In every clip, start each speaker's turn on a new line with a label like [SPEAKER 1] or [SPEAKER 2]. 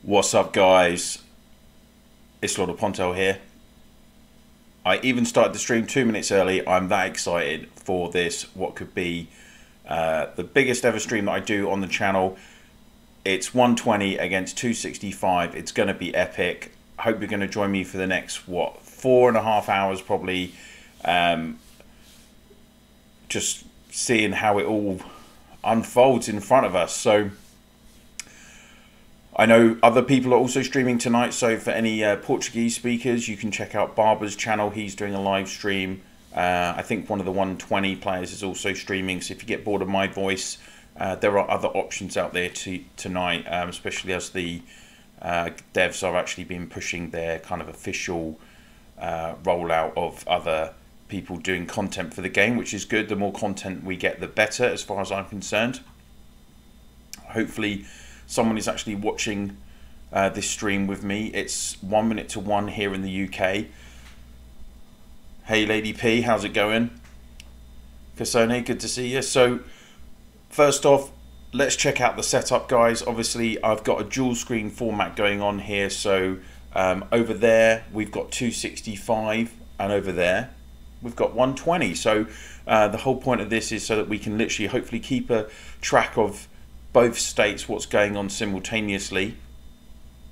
[SPEAKER 1] What's up, guys? It's LordOfPondtail here. I even started the stream 2 minutes early. I'm that excited for this, what could be the biggest ever stream that I do on the channel. It's 120 against 265. It's going to be epic. I hope you're going to join me for the next, 4.5 hours probably. Just seeing how it all unfolds in front of us. So I know other people are also streaming tonight, so for any Portuguese speakers, you can check out Barber's channel. He's doing a live stream. I think one of the 120 players is also streaming, so if you get bored of my voice, there are other options out there tonight, especially as the devs are actually been pushing their kind of official rollout of other people doing content for the game, which is good. The more content we get, the better, as far as I'm concerned. Hopefully someone is actually watching this stream with me. It's 1 minute to 1 here in the UK. Hey Lady P, how's it going? Kasone, good to see you. So first off, let's check out the setup, guys. Obviously I've got a dual screen format going on here. So over there we've got 265 and over there we've got 120. So the whole point of this is so that we can literally hopefully keep a track of both states, what's going on simultaneously,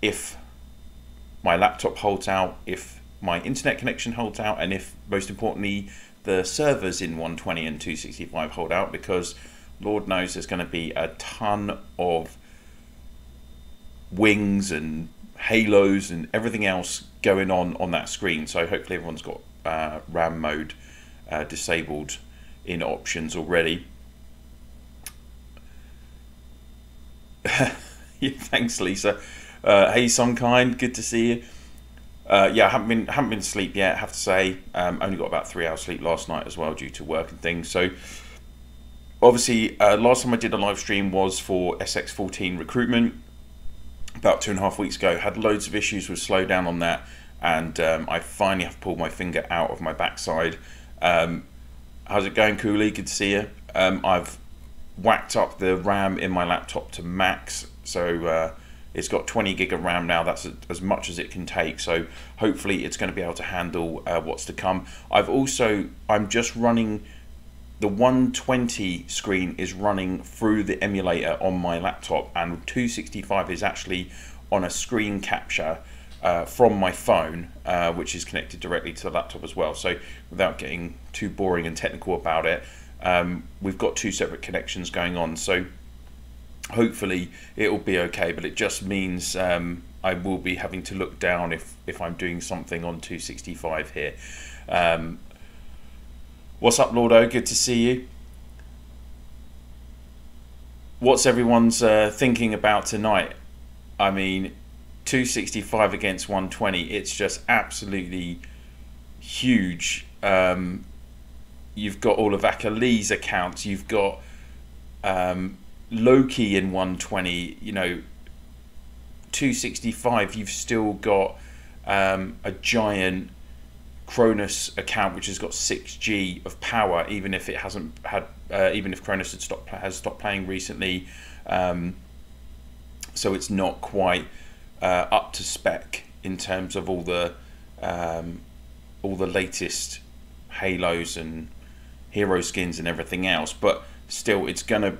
[SPEAKER 1] if my laptop holds out, if my internet connection holds out, and if, most importantly, the servers in 120 and 265 hold out, because Lord knows there's going to be a ton of wings and halos and everything else going on that screen. So hopefully everyone's got RAM mode disabled in options already. Yeah, thanks, Lisa. Hey, Sunkind, good to see you. Yeah, I haven't been asleep yet, I have to say. Only got about 3 hours sleep last night as well due to work and things. So obviously last time I did a live stream was for SX14 recruitment about 2.5 weeks ago. Had loads of issues with slowdown on that, and I finally have pulled my finger out of my backside. How's it going, Cooley? Good to see you. I've whacked up the RAM in my laptop to max, so it's got 20 gig of RAM now. That's as much as it can take, so hopefully it's going to be able to handle what's to come. I'm just running the 120 screen is running through the emulator on my laptop, and 265 is actually on a screen capture from my phone, which is connected directly to the laptop as well. So without getting too boring and technical about it, we've got two separate connections going on, so hopefully it will be okay. But it just means I will be having to look down if I'm doing something on 265 here. What's up, Lordo? Good to see you. What's everyone's thinking about tonight? I mean, 265 against 120, it's just absolutely huge. You've got all of Akali's accounts, you've got Loki in 120, you know, 265, you've still got a giant Cronus account which has got 6G of power, even if it hasn't had, even if Cronus has stopped playing recently. So it's not quite up to spec in terms of all the latest halos and hero skins and everything else, but still it's gonna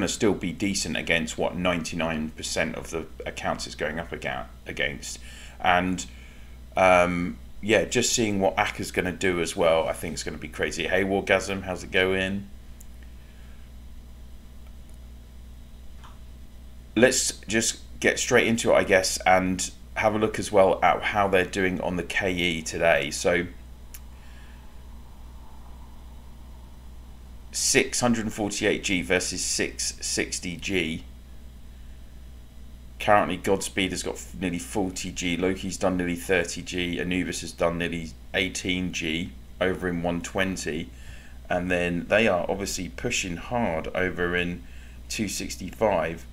[SPEAKER 1] still be decent against what 99% of the accounts is going up against. And yeah, just seeing what Aka's gonna do as well, I think it's gonna be crazy. Hey Wargasm, how's it going? Let's just get straight into it, I guess, and have a look as well at how they're doing on the KE today. So 648G versus 660G. Currently Godspeed has got nearly 40G, Loki's done nearly 30G, Anubis has done nearly 18G over in 120, and then they are obviously pushing hard over in 265,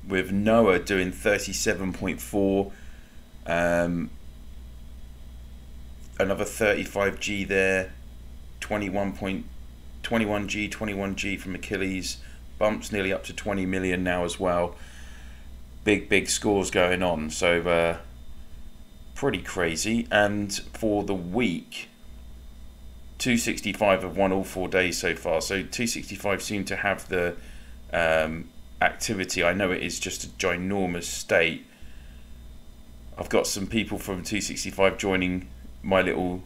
[SPEAKER 1] with Noah doing 37.4, another 35G there, 21G from Achilles, Bumps nearly up to 20 million now as well. Big scores going on. So pretty crazy. And for the week, 265 have won all 4 days so far. So 265 seem to have the activity. I know it is just a ginormous state. I've got some people from 265 joining my little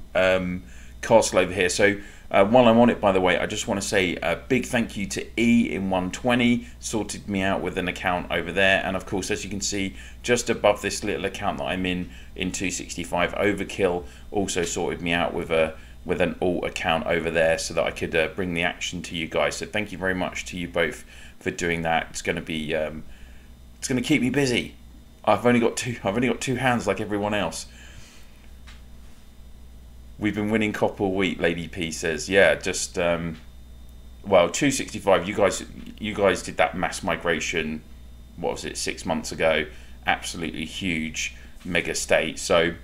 [SPEAKER 1] castle over here. So while I'm on it, by the way, I just want to say a big thank you to E in 120, sorted me out with an account over there. And of course, as you can see, just above this little account that I'm in 265, Overkill also sorted me out with an alt account over there so that I could bring the action to you guys. So thank you very much to you both for doing that. It's going to be it's going to keep me busy. I've only got two hands like everyone else. We've been winning COP all week, Lady P says. Yeah, just well, 265. You guys did that mass migration. What was it? 6 months ago. Absolutely huge, mega state. So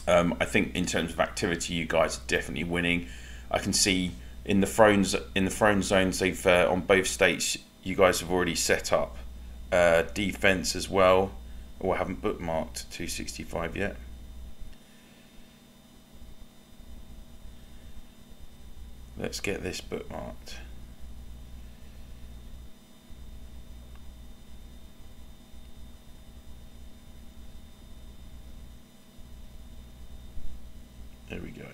[SPEAKER 1] I think in terms of activity, you guys are definitely winning. I can see in the throne zones, they've on both states, you guys have already set up defense as well. Oh, I haven't bookmarked 265 yet. Let's get this bookmarked. There we go.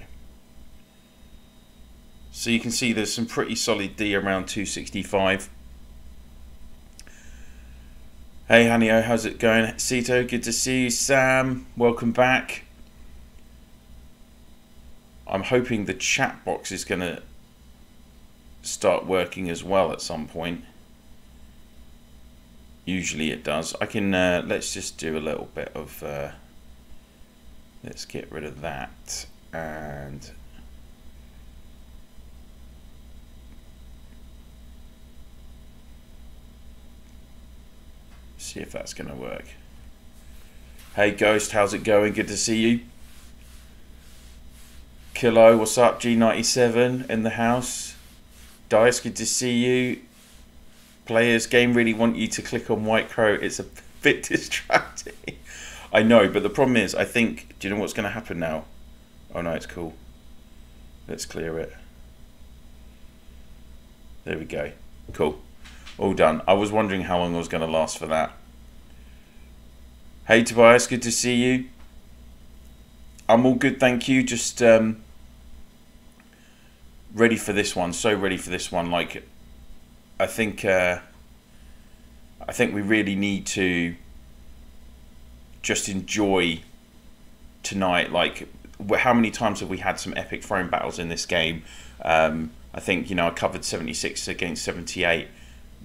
[SPEAKER 1] So you can see there's some pretty solid D around 265. Hey Hanio, how's it going? Sito, good to see you. Sam, welcome back. I'm hoping the chat box is going to start working as well at some point. Usually it does. I can let's just do a little bit of let's get rid of that and see if that's going to work. Hey Ghost, how's it going? Good to see you. Kilo, what's up? G97 in the house. Dice, good to see you. Players, game really want you to click on White Crow. It's a bit distracting. I know, but the problem is, I think, do you know what's going to happen now? Oh no, it's cool. Let's clear it. There we go. Cool. All done. I was wondering how long I was going to last for that. Hey Tobias, good to see you. I'm all good, thank you. Just ready for this one. So ready for this one. Like, I think we really need to just enjoy tonight. Like, how many times have we had some epic throne battles in this game? I think, you know, I covered 76 against 78.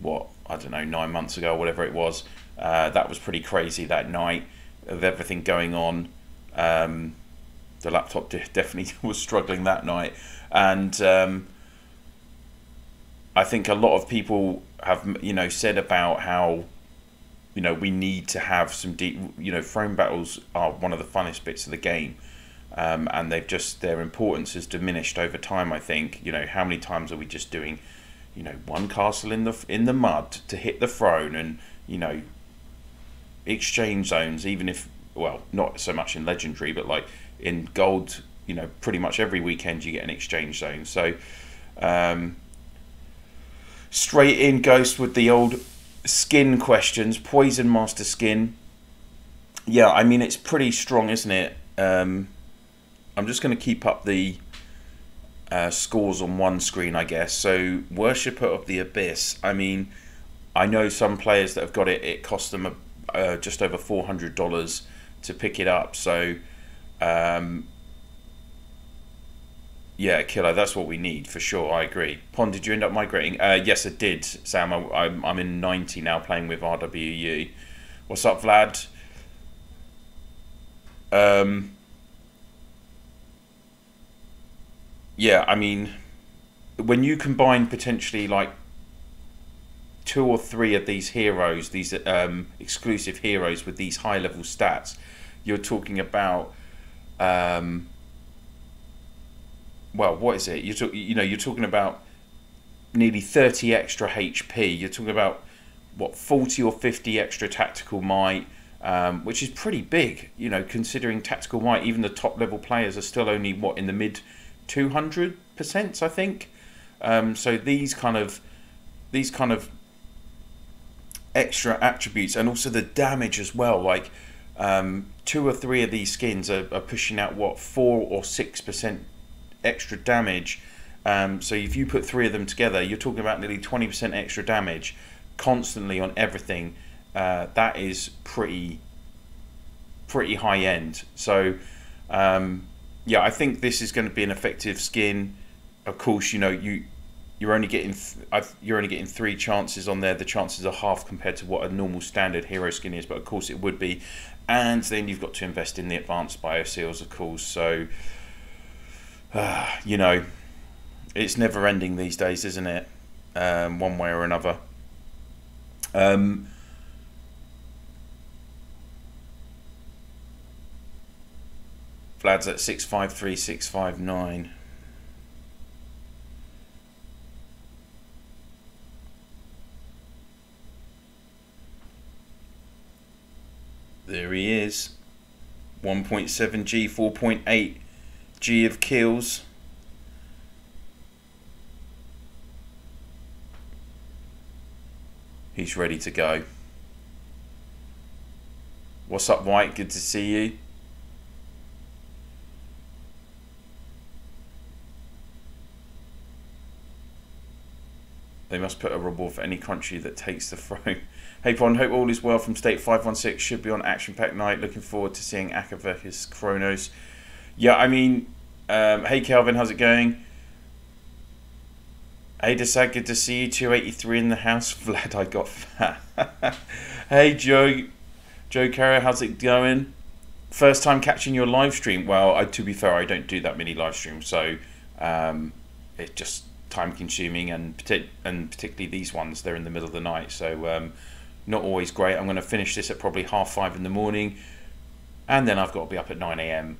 [SPEAKER 1] What, I don't know, 9 months ago, or whatever it was. That was pretty crazy that night of everything going on. The laptop definitely was struggling that night, and I think a lot of people have, you know, said about how, you know, we need to have some deep, you know, throne battles are one of the funnest bits of the game, and their importance has diminished over time. I think, you know, how many times are we just doing, you know, one castle in the mud to hit the throne, and, you know, exchange zones, even if, well, not so much in legendary, but like in gold, you know, pretty much every weekend you get an exchange zone. So straight in Ghost with the old skin questions. Poison Master skin, yeah, I mean, it's pretty strong, isn't it? I'm just going to keep up the scores on one screen, I guess. So Worshipper of the Abyss, I mean, I know some players that have got it, it cost them just over $400 to pick it up. So yeah, Killer, that's what we need for sure. I agree. Pond, did you end up migrating? Yes, I did, Sam. I'm in 90 now, playing with RWU. What's up, Vlad? Yeah, I mean, when you combine potentially like 2 or 3 of these heroes, these exclusive heroes with these high level stats, you're talking about well, what is it? You're talking about nearly 30 extra HP. You're talking about, what, 40 or 50 extra tactical might, which is pretty big, you know, considering tactical might, even the top level players are still only, what, in the mid 200%, I think. So these kind of extra attributes, and also the damage as well, like 2 or 3 of these skins are pushing out, what, 4 or 6% extra damage. So if you put 3 of them together, you're talking about nearly 20% extra damage constantly on everything. That is pretty high end. So yeah, I think this is going to be an effective skin. Of course, you know, you're only getting 3 chances on there. The chances are half compared to what a normal standard hero skin is, but of course it would be. And then you've got to invest in the advanced bioseals, of course. So you know, it's never ending these days, isn't it? One way or another. Vlad's at 653, 659. There he is. 1.7 G, 4.8 G of kills. He's ready to go. What's up, White? Good to see you. They must put a reward for any country that takes the throne. Hey Pond, hope all is well from State 516. Should be on Action Pack Night. Looking forward to seeing Aka versus Kronos. Yeah, I mean, hey Kelvin, how's it going? Hey Desag, good to see you. 283 in the house. Vlad, I got fat. Hey Joe Carrier, how's it going? First time catching your live stream. Well, to be fair, I don't do that many live streams, so it's just time consuming, and particularly these ones, they're in the middle of the night, so not always great. I'm going to finish this at probably 5:30 in the morning, and then I've got to be up at 9 AM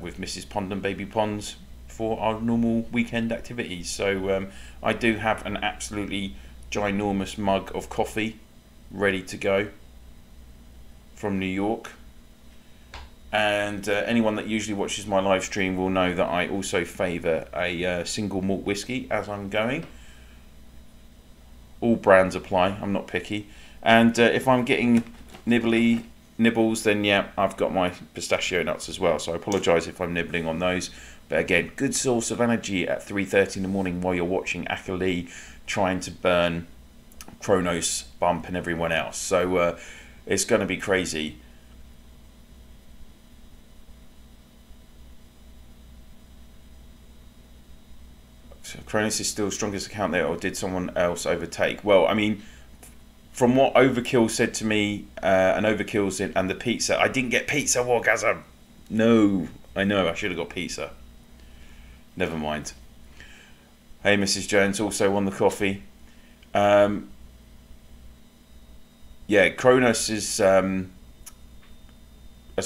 [SPEAKER 1] with Mrs. Pond and Baby Ponds for our normal weekend activities. So I do have an absolutely ginormous mug of coffee ready to go from New York. And anyone that usually watches my live stream will know that I also favour a single malt whiskey as I'm going. All brands apply, I'm not picky. And if I'm getting nibbles, then yeah, I've got my pistachio nuts as well. So I apologise if I'm nibbling on those. But again, good source of energy at 3:30 in the morning while you're watching Aka Lee trying to burn Kronos, Bump and everyone else. So it's going to be crazy. So Kronos is still strongest account there, or did someone else overtake? Well, I mean, from what Overkill said to me, and Overkill's and the pizza, I didn't get pizza, Wargasm. No, I know, I should have got pizza. Never mind. Hey, Mrs. Jones, also on the coffee. Yeah, Kronos is, as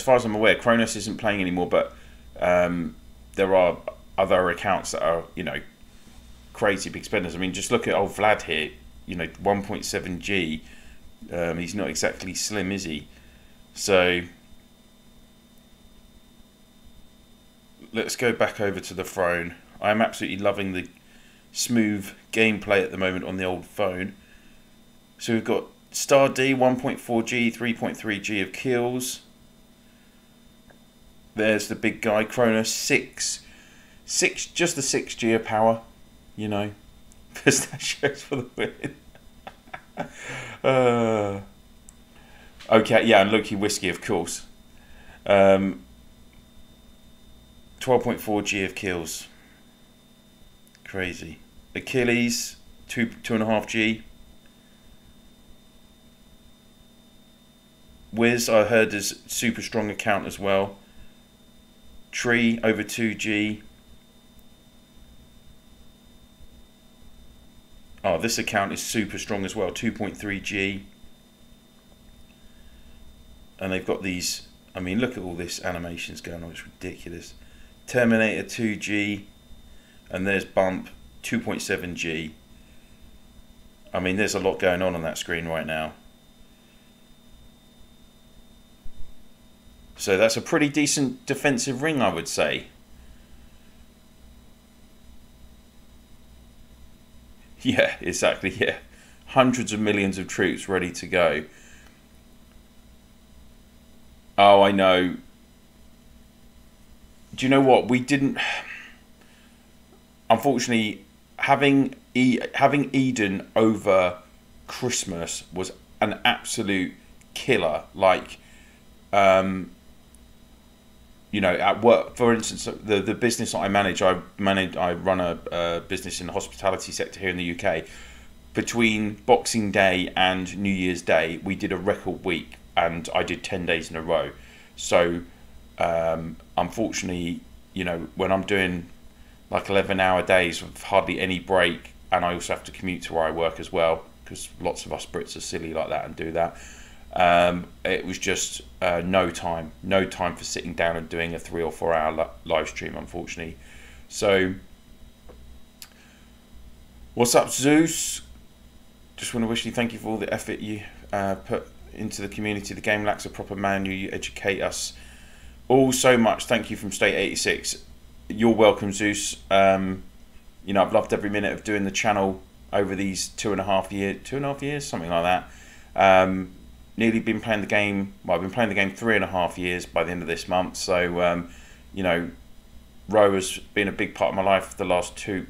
[SPEAKER 1] far as I'm aware, Kronos isn't playing anymore, but there are other accounts that are, you know, crazy big spenders. I mean, just look at old Vlad here, you know, 1.7 G. He's not exactly slim, is he? So let's go back over to the throne. I'm absolutely loving the smooth gameplay at the moment on the old phone. So we've got Star D, 1.4 G, 3.3 G of kills. There's the big guy, Kronos, 6, just the 6 G of power, you know. Pistachios for the win. Okay, yeah, and Loki whiskey, of course. 12.4 G of kills. Crazy. Achilles, 2.5 G. Wiz, I heard, is super strong account as well. Tree, over 2 G. Oh, this account is super strong as well, 2.3 G. And they've got these, I mean, look at all this animations going on, it's ridiculous. Terminator, 2 G. And there's Bump, 2.7 G. I mean, there's a lot going on that screen right now. So that's a pretty decent defensive ring, I would say. Yeah, exactly, yeah. Hundreds of millions of troops ready to go. Oh, I know. Do you know what? We didn't... Unfortunately, having Eden over Christmas was an absolute killer. Like, you know, at work, for instance, the business that I run a business in the hospitality sector here in the UK. Between Boxing Day and New Year's Day, we did a record week, and I did 10 days in a row. So, unfortunately, you know, when I'm doing like 11-hour days with hardly any break, and I also have to commute to where I work as well, because lots of us Brits are silly like that and do that. It was just no time for sitting down and doing a 3 or 4 hour live stream, unfortunately. So, what's up, Zeus? Just want to wish you thank you for all the effort you put into the community. The game lacks a proper manual. You educate us all so much. Thank you from State 86. You're welcome, Zeus. You know, I've loved every minute of doing the channel over these 2.5 years, something like that. Nearly been playing the game. Well, I've been playing the game 3.5 years by the end of this month. So, you know, Row has been a big part of my life for the last 3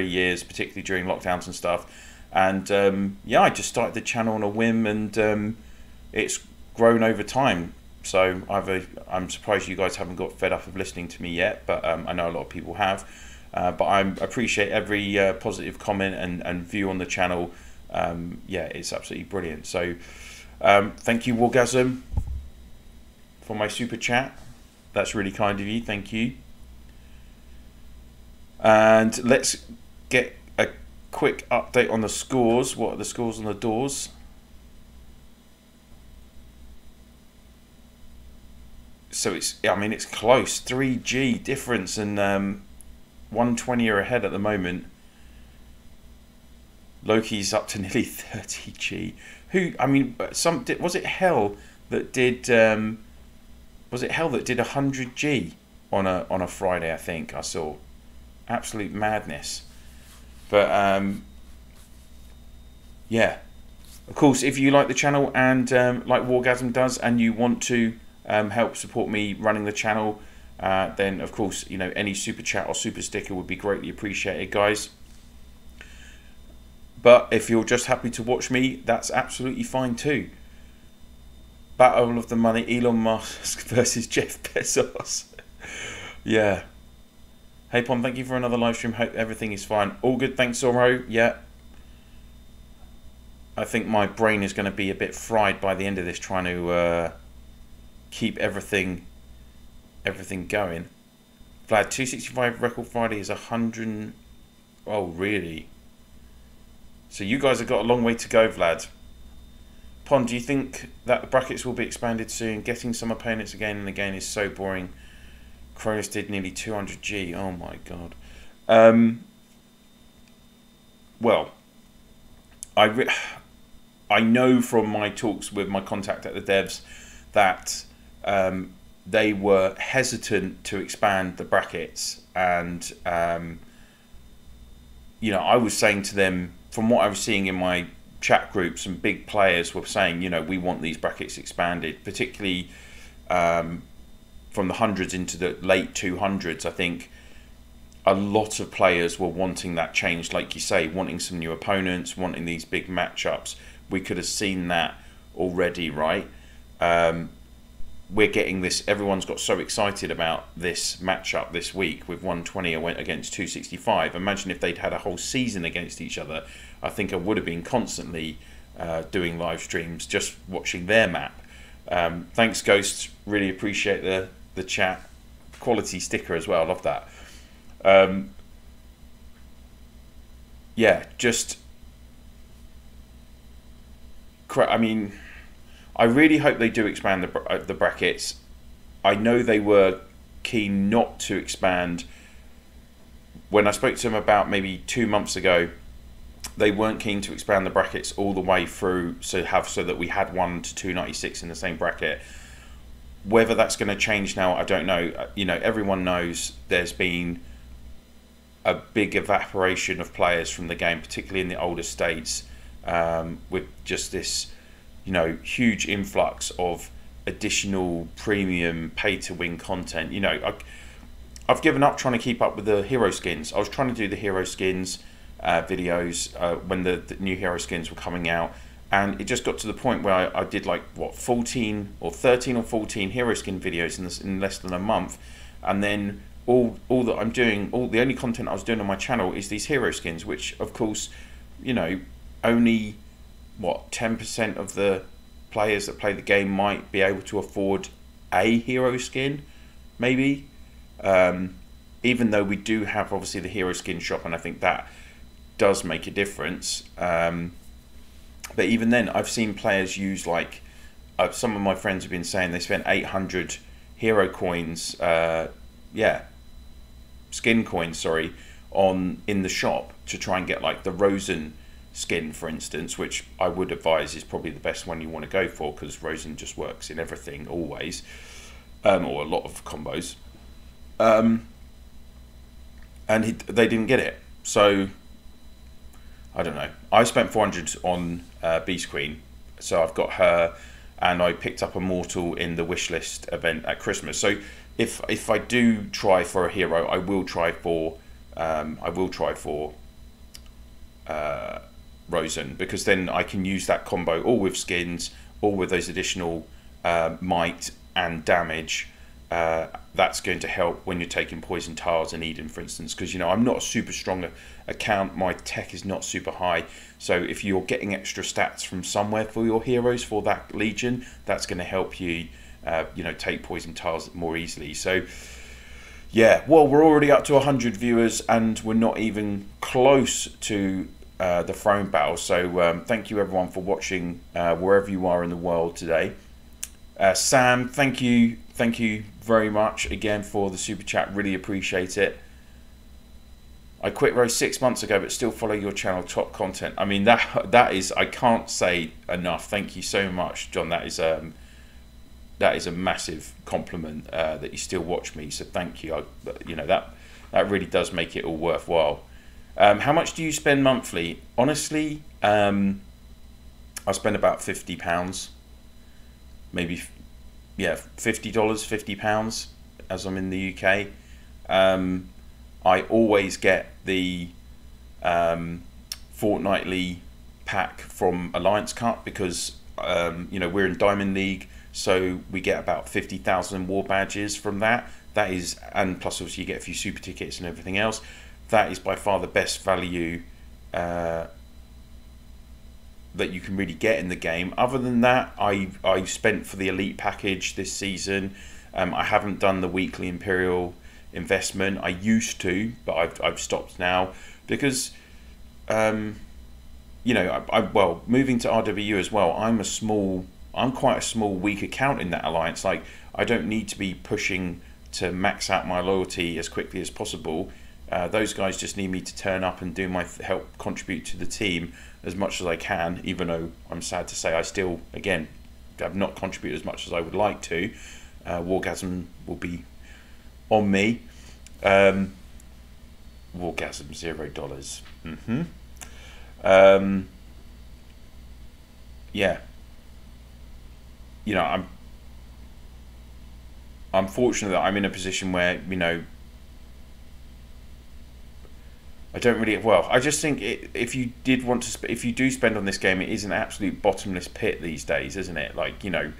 [SPEAKER 1] years, particularly during lockdowns and stuff. And yeah, I just started the channel on a whim, and it's grown over time. So I'm surprised you guys haven't got fed up of listening to me yet, but I know a lot of people have. But I appreciate every positive comment and view on the channel. Yeah, it's absolutely brilliant. So thank you, Wargasm, for my super chat. That's really kind of you. Thank you. And let's get a quick update on the scores. What are the scores on the doors? So it's close. 3G difference, and 120 are ahead at the moment. Loki's up to nearly 30G. Was it Hell that did 100G on a Friday? I think I saw. Absolute madness. But yeah, of course, if you like the channel and like Wargasm does, and you want to help support me running the channel, then of course, you know, any super chat or super sticker would be greatly appreciated, guys. But if you're just happy to watch me, that's absolutely fine too. Battle of the money, Elon Musk versus Jeff Bezos. Yeah. Hey Pon, thank you for another live stream. Hope everything is fine. All good, thanks, Zorro. Yeah. I think my brain is going to be a bit fried by the end of this, trying to keep everything going. Vlad, 265 record Friday is 100. Oh, really? So you guys have got a long way to go, Vlad. Pon, do you think that the brackets will be expanded soon? Getting some opponents again and again is so boring. Cronus did nearly 200G. Oh my god. Well, I know from my talks with my contact at the devs that they were hesitant to expand the brackets, and you know, I was saying to them, from what I was seeing in my chat group, some big players were saying, you know, we want these brackets expanded, particularly from the hundreds into the late 200s. I think a lot of players were wanting that change, like you say, wanting some new opponents, wanting these big matchups. We could have seen that already, right? We're getting this. Everyone's got so excited about this matchup this week with 120 against 265. Imagine if they'd had a whole season against each other. I think I would have been constantly doing live streams, just watching their map. Thanks, Ghost. Really appreciate the chat. Quality sticker as well. Love that. Yeah, just. I mean, I really hope they do expand the brackets. I know they were keen not to expand. When I spoke to them about maybe 2 months ago, they weren't keen to expand the brackets all the way through, so that we had 1 to 296 in the same bracket. Whether that's going to change now, I don't know. You know, everyone knows there's been a big evaporation of players from the game, particularly in the older states, with just this, you know, huge influx of additional premium pay-to-win content. You know, I've given up trying to keep up with the hero skins. I was trying to do the hero skins videos when the new hero skins were coming out, and it just got to the point where I did like, what, 13 or 14 hero skin videos in less than a month, and then all that I'm doing, the only content I was doing on my channel is these hero skins, which of course, you know, only what, 10% of the players that play the game might be able to afford a hero skin, maybe. Even though we do have obviously the hero skin shop, and I think that does make a difference. But even then, I've seen players use, like, some of my friends have been saying they spent 800 hero coins, skin coins, sorry, in the shop to try and get like the Rosen skin, for instance, which I would advise is probably the best one you want to go for, because Rosen just works in everything always, or a lot of combos. And they didn't get it, so I don't know. I spent 400 on Beast Queen, so I've got her, and I picked up a Mortal in the wishlist event at Christmas. So if I do try for a hero, I will try for Rosen, because then I can use that combo all with skins, all with those additional might and damage. That's going to help when you're taking poison tiles in Eden, for instance, because, you know, I'm not a super strong account, my tech is not super high, so if you're getting extra stats from somewhere for your heroes for that legion, that's going to help you, you know, take poison tiles more easily. So yeah, well, we're already up to 100 viewers, and we're not even close to the throne battle. So thank you everyone for watching, wherever you are in the world today. Sam, thank you very much again for the super chat, really appreciate it. I quit Rose 6 months ago, but still follow your channel, top content. I mean, that is, I can't say enough. Thank you so much, John. That is a massive compliment, that you still watch me, so thank you. You know, that really does make it all worthwhile. How much do you spend monthly? Honestly, I spend about £50, maybe, yeah, $50, £50 as I'm in the UK. I always get the fortnightly pack from Alliance Cup, because you know, we're in Diamond League, so we get about 50,000 war badges from that. That is, and plus obviously you get a few super tickets and everything else. That is by far the best value that you can really get in the game. Other than that, I spent for the elite package this season. I haven't done the weekly Imperial investment. I used to, but I've stopped now, because you know, well, moving to RWU as well, I'm quite a small weak account in that alliance. Like, I don't need to be pushing to max out my loyalty as quickly as possible. Those guys just need me to turn up and do my help contribute to the team as much as I can, even though I'm sad to say I still, again, have not contributed as much as I would like to. Wargasm will be on me. Wargasm $0. Yeah, you know, I'm fortunate that I'm in a position where, you know, I don't really, well, I just think if you did want to, if you do spend on this game, it is an absolute bottomless pit these days, isn't it? Like, you know,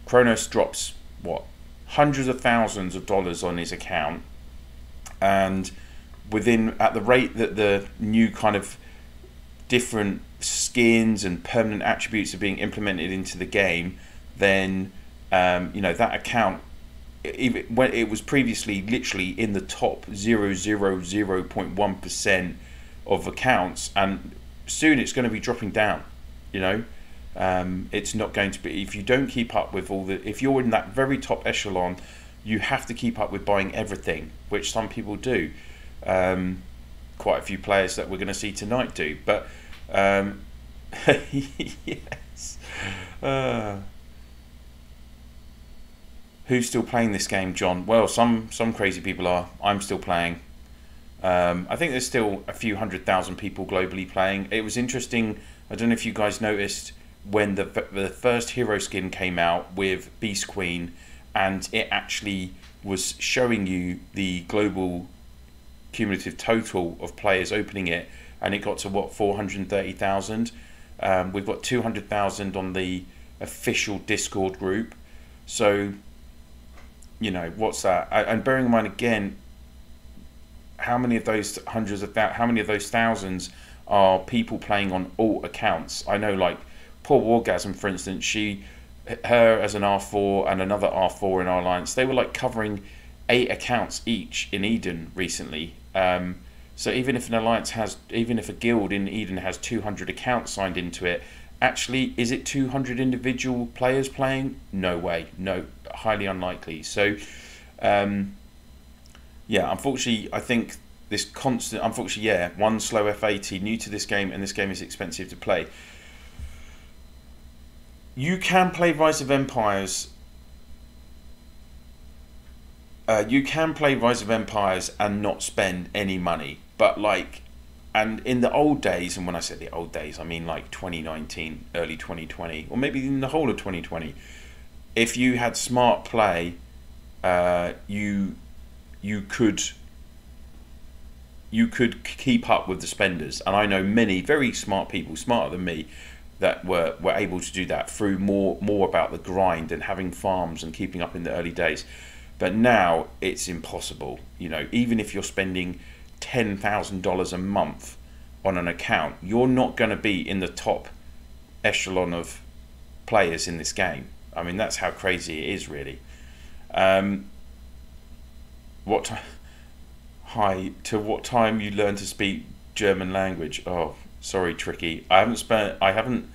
[SPEAKER 1] Kronos drops, what, hundreds of thousands of dollars on his account, and at the rate that the new kind of different skins and permanent attributes are being implemented into the game, then you know, that account, even when it was previously literally in the top 0.1% of accounts, and soon it's going to be dropping down. You know, it's not going to be, if you don't keep up with if you're in that very top echelon, you have to keep up with buying everything, which some people do. quite a few players that we're going to see tonight do. But yes. Who's still playing this game, John? Well, some crazy people are. I'm still playing. I think there's still a few 100,000 people globally playing. It was interesting. I don't know if you guys noticed when the first hero skin came out with Beast Queen, and it actually was showing you the global cumulative total of players opening it, and it got to what, 430,000. We've got 200,000 on the official Discord group. So, you know, what's that? And bearing in mind again, how many of those how many of those thousands are people playing on alt accounts? I know, like poor Wargasm, for instance, her as an R4 and another R4 in our alliance, they were like covering 8 accounts each in Eden recently. So even if an alliance even if a guild in Eden has 200 accounts signed into it, actually, is it 200 individual players playing? No way. No, highly unlikely. So, yeah, unfortunately, I think this constant, unfortunately, yeah, one slow F80, new to this game, and this game is expensive to play. You can play Rise of Empires. You can play Rise of Empires and not spend any money, but like, and in the old days, and when I say the old days, I mean like 2019, early 2020, or maybe in the whole of 2020. If you had smart play, you could keep up with the spenders, and I know many very smart people, smarter than me, that were able to do that through more about the grind and having farms and keeping up in the early days. But now it's impossible. You know, even if you're spending $10,000 a month on an account, you're not going to be in the top echelon of players in this game. I mean, that's how crazy it is, really. What time you learn to speak German language? Oh, sorry, Tricky. I haven't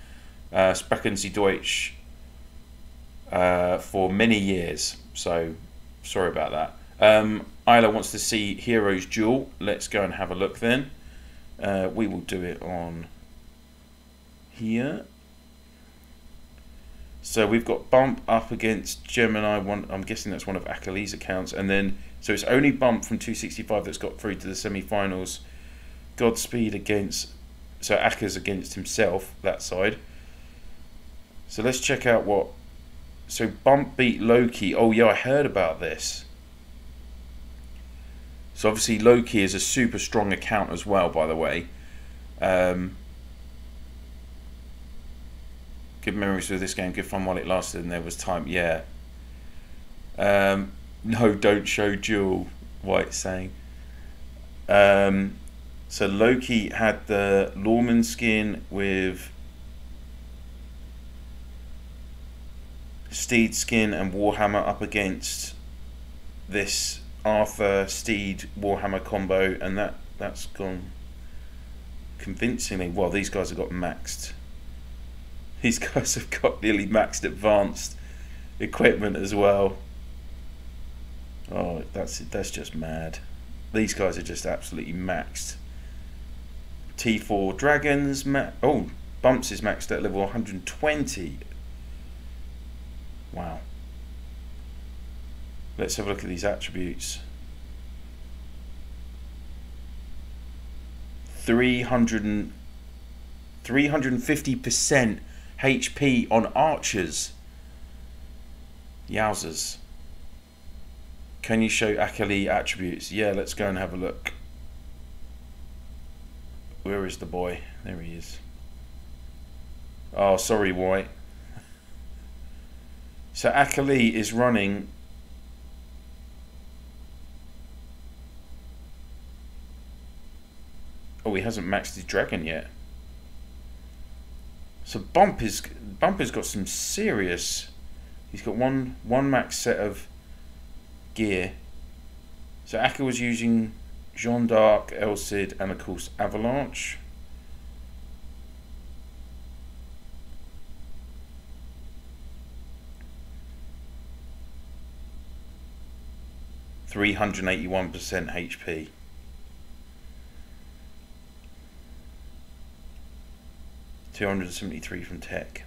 [SPEAKER 1] sprechen Sie Deutsch for many years, so sorry about that. Isla wants to see Heroes Duel. Let's go and have a look then. We will do it on here. So we've got Bump up against Gemini. I'm guessing that's one of Akali's accounts. And then, so it's only Bump from 265 that's got through to the semi-finals. Godspeed against, so Aka's against himself, that side. So let's check out what, so Bump beat Loki. Oh yeah, I heard about this. So obviously Loki is a super strong account as well, by the way. Good memories with this game, good fun while it lasted and there was time. Yeah. No, don't show Jewel, White's saying. So Loki had the Lawman skin with Steed skin and Warhammer up against this Arthur Steed Warhammer combo, and that's gone convincingly. Well, these guys have got maxed. These guys have got nearly maxed advanced equipment as well. Oh, that's just mad. These guys are just absolutely maxed. T4 Dragons, oh, Bumps is maxed at level 120. Wow. Let's have a look at these attributes. 350% HP on archers. Yowzers. Can you show Akali attributes? Yeah, let's go and have a look. Where is the boy? There he is. Oh, sorry, White. So Akali is running. Oh, he hasn't maxed his dragon yet. So Bump has got some serious. He's got one max set of gear. So Akka was using Jeanne d'Arc, El Cid, and of course Avalanche. (381% HP). 273 from Tech.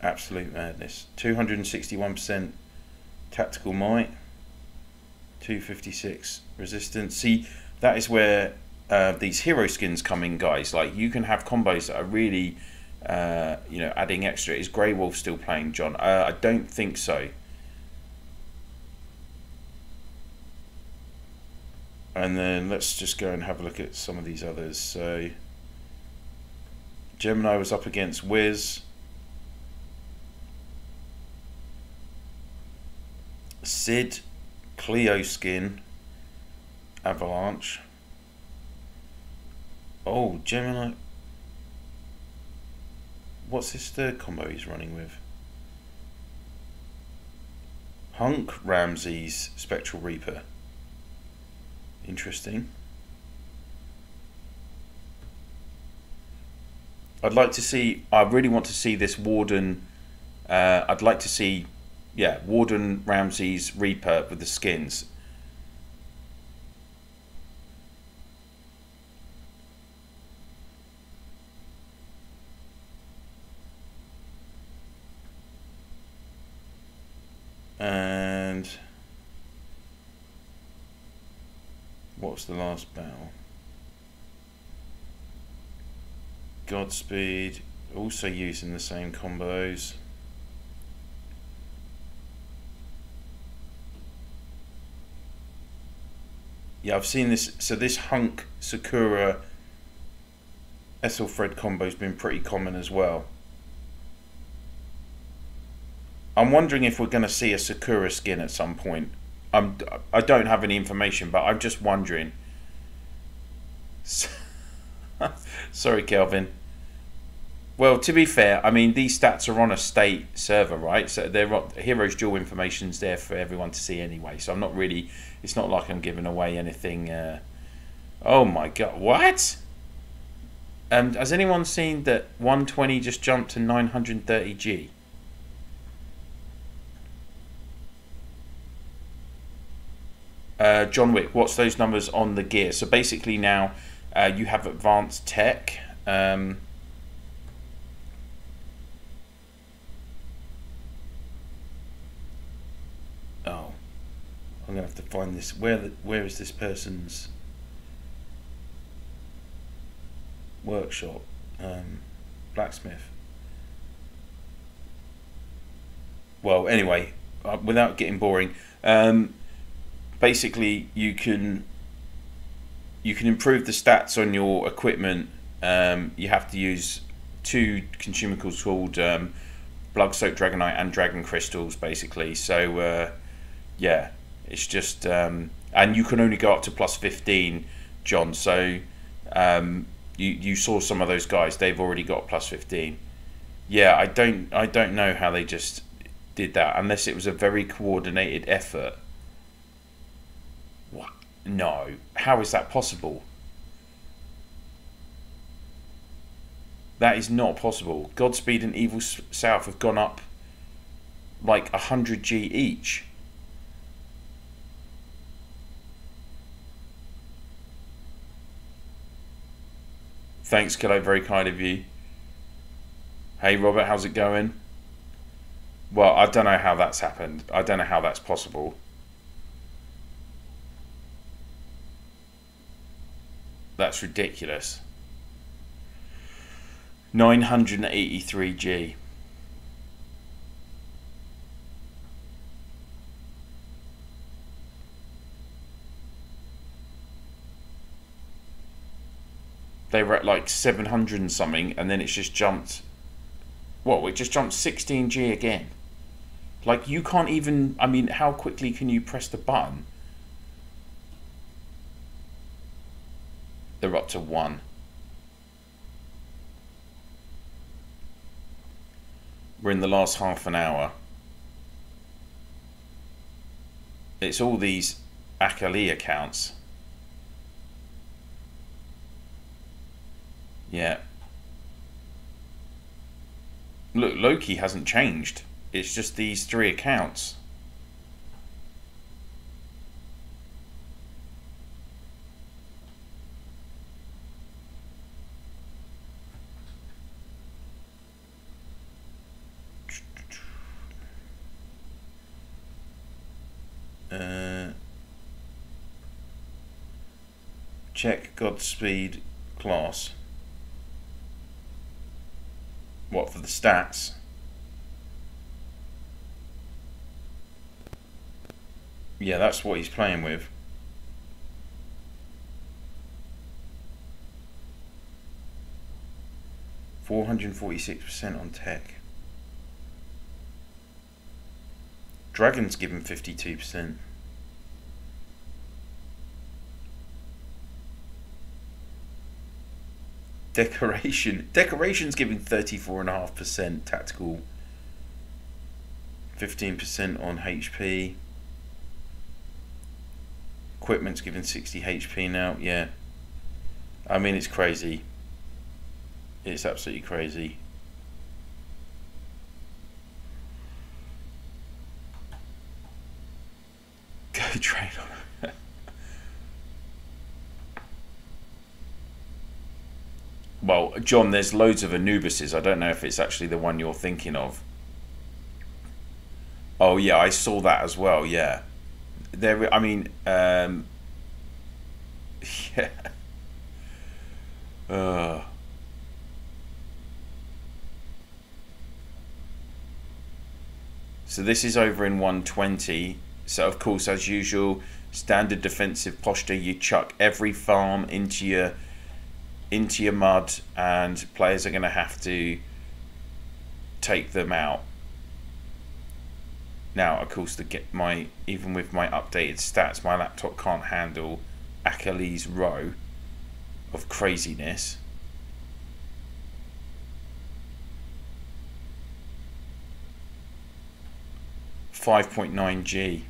[SPEAKER 1] Absolute madness. 261% tactical might. 256 resistance. See, that is where these hero skins come in, guys. Like, you can have combos that are really, you know, adding extra. Is Grey Wolf still playing, John? I don't think so. And then let's just go and have a look at some of these others. So Gemini was up against Wiz. Sid, Cleo skin, Avalanche. Oh, Gemini. What's this third combo he's running with? Hunk, Ramses, Spectral Reaper. Interesting. I'd like to see, I really want to see this Warden. I'd like to see, yeah, Warden, Ramses, Reaper with the skins. And what's the last battle? Godspeed, also using the same combos. Yeah, I've seen this. So this Hunk, Sakura, Ethelfred combo's been pretty common as well. I'm wondering if we're going to see a Sakura skin at some point. I don't have any information, but I'm just wondering. Sorry, Kelvin. Well, to be fair, I mean, these stats are on a state server, right? So they're Heroes Duel information's there for everyone to see anyway. So I'm not really, it's not like I'm giving away anything. Oh my God, what? Has anyone seen that 120 just jumped to 930G? John Wick, what's those numbers on the gear? So basically now you have advanced tech. Oh, I'm gonna have to find this. Where is this person's workshop? Blacksmith. Well, anyway, without getting boring. Basically, you can improve the stats on your equipment. You have to use two consumables called Blood Soaked Dragonite and Dragon Crystals, basically. So yeah, it's just and you can only go up to plus 15, John. So you saw some of those guys; they've already got plus 15. Yeah, I don't know how they just did that, unless it was a very coordinated effort. What? No. How is that possible? That is not possible. Godspeed and Evil South have gone up like 100G each. Thanks, Kilo. Very kind of you. Hey, Robert. How's it going? Well, I don't know how that's happened. I don't know how that's possible. That's ridiculous. 983G. They were at like 700 and something, and then it's just jumped. What? It just jumped 16G again. Like, you can't even. I mean, how quickly can you press the button? They're up to 1. We're in the last half an hour. It's all these Akali accounts. Yeah. Look, Loki hasn't changed. It's just these 3 accounts. Check Godspeed class. What, for the stats? Yeah, that's what he's playing with. %446% on tech. Dragon's given 52%. Decoration's giving 34.5% tactical. 15% on HP. Equipment's giving 60 HP now. Yeah, I mean, it's crazy. It's absolutely crazy. Go train on it. Well, John, there's loads of Anubises. I don't know if it's actually the one you're thinking of. Oh yeah, I saw that as well. Yeah, there. I mean, yeah. So this is over in 120. So of course, as usual, standard defensive posture. You chuck every farm into your mud, and players are going to have to take them out. Now, of course, even with my updated stats, my laptop can't handle Achilles' row of craziness. .9G.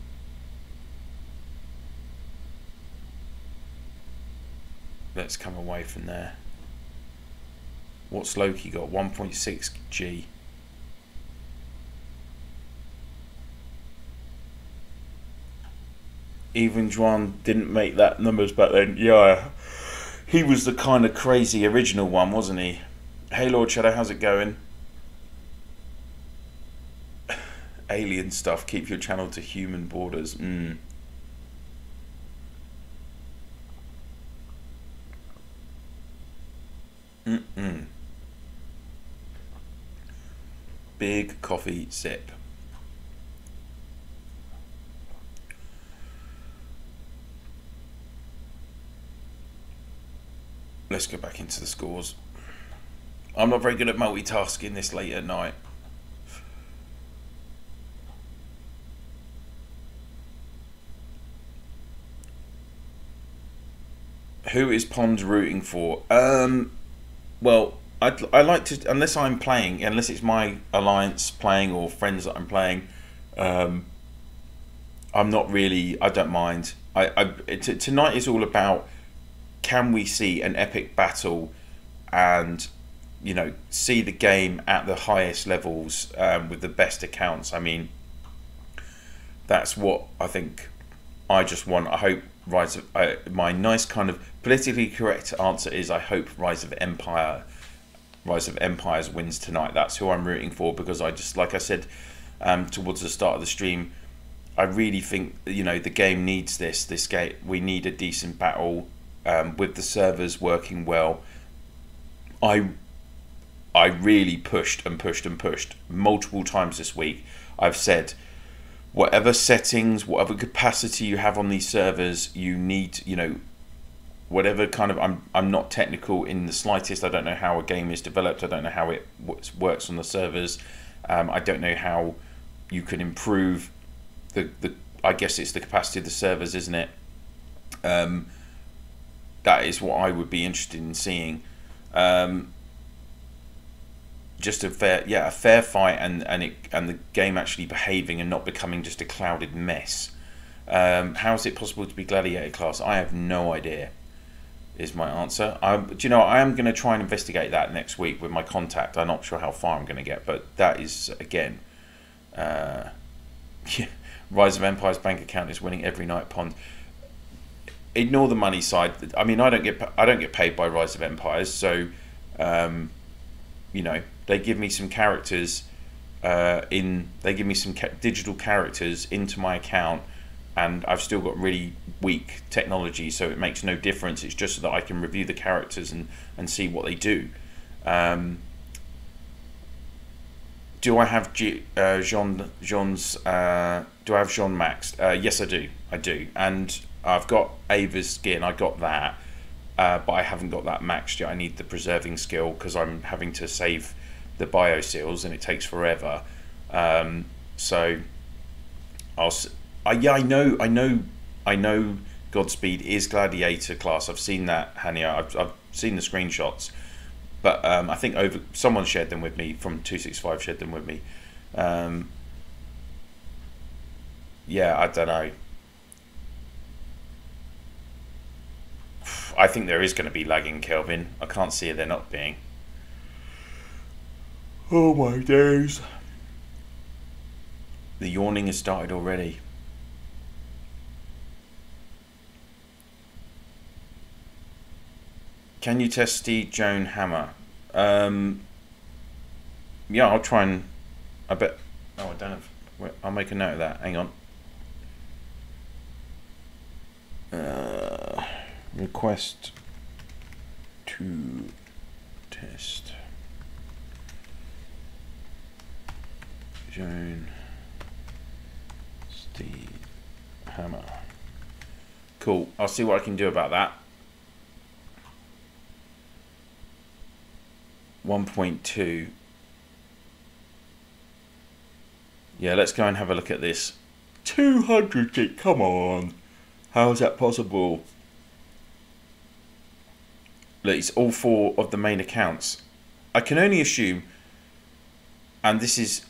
[SPEAKER 1] Let's come away from there. What's Loki got? 1.6G. Even Juan didn't make that numbers back then. Yeah, he was the kind of crazy original one, wasn't he? Hey Lord Shadow, how's it going? Alien stuff, keep your channel to human borders. Big coffee sip. Let's go back into the scores. I'm not very good at multitasking this late at night. Who is Pond rooting for? Well, I like to, unless it's my alliance playing or friends that I'm playing, I'm not really, I don't mind. Tonight is all about, can we see an epic battle and, you know, see the game at the highest levels with the best accounts. I mean, that's what I think I just want. I hope my nice kind of politically correct answer is I hope Rise of Empires wins tonight. That's who I'm rooting for, because I just, like I said towards the start of the stream, I really think, you know, the game needs this game. We need a decent battle with the servers working well. I really pushed multiple times this week. I've said, whatever settings, whatever capacity you have on these servers, you need, you know, whatever kind of, I'm not technical in the slightest. I don't know how a game is developed. I don't know how it works on the servers. I don't know how you can improve the I guess it's the capacity of the servers, isn't it? That is what I would be interested in seeing. Just a fair fight, and the game actually behaving and not becoming just a clouded mess. How is it possible to be gladiator class? I have no idea, is my answer. Do you know, I am going to try and investigate that next week with my contact. I'm not sure how far I'm going to get, but that is, again, Rise of Empires bank account is winning every night. Pond. Ignore the money side. I mean, I don't get paid by Rise of Empires, so you know, they give me some characters they give me some digital characters into my account and I've still got really weak technology, so it makes no difference. It's just so that I can review the characters and see what they do. Do I have Jean's? Do I have Jean maxed? Yes, I do. I do, and I've got Ava's skin. I got that, but I haven't got that maxed yet. I need the preserving skill because I'm having to save the bio seals, and it takes forever. So yeah, I know. Godspeed is Gladiator class. I've seen that, Hania. I've seen the screenshots. But I think someone shared them with me from 265. Shared them with me. Yeah, I don't know. I think there is going to be lagging, Kelvin. I can't see there not being. Oh my days! The yawning has started already. Can you test Steve Joan Hammer? Yeah, I'll try and. I bet. Oh, I don't have. I'll make a note of that. Hang on. Request to test Joan Steve Hammer. Cool. I'll see what I can do about that. 1.2. Yeah, let's go and have a look at this. 200 gig, come on. How is that possible? Look, it's all 4 of the main accounts. I can only assume, and this is,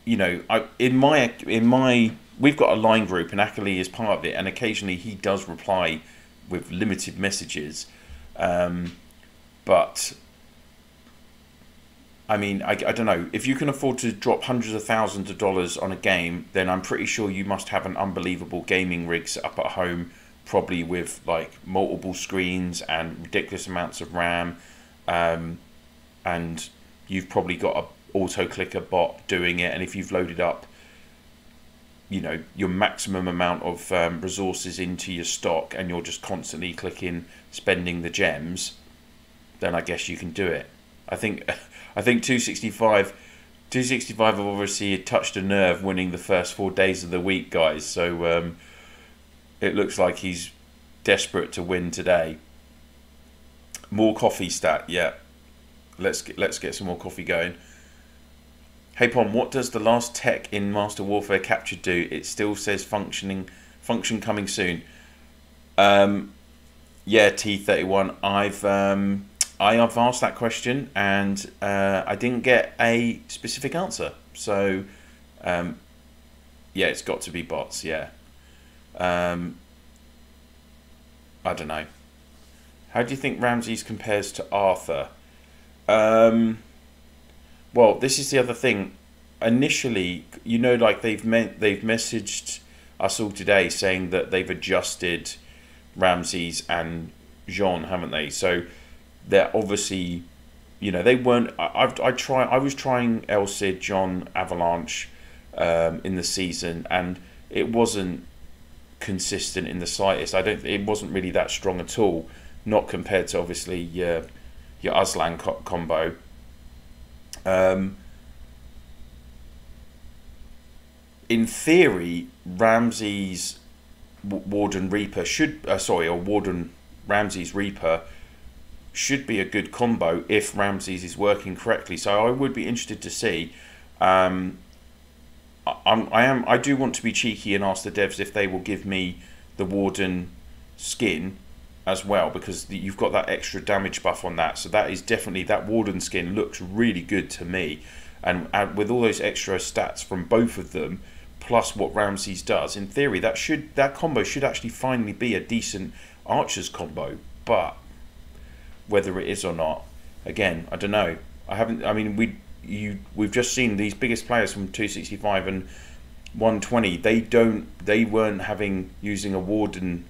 [SPEAKER 1] you know, in my we've got a line group and Akali is part of it, and occasionally he does reply with limited messages, but I mean, I don't know. If you can afford to drop hundreds of thousands of dollars on a game, then I'm pretty sure you must have an unbelievable gaming rig set up at home, probably with like multiple screens and ridiculous amounts of RAM, and you've probably got a auto clicker bot doing it. And if you've loaded up, you know, your maximum amount of resources into your stock, and you're just constantly clicking, spending the gems, then I guess you can do it. I think 265 have obviously touched a nerve winning the first 4 days of the week, guys. So it looks like he's desperate to win today. More coffee stat, yeah. Let's get some more coffee going. Hey Pom, what does the last tech in Master Warfare Capture do? It still says function coming soon. Yeah, T31. I have asked that question and I didn't get a specific answer. So, yeah, it's got to be bots, yeah. I don't know. How do you think Ramses compares to Arthur? Well, this is the other thing. Initially, you know, like they've messaged us all today saying that they've adjusted Ramses and Jean, haven't they? So they're obviously, you know, they weren't. I was trying El Cid, John, Avalanche in the season, and it wasn't consistent in the slightest. It wasn't really that strong at all. Not compared to obviously your Aslan combo. In theory, Ramses Warden Reaper Ramses Reaper should be a good combo if Ramses is working correctly. So I would be interested to see. I do want to be cheeky and ask the devs if they will give me the Warden skin as well, because you've got that extra damage buff on that. So that is definitely, that Warden skin looks really good to me. And with all those extra stats from both of them, plus what Ramses does, in theory, that combo should actually finally be a decent Archers combo. But whether it is or not, again, I don't know. We've just seen these biggest players from 265 and 120. They weren't using a Warden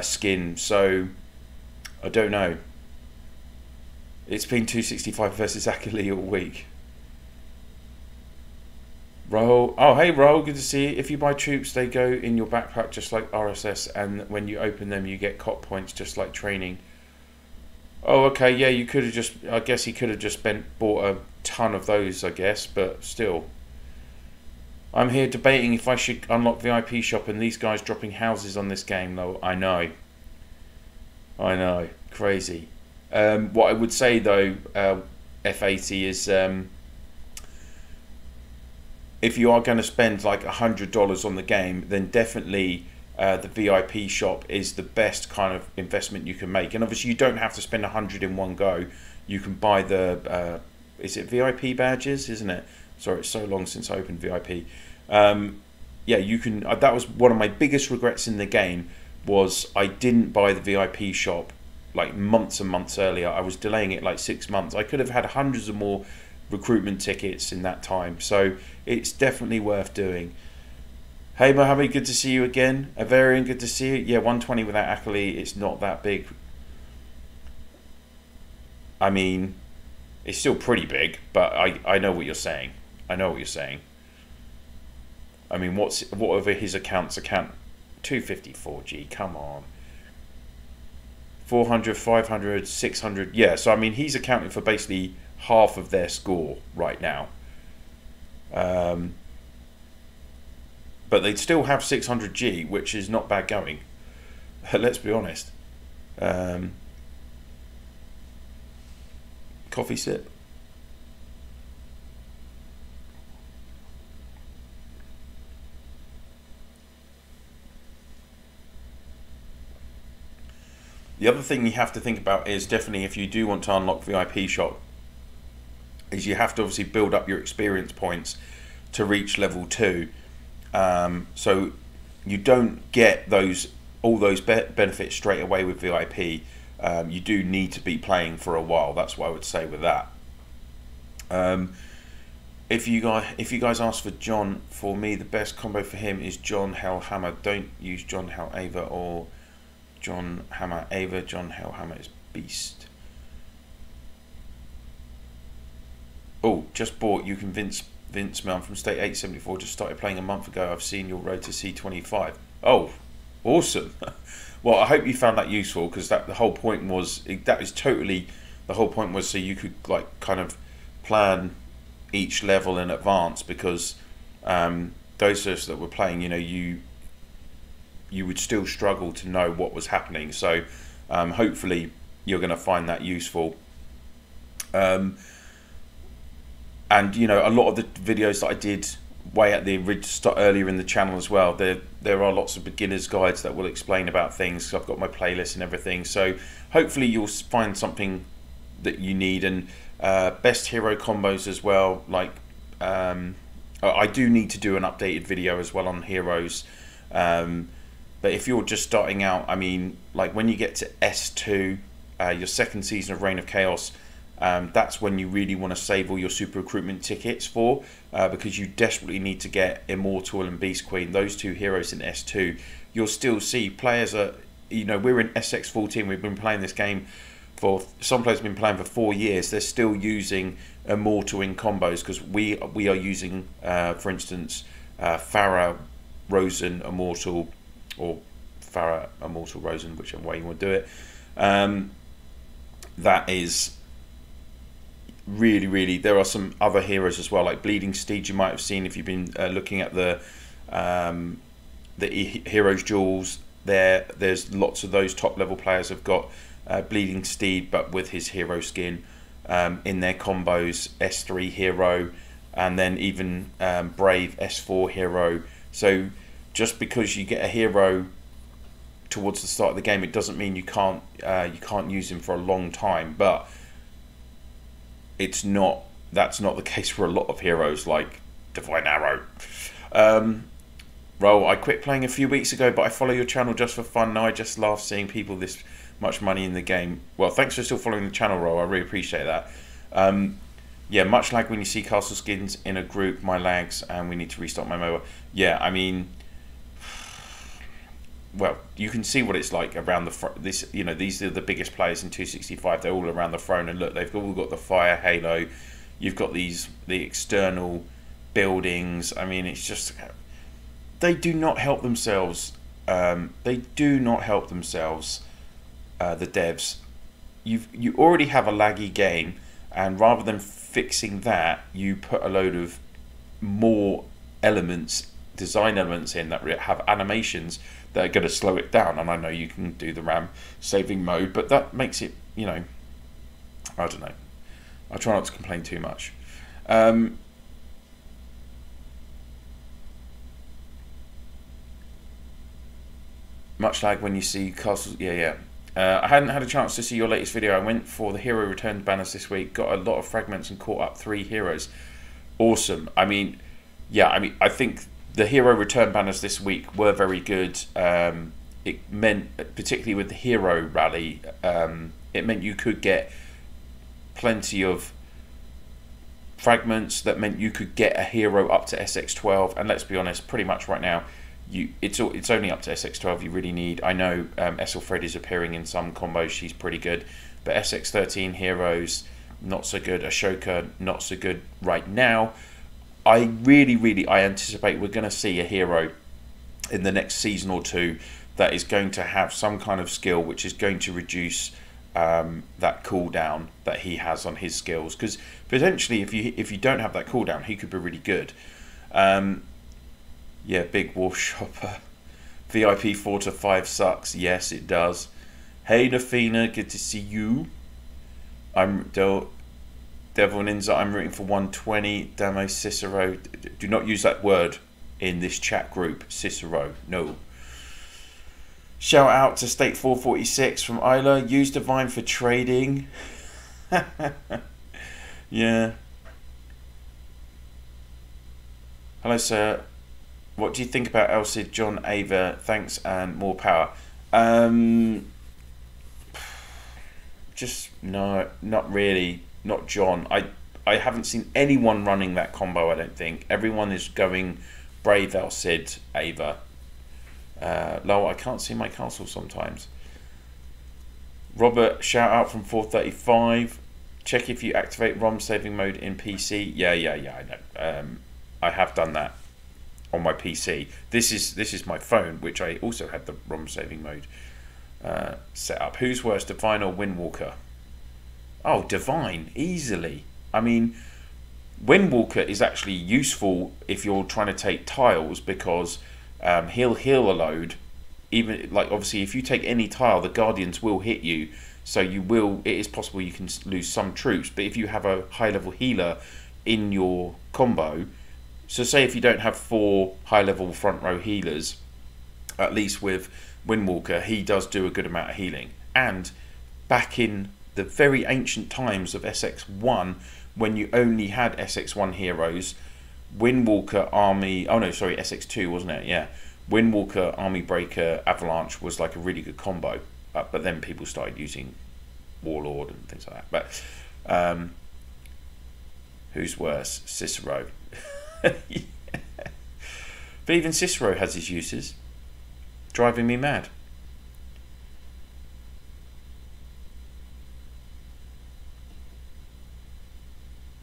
[SPEAKER 1] skin, so I don't know. It's been 265 versus Akali all week. Roll. Oh, hey, Roll. Good to see you. If you buy troops, they go in your backpack just like RSS, and when you open them, you get cop points just like training. Oh, okay. Yeah, you could have just. I guess he could have just bought a ton of those. I guess, but still. I'm here debating if I should unlock VIP shop, and these guys dropping houses on this game. Though I know. I know. Crazy. What I would say though, F80 is. If you are going to spend like $100 on the game, then definitely the VIP shop is the best kind of investment you can make. And obviously you don't have to spend 100 in one go. You can buy the, is it VIP badges, isn't it? Sorry, it's so long since I opened VIP. Yeah, you can, that was one of my biggest regrets in the game, was I didn't buy the VIP shop like months and months earlier. I was delaying it like 6 months. I could have had hundreds of more recruitment tickets in that time, so it's definitely worth doing. Hey Mohammed, good to see you again. Avarian, good to see you. Yeah, 120 without Akali, it's not that big. I mean, it's still pretty big, but I know what you're saying. I know what you're saying. I mean, whatever his account 254G, come on. 400, 500, 600, yeah, so I mean he's accounting for basically half of their score right now, but they'd still have 600G, which is not bad going. Let's be honest. Coffee sip. The other thing you have to think about is definitely, if you do want to unlock VIP shop, is you have to obviously build up your experience points to reach level 2. So you don't get all those benefits straight away with VIP. You do need to be playing for a while. That's what I would say with that. If you guys ask for John, for me the best combo for him is John Hellhammer. Don't use John Hell Ava or John Hammer Ava. John Hellhammer is beast. Oh, just bought. You convinced me. I'm from State 874. Just started playing a month ago. I've seen your road to C25. Oh, awesome. Well, I hope you found that useful, because the whole point was, that is totally the whole point, was so you could like kind of plan each level in advance, because those of us that were playing, you know, you would still struggle to know what was happening. So hopefully you're going to find that useful. And you know, a lot of the videos that I did way at the earlier in the channel as well, there are lots of beginners guides that will explain about things. I've got my playlist and everything, so hopefully you'll find something that you need. And best hero combos as well, like I do need to do an updated video as well on heroes, but if you're just starting out, I mean, like when you get to S2, your second season of Reign of Chaos, that's when you really want to save all your super recruitment tickets for, because you desperately need to get Immortal and Beast Queen, those two heroes in S2. You'll still see players are, you know, we're in SX14, we've been playing this game for, some players have been playing for 4 years, they're still using Immortal in combos, because we are using, for instance, Farah, Rosen, Immortal, or Farah, Immortal, Rosen, whichever way you want to do it. That is really, there are some other heroes as well, like Bleeding Steed, you might have seen if you've been looking at the Heroes Jewels. There's lots of those top level players have got Bleeding Steed, but with his hero skin in their combos, S3 hero, and then even Brave S4 hero. So just because you get a hero towards the start of the game, it doesn't mean you can't use him for a long time. But that's not the case for a lot of heroes like Divine Arrow. Roll, I quit playing a few weeks ago, but I follow your channel just for fun. Now I just laugh seeing people this much money in the game. Well, thanks for still following the channel, Roll. I really appreciate that. Yeah, much lag when you see castle skins in a group, my lags, and we need to restart my mobile. Yeah, I mean, well, you can see what it's like around the this, you know, these are the biggest players in 265. They're all around the throne, and look, they've all got the fire halo. You've got the external buildings. I mean, it's just, they do not help themselves. They do not help themselves, the devs. You already have a laggy game, and rather than fixing that, you put a load of more elements, design elements in that have animations that are going to slow it down. And I know you can do the RAM saving mode, but that makes it, you know, I don't know. I try not to complain too much. Much lag when you see castles. Yeah. I hadn't had a chance to see your latest video. I went for the hero returned banners this week, got a lot of fragments and caught up 3 heroes. Awesome. I mean, yeah, I think the hero return banners this week were very good. It meant, particularly with the hero rally, it meant you could get plenty of fragments. That meant you could get a hero up to SX12, and let's be honest, pretty much right now, it's only up to SX12 you really need. I know Fred is appearing in some combos, she's pretty good, but SX13 heroes, not so good. Ashoka, not so good right now. I anticipate we're going to see a hero in the next season or two that is going to have some kind of skill which is going to reduce that cooldown that he has on his skills, because potentially if you don't have that cooldown, he could be really good. Yeah, big war shopper. VIP 4 to 5 sucks. Yes, it does. Hey Nafina, good to see you. I'm Devil Ninja. I'm rooting for 120. Damo Cicero. Do not use that word in this chat group. Cicero, no. Shout out to State 446 from Isla. Use Divine for trading. Yeah. Hello, sir. What do you think about El Cid, John Ava? Thanks and more power. Just no, not really. Not John. I haven't seen anyone running that combo, I don't think. Everyone is going Brave El Cid, Ava. Lol, I can't see my castle sometimes. Robert, shout out from 435. Check if you activate ROM saving mode in PC. Yeah, I know. I have done that on my PC. This is my phone, which I also had the ROM saving mode set up. Who's worse, Divine or Windwalker? Oh, Divine, easily. I mean, Windwalker is actually useful if you're trying to take tiles, because he'll heal a load. Even, like, obviously if you take any tile, the Guardians will hit you, so it is possible you can lose some troops. But if you have a high level healer in your combo, so say if you don't have 4 high level front row healers, at least with Windwalker, he does do a good amount of healing. And back in the very ancient times of SX1, when you only had SX1 heroes, Windwalker Army, oh no, sorry, SX2 wasn't it? Yeah, Windwalker, Army Breaker, Avalanche was like a really good combo, but then people started using Warlord and things like that. But who's worse, Cicero? Yeah. But even Cicero has his uses, driving me mad.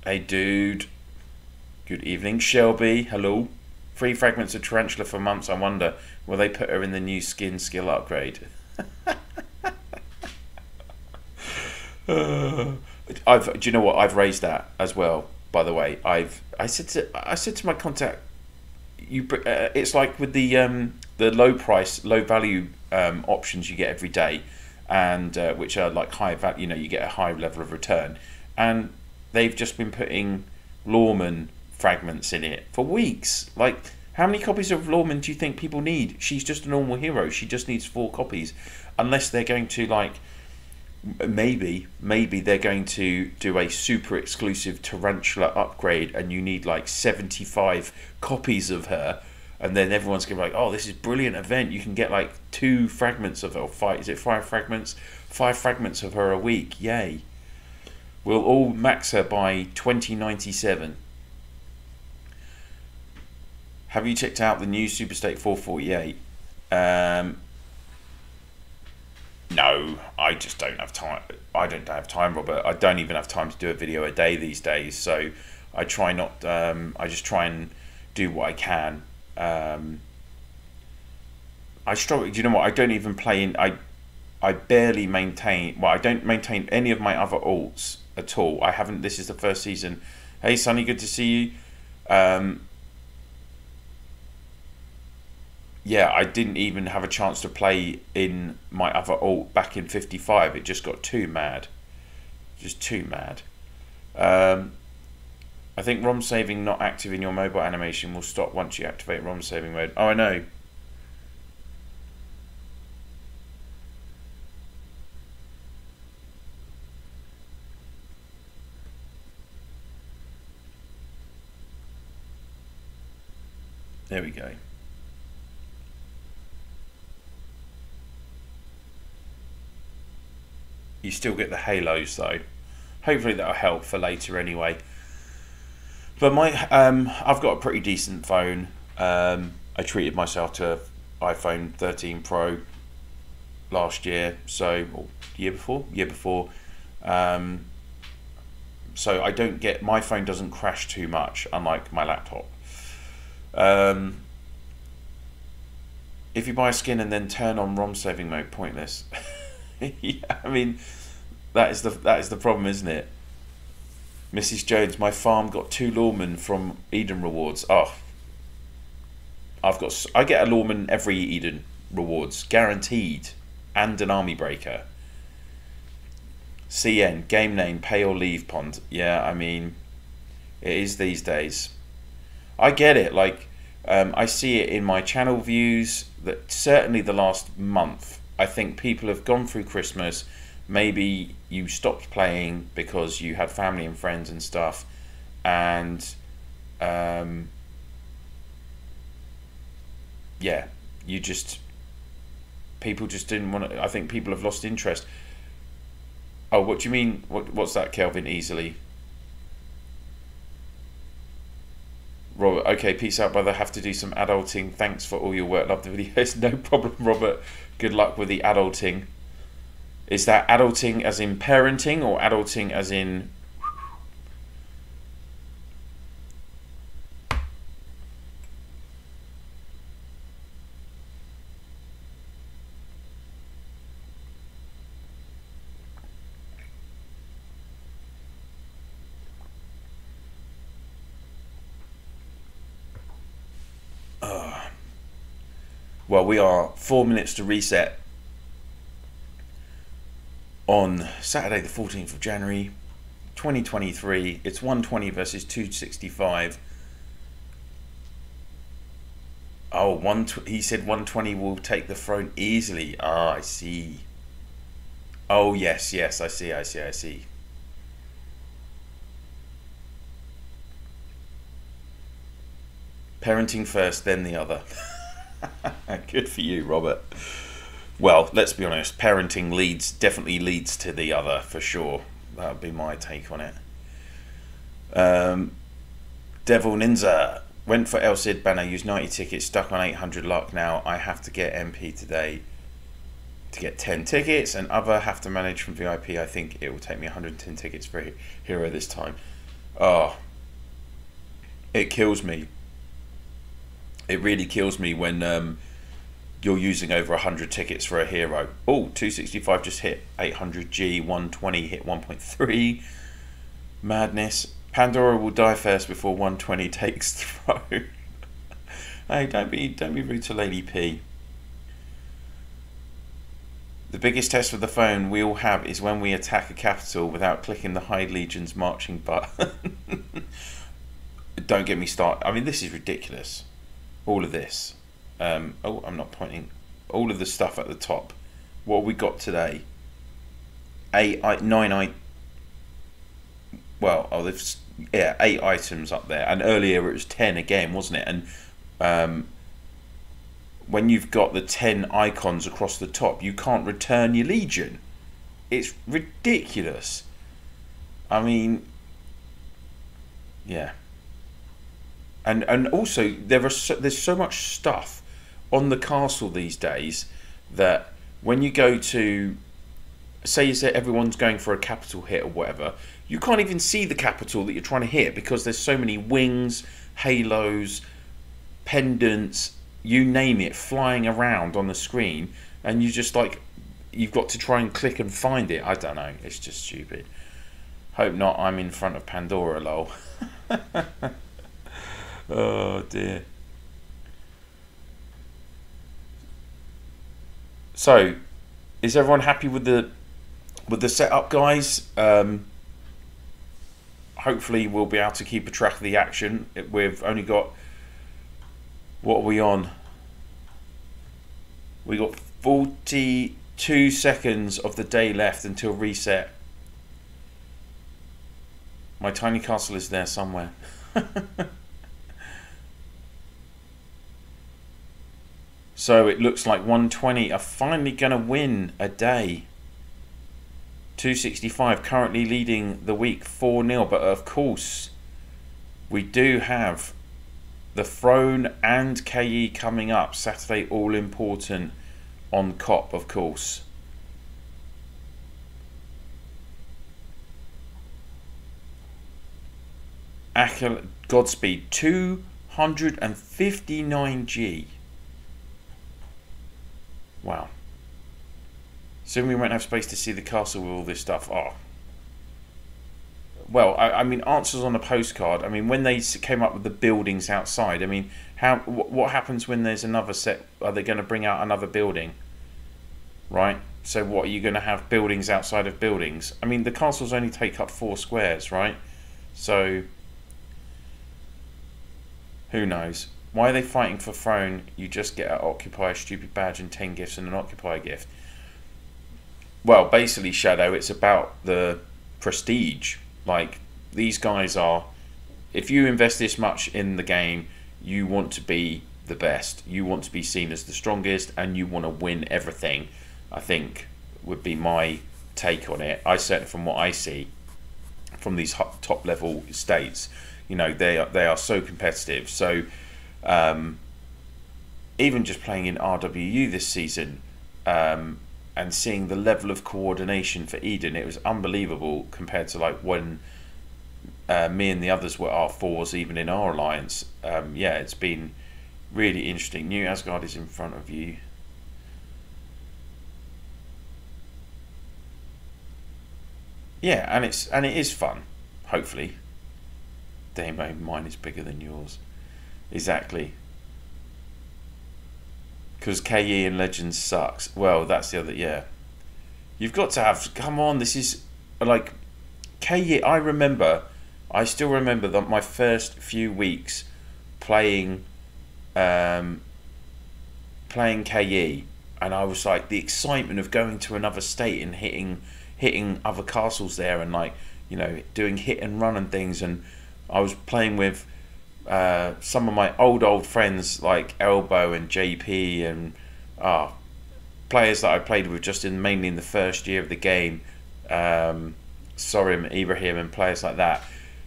[SPEAKER 1] Hey dude, good evening. Shelby, hello. 3 fragments of Tarantula for months. I wonder, will they put her in the new skin skill upgrade? Do you know what? I've raised that as well. By the way, I said to my contact, it's like with the low price, low value options you get every day, and which are like high value. You know, you get a high level of return, and they've just been putting Lawman fragments in it for weeks. Like, how many copies of Lawman do you think people need? She's just a normal hero. She just needs 4 copies, unless they're going to, like, maybe they're going to do a super exclusive Tarantula upgrade, and you need like 75 copies of her, and then everyone's gonna be like, oh, this is brilliant event, you can get like 2 fragments of her, or 5, is it 5 fragments? 5 fragments of her a week, yay. We'll all max her by 2097. Have you checked out the new Super State 448? No, I just don't have time. I don't have time, Robert. I don't even have time to do a video a day these days. So I try not. I just try and do what I can. I struggle. Do you know what? I don't even play in. I barely maintain. Well, I don't maintain any of my other alts at all. I haven't. This is the first season. Hey, Sonny, good to see you. Yeah, I didn't even have a chance to play in my other alt back in 55. It just got too mad. Just too mad. I think ROM saving not active in your mobile animation will stop once you activate ROM saving mode. Oh, I know. There we go. You still get the halos though. Hopefully that'll help for later anyway. But I've got a pretty decent phone. I treated myself to iPhone 13 Pro last year, or year before. So I don't get, my phone doesn't crash too much, unlike my laptop. If you buy a skin and then turn on ROM saving mode, pointless. Yeah, I mean, that is the problem, isn't it? Mrs. Jones, my farm got 2 lawmen from Eden rewards. Oh, I get a lawman every Eden rewards, guaranteed, and an army breaker. CN, game name, pay or leave pond. Yeah, I mean, it is these days. I get it. Like, I see it in my channel views that certainly the last month, I think people have gone through Christmas. Maybe you stopped playing because you had family and friends and stuff, and yeah, people just didn't want to. I think people have lost interest. Oh, what do you mean? What's that, Kelvin? Easily. Robert, okay, peace out, brother. Have to do some adulting. Thanks for all your work. Love the videos. No problem, Robert. Good luck with the adulting. Is that adulting as in parenting or adulting as in... Well, we are 4 minutes to reset on Saturday the 14th of January 2023. It's 120 versus 265. Oh, he said 120 will take the throne easily. Ah, I see. Oh, yes, I see. Parenting first, then the other. Good for you, Robert. Well, let's be honest, parenting definitely leads to the other, for sure. That would be my take on it. Devil Ninja went for El Cid banner, used 90 tickets, stuck on 800 luck. Now I have to get MP today to get 10 tickets, and other have to manage from VIP. I think it will take me 110 tickets for hero this time. Oh, it kills me. It really kills me when you're using over 100 tickets for a hero. Oh, 265 just hit 800G, 120 hit 1.3. Madness. Pandora will die first before 120 takes throne. Hey, don't be rude to Lady P. The biggest test for the phone we all have is when we attack a capital without clicking the Hide Legion's marching button. Don't get me started. I mean, this is ridiculous. All of this. Oh, I'm not pointing. All of the stuff at the top. What have we got today? 8 items up there. And earlier it was 10 again, wasn't it? And when you've got the 10 icons across the top, you can't return your Legion. It's ridiculous. I mean, yeah. And also there's so much stuff on the castle these days that when you go to say you say everyone's going for a capital hit or whatever, you can't even see the capital that you're trying to hit because there's so many wings, halos, pendants, you name it, flying around on the screen, and you just like, you've got to try and click and find it. I don't know, it's just stupid. Hope not, I'm in front of Pandora, lol. Oh dear. So, is everyone happy with the setup, guys? Hopefully we'll be able to keep a track of the action. We've only got, what are we on? We got 42 seconds of the day left until reset. My tiny castle is there somewhere. So it looks like 120 are finally going to win a day. 265 currently leading the week 4-0, but of course we do have the Throne and KE coming up Saturday, all important on COP, of course. Godspeed 259G. Wow. Soon we won't have space to see the castle with all this stuff. Oh. Well, I mean, answers on a postcard. I mean, when they came up with the buildings outside, I mean, what happens when there's another set? Are they going to bring out another building? Right? So what, are you going to have buildings outside of buildings? I mean, the castles only take up 4 squares, right? So, who knows? Why are they fighting for throne? You just get an occupier stupid badge and 10 gifts and an occupier gift. Well, basically, Shadow, it's about the prestige. Like, these guys are, if you invest this much in the game, you want to be the best. You want to be seen as the strongest, and you want to win everything, I think, would be my take on it. I certainly, from what I see from these top level states, you know, they are so competitive. So even just playing in RWU this season, and seeing the level of coordination for Eden, it was unbelievable compared to like when me and the others were R4s, even in our alliance. Yeah, it's been really interesting. New Asgard is in front of you. Yeah, and it is fun, hopefully. Demo, mine is bigger than yours. Exactly. Because KE and Legends sucks. Well, that's the other, yeah. You've got to have, come on, this is, like, KE, I still remember that my first few weeks playing KE, and I was like, the excitement of going to another state and hitting other castles there, and like, you know, doing hit and run and things, and I was playing with some of my old friends like Elbow and JP and players that I played with just mainly in the first year of the game, Sorim, Ibrahim and players like that,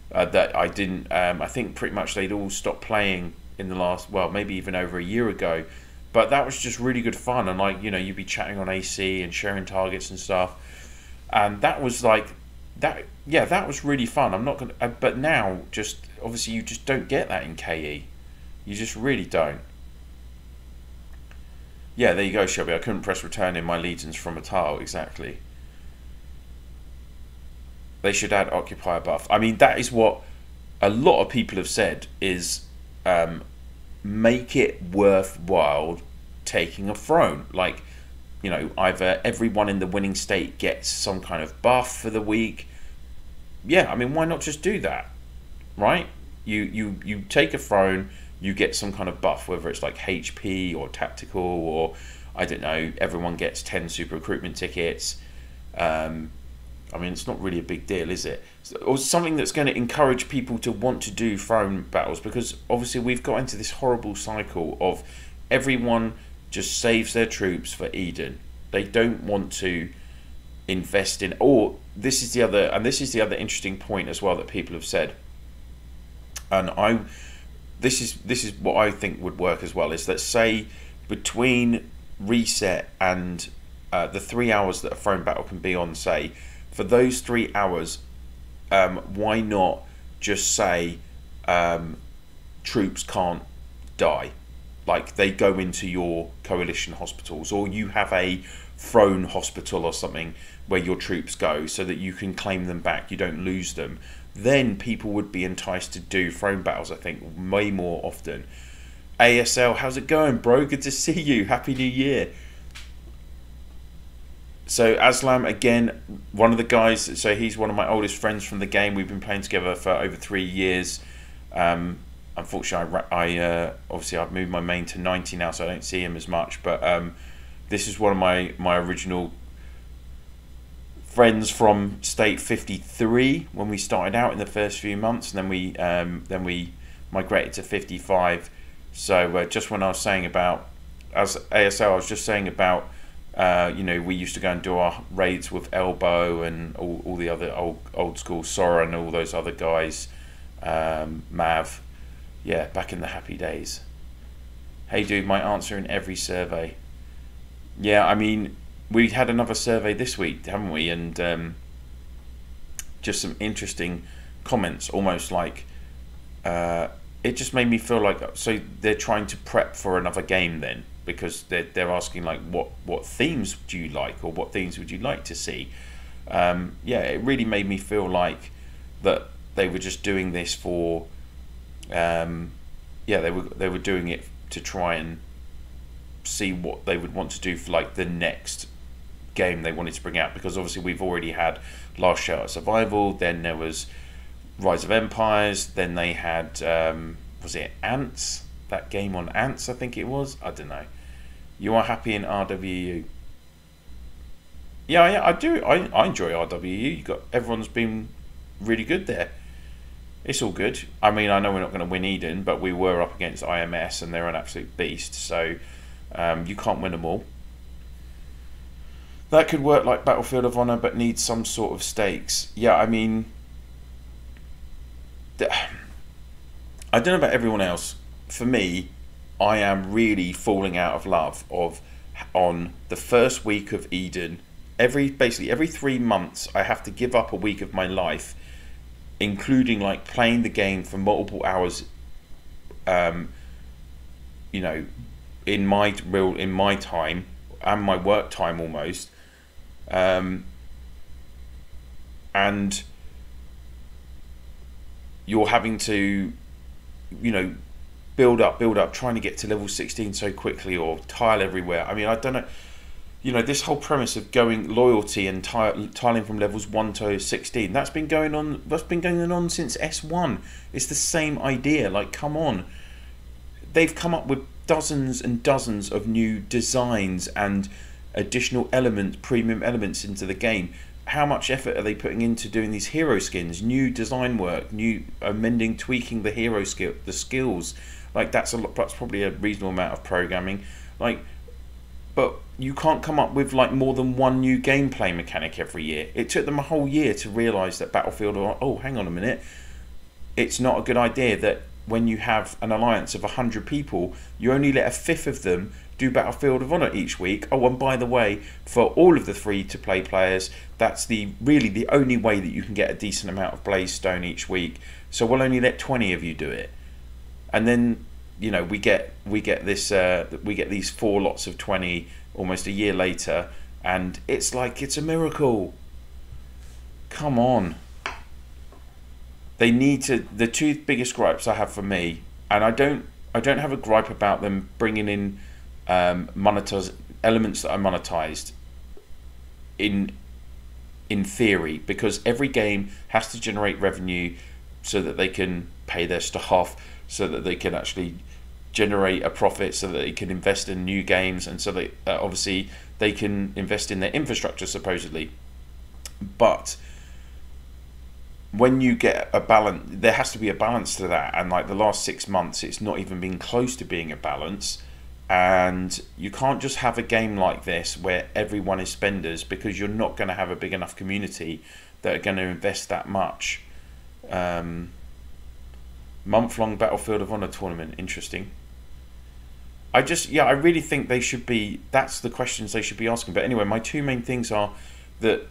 [SPEAKER 1] that I didn't, I think pretty much they'd all stopped playing in the last, well, maybe even over a year ago, but that was just really good fun. And like, you know, you'd be chatting on AC and sharing targets and stuff, and that was like, that, yeah, that was really fun. I'm not gonna, but now, just obviously you just don't get that in KE. You just really don't. Yeah, there you go, Shelby. I couldn't press return in my legions from a tile. Exactly. They should add occupier buff. I mean, that is what a lot of people have said, is make it worthwhile taking a throne. Like, you know, either everyone in the winning state gets some kind of buff for the week. Yeah, I mean, why not just do that, right? You take a throne, you get some kind of buff, whether it's like HP or tactical, or I don't know, everyone gets 10 super recruitment tickets. I mean, it's not really a big deal, is it? Or something that's going to encourage people to want to do throne battles, because obviously we've got into this horrible cycle of everyone just saves their troops for Eden. They don't want to invest in, or this is the other interesting point as well that people have said, and this is what I think would work as well, is that say between reset and the 3 hours that a phone battle can be on, say, for those 3 hours, why not just say troops can't die? Like, they go into your coalition hospitals, or you have a thrown hospital or something where your troops go, so that you can claim them back, you don't lose them. Then people would be enticed to do throne battles, I think, way more often. ASL, how's it going, bro? Good to see you. Happy New Year. So Aslam, again, one of the guys, so he's one of my oldest friends from the game. We've been playing together for over 3 years. Unfortunately, obviously I've moved my main to 90 now, so I don't see him as much. But this is one of my original friends from State 53 when we started out in the first few months, and then we migrated to 55. So just when I was saying about as ASL, I was just saying about you know, we used to go and do our raids with Elbow and all the other old school Sora and all those other guys, Mav, yeah, back in the happy days. Hey dude, my answer in every survey. Yeah, I mean, we had another survey this week, haven't we? And just some interesting comments, almost like it just made me feel like, so they're trying to prep for another game then, because they're asking like what themes do you like, or what themes would you like to see. Yeah, it really made me feel like that they were just doing this for yeah, they were doing it to try and see what they would want to do for like the next game they wanted to bring out, because obviously we've already had Last Shelter Survival, then there was Rise of Empires, then they had was it Ants, that game on Ants, I think it was, I don't know. You are happy in RWU? Yeah, I do. I enjoy RWU. You got, everyone's been really good there. It's all good. I mean, I know we're not going to win Eden, but we were up against IMS and they're an absolute beast, so you can't win them all. That could work like Battlefield of Honor, but needs some sort of stakes. Yeah, I mean, I don't know about everyone else. For me, I am really falling out of love on the first week of Eden. Basically every 3 months I have to give up a week of my life, including like playing the game for multiple hours, you know, in my time and my work time almost, and you're having to, you know, build up, trying to get to level 16 so quickly, or tile everywhere. I mean, I don't know, you know, this whole premise of going loyalty and tiling from levels 1 to 16, that's been going on since S1. It's the same idea. Like, come on, they've come up with dozens and dozens of new designs and additional elements, premium elements into the game. How much effort are they putting into doing these hero skins, new design work, new amending, tweaking the hero the skills? Like, that's probably a reasonable amount of programming. Like, but you can't come up with like more than one new gameplay mechanic every year. It took them a whole year to realise that Battlefield, oh, hang on a minute, it's not a good idea that when you have an alliance of 100 people, you only let a fifth of them do Battlefield of Honor each week. Oh, and by the way, for all of the free-to-play players, that's really the only way that you can get a decent amount of Blaze Stone each week. So we'll only let 20 of you do it. And then, you know, we get these 4 lots of 20 almost a year later, and it's like, it's a miracle. Come on. They need to. The 2 biggest gripes I have for me, and I don't have a gripe about them bringing in monetized elements that are monetized in theory, because every game has to generate revenue so that they can pay their staff, so that they can actually generate a profit, so that they can invest in new games, and so that obviously they can invest in their infrastructure supposedly. But when you get a balance, there has to be a balance to that, and like the last 6 months it's not even been close to being a balance. And you can't just have a game like this where everyone is spenders, because you're not going to have a big enough community that are going to invest that much. Month-long Battlefield of Honor tournament, interesting. I really think they should be, that's the questions they should be asking. But anyway, my two main things are that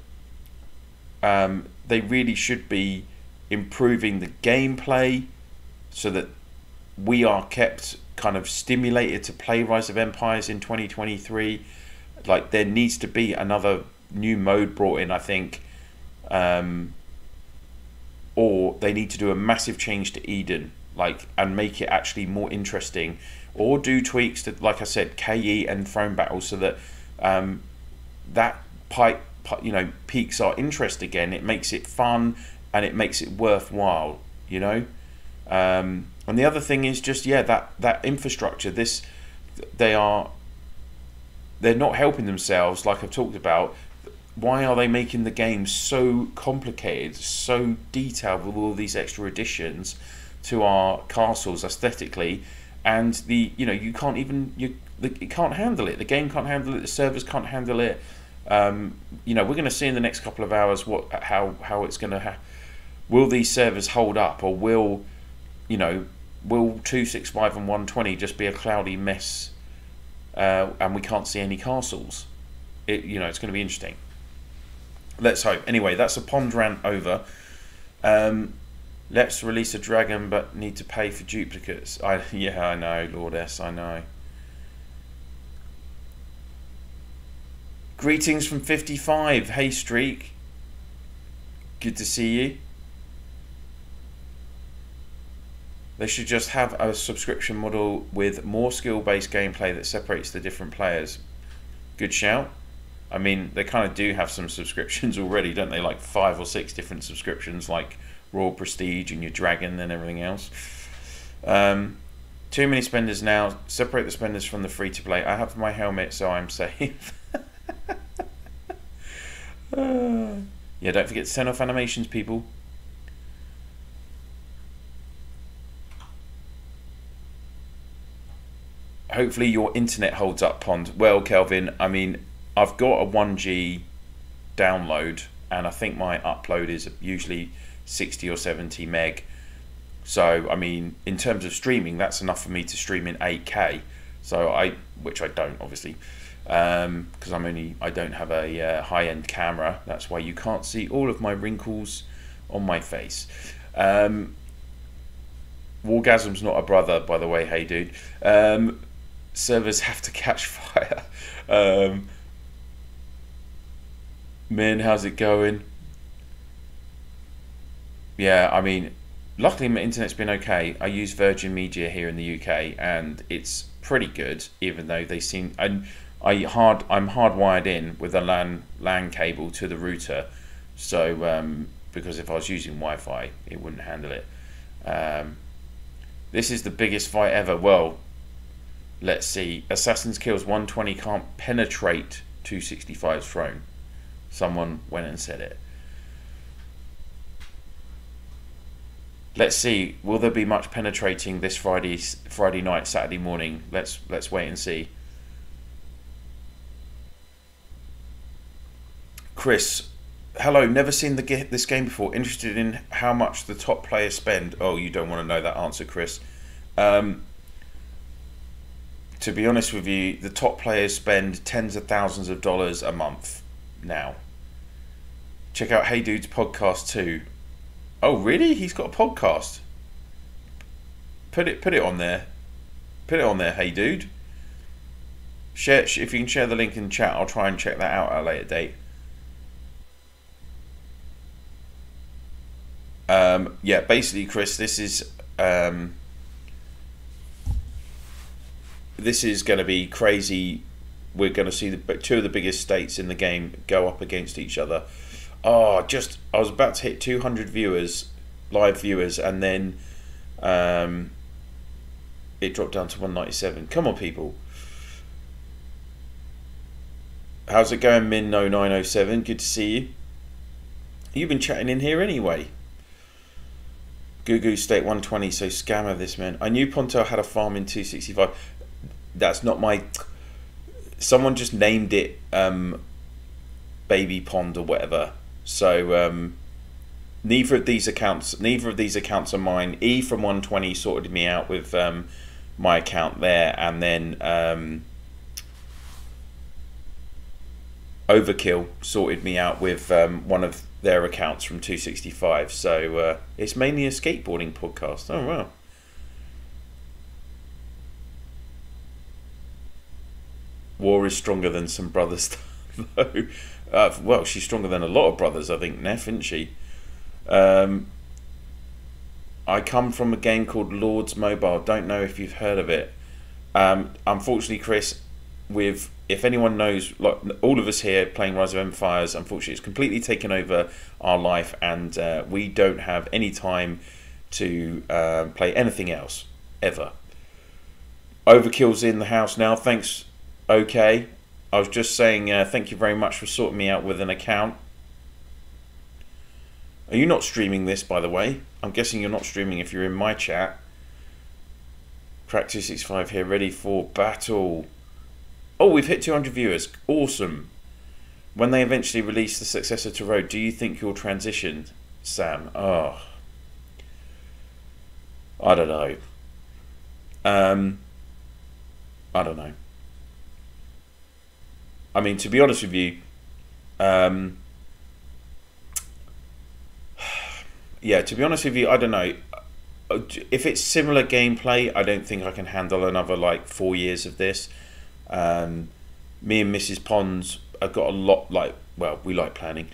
[SPEAKER 1] they really should be improving the gameplay so that we are kept kind of stimulated to play Rise of Empires in 2023. Like, there needs to be another new mode brought in, I think, or they need to do a massive change to Eden, like, and make it actually more interesting, or do tweaks to, like I said, KE and throne battles, so that that piques our interest again. It makes it fun and it makes it worthwhile, you know. And the other thing is just, yeah, that infrastructure. They're not helping themselves, like I've talked about. Why are they making the game so complicated, so detailed, with all these extra additions to our castles aesthetically? And you can't even, it can't handle it. The game can't handle it. The servers can't handle it. We're going to see in the next couple of hours how it's going to will these servers hold up, or will 265 and 120 just be a cloudy mess, and we can't see any castles? It's going to be interesting. Let's hope. Anyway, that's a pond rant over. Let's release a dragon, but need to pay for duplicates. I know, Lord S, I know. Greetings from 55. Hey, Streak. Good to see you. They should just have a subscription model with more skill-based gameplay that separates the different players. Good shout. I mean, they kind of do have some subscriptions already, don't they? Like 5 or 6 different subscriptions, like Royal Prestige and your Dragon and everything else. Too many spenders now. Separate the spenders from the free-to-play. I have my helmet, so I'm safe. Yeah, don't forget to turn off animations, people. Hopefully your internet holds up, Pond. Well, Kelvin, I mean, I've got a 1G download, and I think my upload is usually 60 or 70 meg. So, I mean, in terms of streaming, that's enough for me to stream in 8K. So which I don't, obviously, because I don't have a high-end camera. That's why you can't see all of my wrinkles on my face. Wargasm's not a brother, by the way. Hey, dude. Servers have to catch fire. Min, how's it going? Yeah, I mean, luckily my internet's been okay. I use Virgin Media here in the UK, and it's pretty good, even though they seem... I'm hardwired in with a LAN cable to the router, so because if I was using Wi-Fi, it wouldn't handle it. This is the biggest fight ever. Well, let's see. Assassin's Kills 120 can't penetrate 265's throne. Someone went and said it. Let's see. Will there be much penetrating this Friday night, Saturday morning? Let's wait and see. Chris, hello. Never seen this game before. Interested in how much the top players spend? Oh, you don't want to know that answer, Chris. To be honest with you, the top players spend tens of thousands of dollars a month now. Check out Hey Dude's podcast too. Oh, really? He's got a podcast. Put it on there. Put it on there, Hey Dude. Share if you can share the link in chat. I'll try and check that out at a later date. Yeah, basically, Chris, this is going to be crazy. We're going to see two of the biggest states in the game go up against each other. Oh, I was about to hit 200 viewers, live viewers, and then it dropped down to 197. Come on, people. How's it going, Min0907? Good to see you. You've been chatting in here anyway. Gugu State 120, so scammer this man. I knew Pontail had a farm in 265. That's not my... Someone just named it Baby Pond or whatever. So neither of these accounts are mine. E from 120 sorted me out with my account there, and then Overkill sorted me out with one of their accounts from 265. So it's mainly a skateboarding podcast. Oh wow. War is stronger than some brothers, though. Well, she's stronger than a lot of brothers, I think, Neff, isn't she? I come from a game called Lords Mobile. Don't know if you've heard of it. Unfortunately, Chris, if anyone knows, like all of us here playing Rise of Empires, unfortunately, it's completely taken over our life, and we don't have any time to play anything else ever. Overkill's in the house now. Thanks. Okay, I was just saying thank you very much for sorting me out with an account. Are you not streaming this, by the way? I'm guessing you're not streaming if you're in my chat. Crack 265 here, ready for battle. Oh, we've hit 200 viewers. Awesome. When they eventually release the successor to Road, do you think you'll transition, Sam? Oh, I don't know. I don't know. I mean, to be honest with you, yeah, to be honest with you, I don't know. If it's similar gameplay, I don't think I can handle another like 4 years of this. Me and Mrs. Pons have got a lot, like, well, we like planning.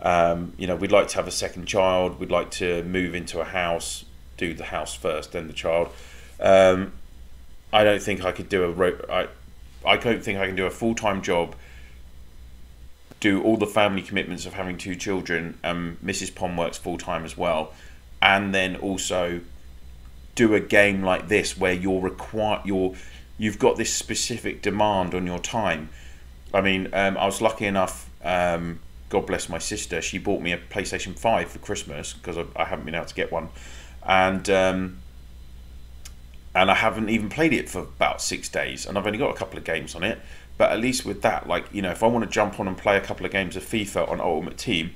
[SPEAKER 1] You know, we'd like to have a second child. We'd like to move into a house, do the house first, then the child. I don't think I could do I don't think I can do a full-time job, do all the family commitments of having 2 children. Mrs. Pond works full-time as well, and then also do a game like this where you've got this specific demand on your time. I mean, I was lucky enough, God bless my sister, she bought me a PlayStation 5 for Christmas because I haven't been able to get one, and I haven't even played it for about 6 days, and I've only got a couple of games on it. But at least with that, like, you know, if I want to jump on and play a couple of games of FIFA on Ultimate Team,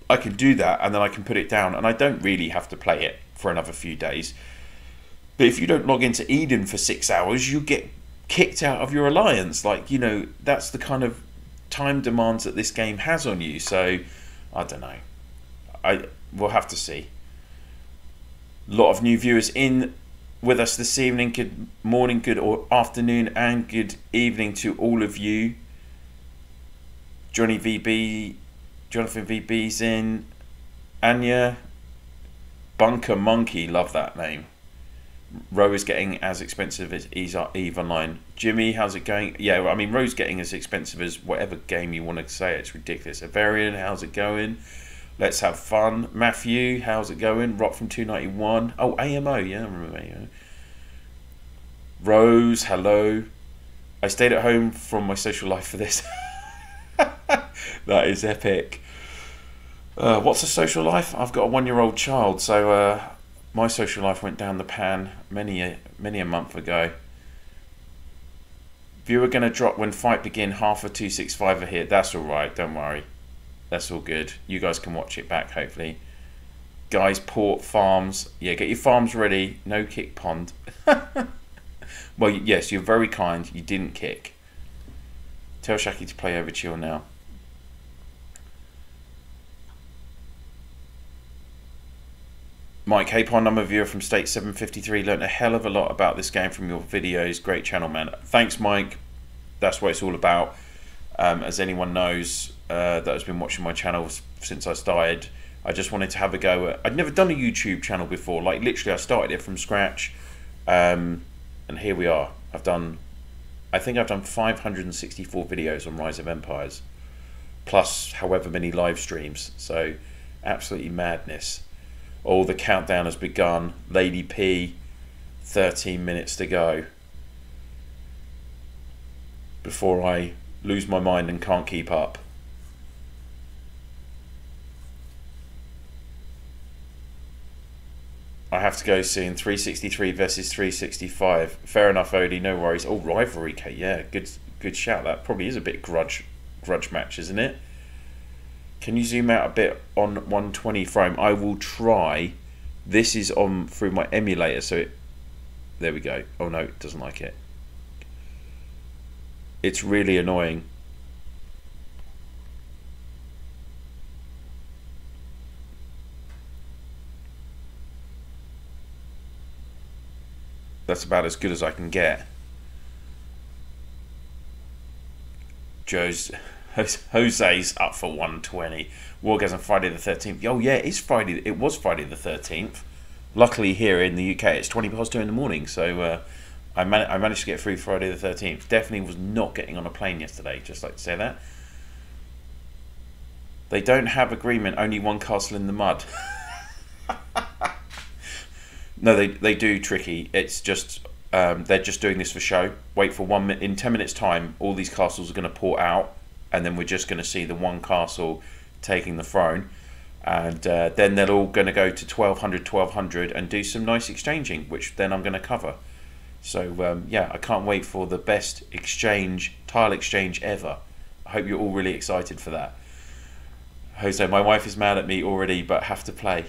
[SPEAKER 1] I can do that, and then I can put it down, and I don't really have to play it for another few days. But if you don't log into Eden for 6 hours, you get kicked out of your alliance. Like, you know, that's the kind of time demands that this game has on you. So I don't know. We'll have to see. A lot of new viewers in with us this evening. Good morning, good afternoon, and good evening to all of you. Jonathan VB's in. Anya, Bunker Monkey, love that name. Row is getting as expensive as Eve Online. Jimmy, how's it going? Yeah, well, I mean, Row's getting as expensive as whatever game you want to say. It's ridiculous. Avarian, how's it going? Let's have fun. Matthew, how's it going? Rock from 291. Oh, AMO, yeah, I remember AMO. Rose, hello. I stayed at home from my social life for this. That is epic. What's a social life? I've got a 1-year-old child, so my social life went down the pan many a month ago. Viewer gonna drop when fight begin. Half of 265 are here. That's all right. Don't worry. That's all good. You guys can watch it back, hopefully. Guys, port farms. Yeah, get your farms ready. No kick pond. Well, yes, you're very kind. You didn't kick. Tell Shaki to play over chill now. Mike, hey Pond, I'm a viewer from State 753. Learned a hell of a lot about this game from your videos. Great channel, man. Thanks, Mike. That's what it's all about. As anyone knows that has been watching my channel since I started, I just wanted to have a go at... I'd never done a YouTube channel before. Like, literally, I started it from scratch. And here we are. I think I've done 564 videos on Rise of Empires. Plus however many live streams. So, absolutely madness. Oh, the countdown has begun. Lady P, 13 minutes to go. Before I lose my mind and can't keep up. I have to go soon. 363 versus 365. Fair enough, Odie. No worries. Oh, rivalry, Kate. Yeah, good shout. That probably is a bit grudge match, isn't it? Can you zoom out a bit on 120 frame? I will try. This is on through my emulator, so There we go. Oh no, it doesn't like it. It's really annoying. That's about as good as I can get. Jose's up for 120. Wargasm Friday the 13th. Oh yeah, it's Friday. It was Friday the 13th. Luckily here in the UK it's 2:20 in the morning, so I managed to get through Friday the 13th. Definitely was not getting on a plane yesterday, just like to say that. They don't have agreement, only one castle in the mud. No, they do, Tricky. It's just they're just doing this for show. Wait for 1 minute. In 10 minutes time, all these castles are going to port out, and then we're just going to see the one castle taking the throne, and then they're all going to go to 1200 and do some nice exchanging, which then I'm going to cover. So yeah, I can't wait for the best tile exchange ever. I hope you're all really excited for that. Jose, my wife is mad at me already, but have to play.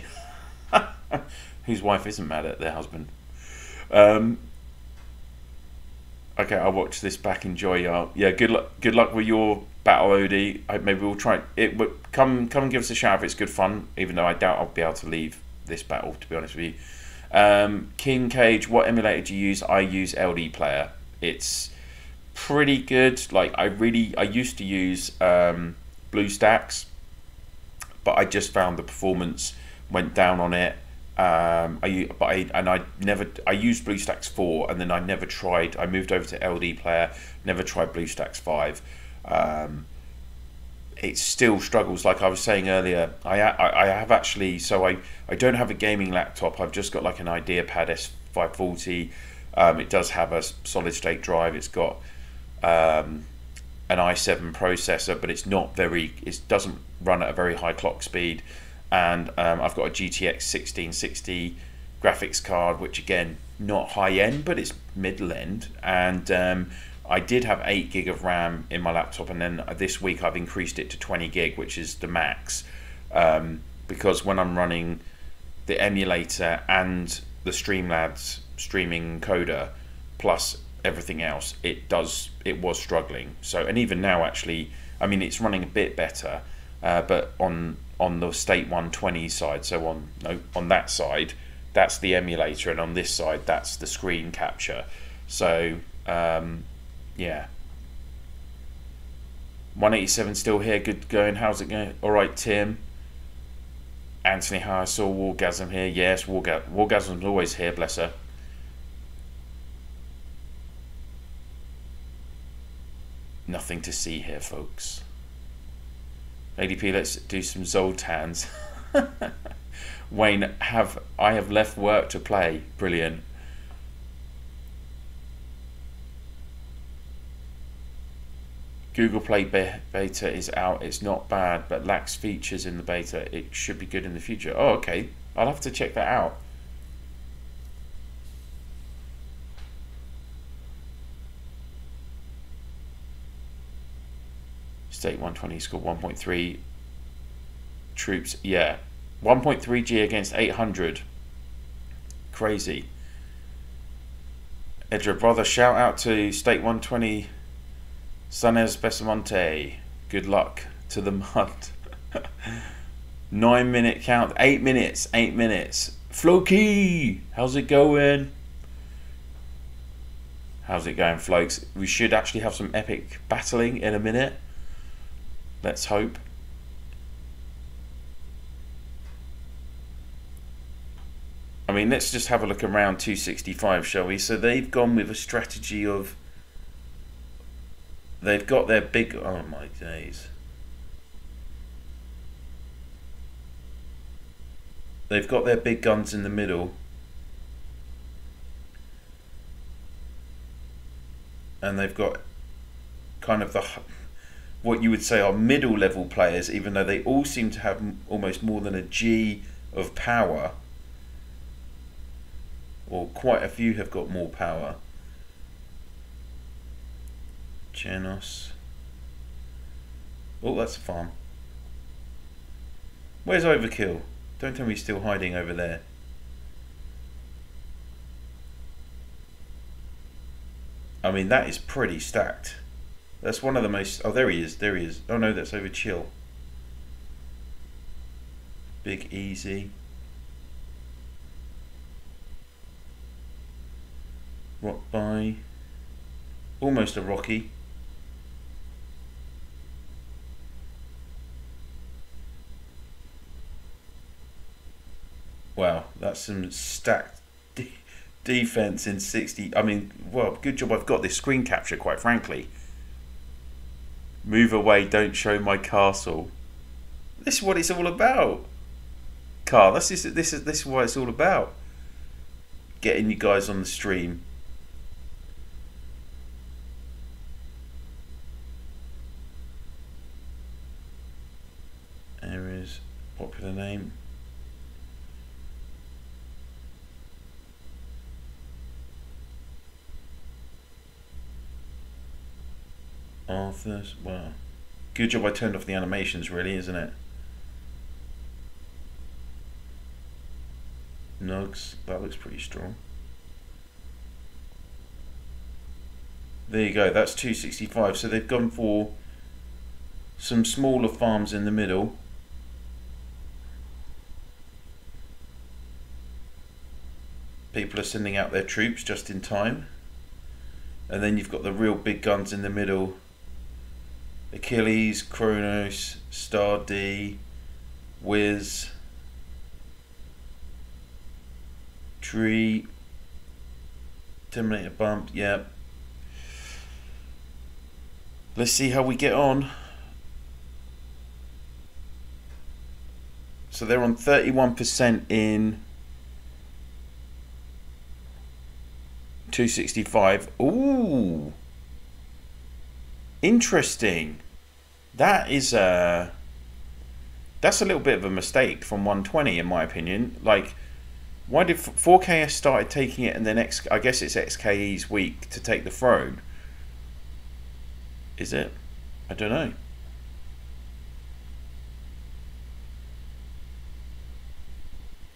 [SPEAKER 1] Whose wife isn't mad at their husband? Okay, I'll watch this back. Enjoy, y'all. Yeah, good luck with your battle, Odie. Maybe we'll try it. But come and give us a shout if it's good fun. Even though I doubt I'll be able to leave this battle, to be honest with you. King Cage, what emulator do you use? I use LD Player. It's pretty good. Like I used to use BlueStacks, but I just found the performance went down on it. I used BlueStacks 4, and then I never tried. I moved over to LD Player, never tried BlueStacks 5. It still struggles, like I was saying earlier. I have actually, so I don't have a gaming laptop. I've just got like an IdeaPad S540. It does have a solid state drive. It's got an i7 processor, but it's not very. It doesn't run at a very high clock speed. And I've got a GTX 1660 graphics card, which again, not high end, but it's middle end. And I did have 8 gig of RAM in my laptop, and then this week I've increased it to 20 gig, which is the max. Because when I'm running the emulator and the Streamlabs streaming encoder, plus everything else, it was struggling. So, and even now actually, I mean, it's running a bit better, but on the State 120 side, so on that side, that's the emulator, and on this side, that's the screen capture. So yeah, 187 still here, good going. How's it going? All right, Tim. Anthony, how I saw Wargasm here. Yes, Wargasm's always here, bless her. Nothing to see here, folks. ADP, let's do some Zoltans. Wayne, I have left work to play. Brilliant. Google Play beta is out. It's not bad, but lacks features in the beta. It should be good in the future. Oh, okay. I'll have to check that out. State 120 scored 1.3 troops. Yeah, 1.3 G against 800. Crazy. Edra, brother, shout out to State 120 Sanes Besamonte. Good luck to the mud. 9-minute count. 8 minutes. 8 minutes. Floki, how's it going? How's it going, Flokes? We should actually have some epic battling in a minute. Let's hope. I mean, let's just have a look around 265, shall we? So they've gone with a strategy of... They've got their big... Oh my days. They've got their big guns in the middle. And they've got kind of the... what you would say are middle level players, even though they all seem to have almost more than a G of power, or quite a few have got more power. Genos. Oh, that's a farm. Where's Overkill? Don't tell me he's still hiding over there. I mean, that is pretty stacked. That's one of the most... Oh, there he is. There he is. Oh, no, that's over chill. Big Easy. Rock by. Almost a Rocky. Wow, that's some stacked defense in 60. I mean, well, good job I've got this screen capture, quite frankly. Move away, don't show my castle. This is what it's all about. Carl, this is what it's all about. Getting you guys on the stream. There is popular name. Arthur's. Wow. Good job I turned off the animations, really, isn't it? Nugs. That looks pretty strong. There you go. That's 265. So they've gone for some smaller farms in the middle. People are sending out their troops just in time. And then you've got the real big guns in the middle. Achilles, Kronos, Star D, Wiz, Tree, Terminator Bump, yep. Let's see how we get on. So they're on 31% in 265. Ooh. Interesting. That's a little bit of a mistake from 120 in my opinion. Like, why did 4KS started taking it and then I guess it's XKE's week to take the throne? Is it? I don't know.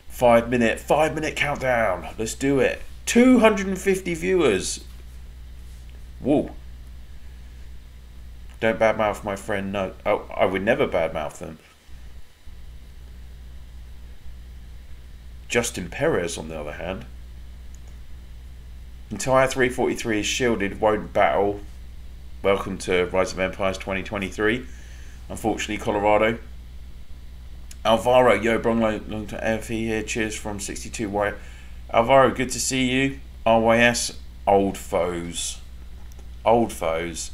[SPEAKER 1] Five minute countdown. Let's do it. 250 viewers. Whoa. Don't badmouth my friend. No. Oh, I would never badmouth them. Justin Perez, on the other hand. Entire 343 is shielded, won't battle. Welcome to Rise of Empires 2023. Unfortunately, Colorado. Alvaro, yo, Brong, long to AFE here. Cheers from 62Y. Alvaro, good to see you. RYS, old foes. Old foes.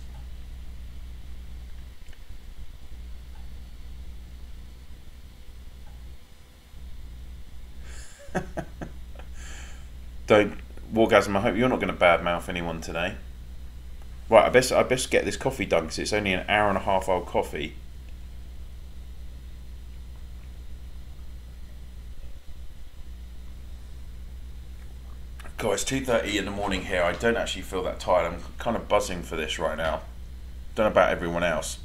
[SPEAKER 1] Don't, Wargasm, I hope you're not going to badmouth anyone today. Right, I best get this coffee done because it's only an hour and a half old coffee. God, it's 2:30 in the morning here. I don't actually feel that tired. I'm kind of buzzing for this right now. Don't know about everyone else.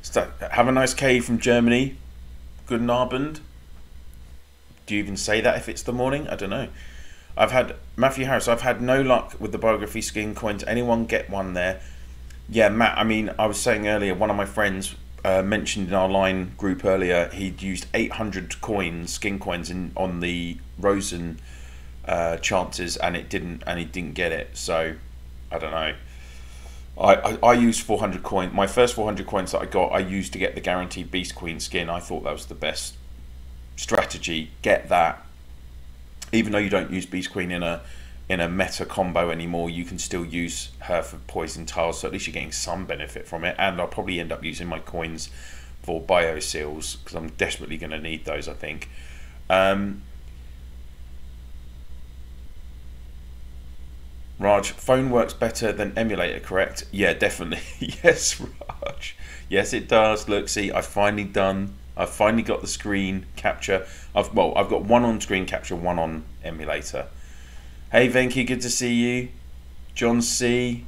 [SPEAKER 1] So, have a nice K from Germany. Guten Abend. Do you even say that if it's the morning? I don't know. I've had Matthew Harris. I've had no luck with the biography skin coins. Anyone get one there? Yeah, Matt. I mean, I was saying earlier. One of my friends mentioned in our line group earlier. He'd used 800 coins, skin coins, on the Rosen chances, and it didn't. And he didn't get it. So I don't know. I used 400 coins. My first 400 coins that I got, I used to get the guaranteed Beast Queen skin. I thought that was the best strategy. Get that. Even though you don't use Beast Queen in a meta combo anymore, you can still use her for poison tiles, so at least you're getting some benefit from it. And I'll probably end up using my coins for bio seals because I'm desperately going to need those, I think. Raj, phone works better than emulator, correct? Yeah, definitely. Yes, Raj. Yes, it does. Look, see, I've finally got the screen capture. I've got one on screen capture, one on emulator. Hey Venky, good to see you. John C.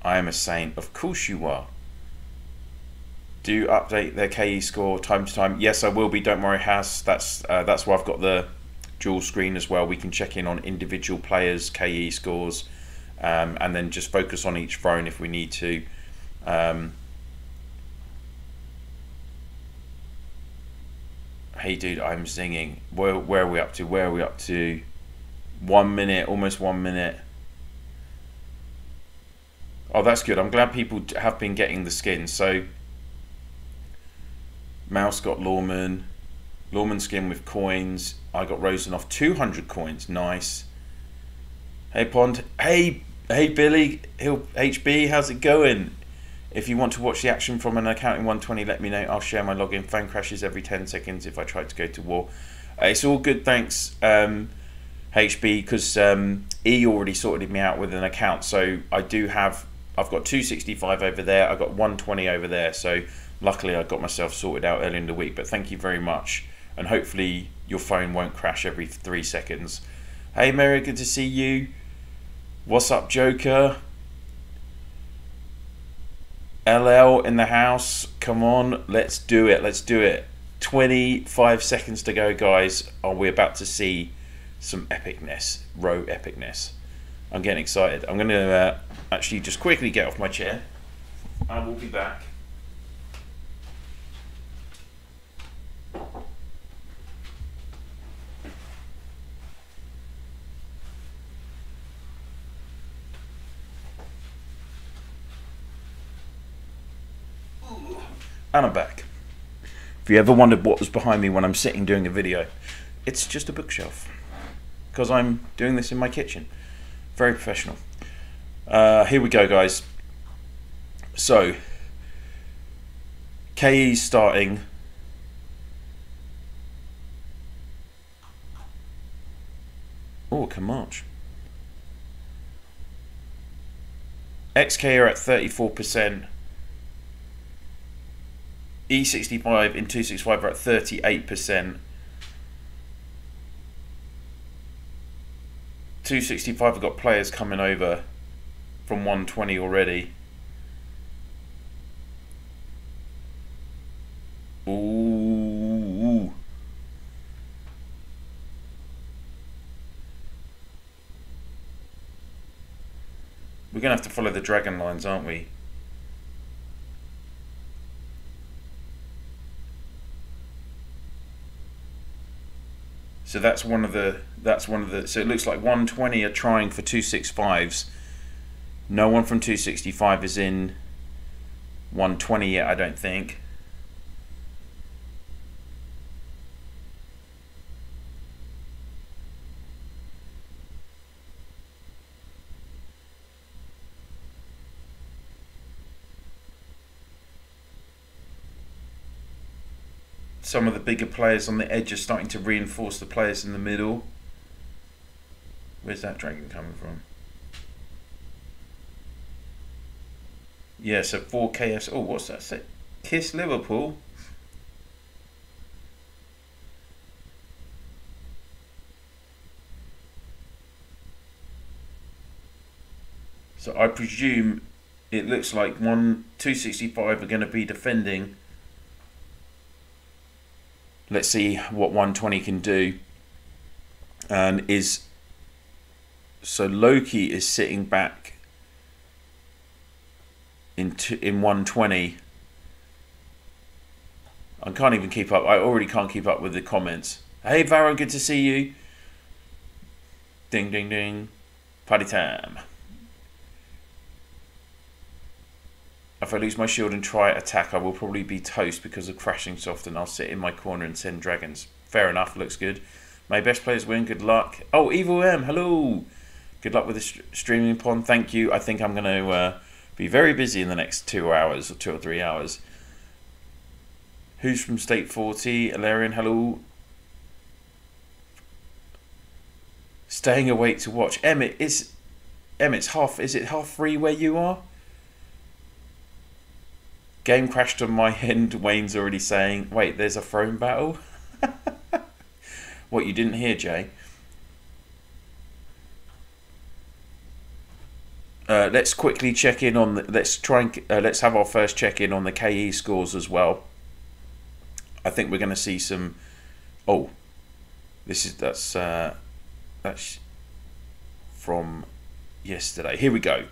[SPEAKER 1] I am a saint. Of course you are. Do update their KE score time to time. Yes, I will be. Don't worry, Has. That's why I've got the dual screen as well. We can check in on individual players' KE scores, and then just focus on each throne if we need to. Hey dude, I'm zinging. Where are we up to? Where are we up to? 1 minute, almost 1 minute. Oh, that's good. I'm glad people have been getting the skins. So, Mouse got Lawman skin with coins. I got Rosenoff 200 coins. Nice. Hey Pond. Hey Billy. HB. How's it going? If you want to watch the action from an account in 120, let me know. I'll share my login. Phone crashes every 10 seconds if I try to go to war. It's all good, thanks, HB, because E already sorted me out with an account. So I've got 265 over there. I've got 120 over there. So luckily I got myself sorted out early in the week. But thank you very much. And hopefully your phone won't crash every 3 seconds. Hey Mary, good to see you. What's up, Joker? LL in the house. Come on, let's do it. Let's do it. 25 seconds to go, guys. Are we about to see some epicness? Row epicness. I'm getting excited. I'm going to actually just quickly get off my chair. I will be back. And I'm back. If you ever wondered what was behind me when I'm sitting doing a video, it's just a bookshelf. Because I'm doing this in my kitchen. Very professional. Here we go, guys. So, KE's starting. Oh, it can march. XK are at 34%. E65 and 265 are at 38%. 265 have got players coming over from 120 already. Ooh. We're going to have to follow the dragon lines, aren't we? So that's one of the, so it looks like 120 are trying for 265s. No one from 265 is in 120 yet, I don't think. Some of the bigger players on the edge are starting to reinforce the players in the middle. Where's that dragon coming from? Yeah, so 4 KS. Oh, what's that say? Kiss Liverpool. So I presume it looks like 265 are going to be defending. Let's see what 120 can do. And so Loki is sitting back in 120. I can't even keep up. I already can't keep up with the comments. Hey Varro, good to see you. Ding ding ding. Party time. If I lose my shield and try attack, I will probably be toast because of crashing so often. I'll sit in my corner and send dragons. Fair enough, looks good. May best players win, good luck. Oh, Evil M, hello. Good luck with the streaming, Pond. Thank you. I think I'm going to be very busy in the next 2 hours or 2 or 3 hours. Who's from State 40? Alarian, hello. Staying awake to watch. Emmett, is it half 3 where you are? Game crashed on my end, Wayne's already saying. Wait, there's a throne battle? What, you didn't hear, Jay? Let's quickly check in on let's have our first check in on the KE scores as well. I think we're going to see some. Oh, That's from yesterday. Here we go.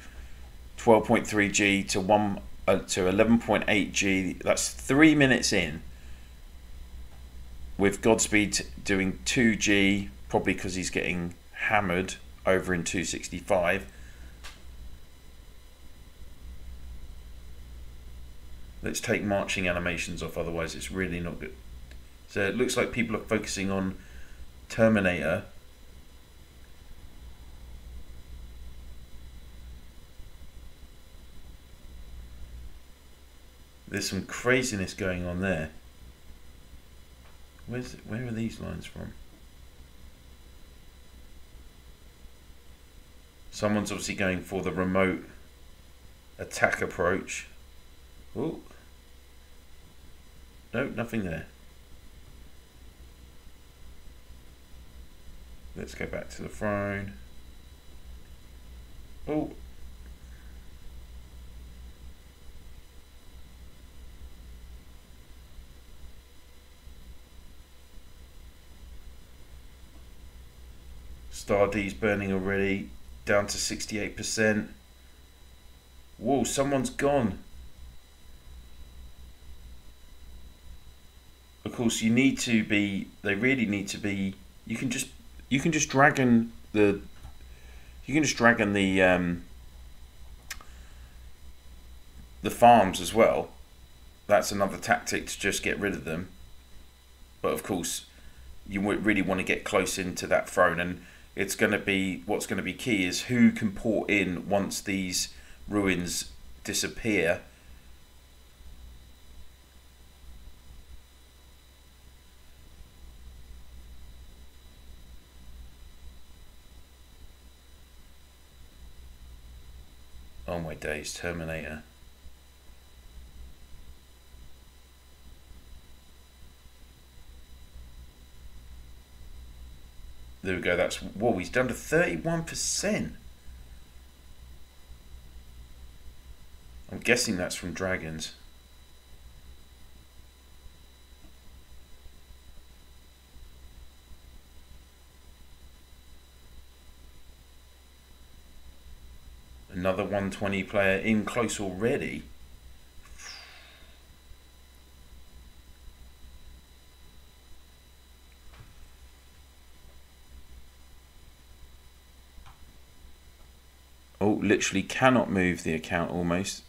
[SPEAKER 1] 12.3G to 11.8G. That's 3 minutes in. With Godspeed doing 2G, probably because he's getting hammered over in 265. Let's take marching animations off, otherwise it's really not good. So it looks like people are focusing on Terminator. There's some craziness going on there. Where are these lines from? Someone's obviously going for the remote attack approach. Oh. No, nothing there. Let's go back to the throne. Oh. Star D's burning already, down to 68%. Whoa, someone's gone. Of course, you need to be. They really need to be. You can just dragon the. You can just dragon the farms as well. That's another tactic to just get rid of them. But of course, you really want to get close into that throne, and it's going to be, what's going to be key is who can port in once these ruins disappear. Oh my days, Terminator. There we go, that's, whoa, he's down to 31%. I'm guessing that's from dragons. Another 120 player in close already. Oh, literally cannot move the account almost.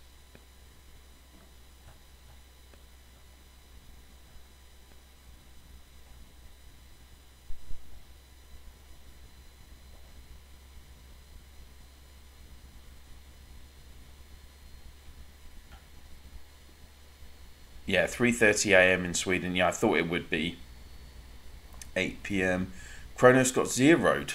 [SPEAKER 1] Yeah, 3:30 AM in Sweden. Yeah, I thought it would be 8 PM. Kronos got zeroed.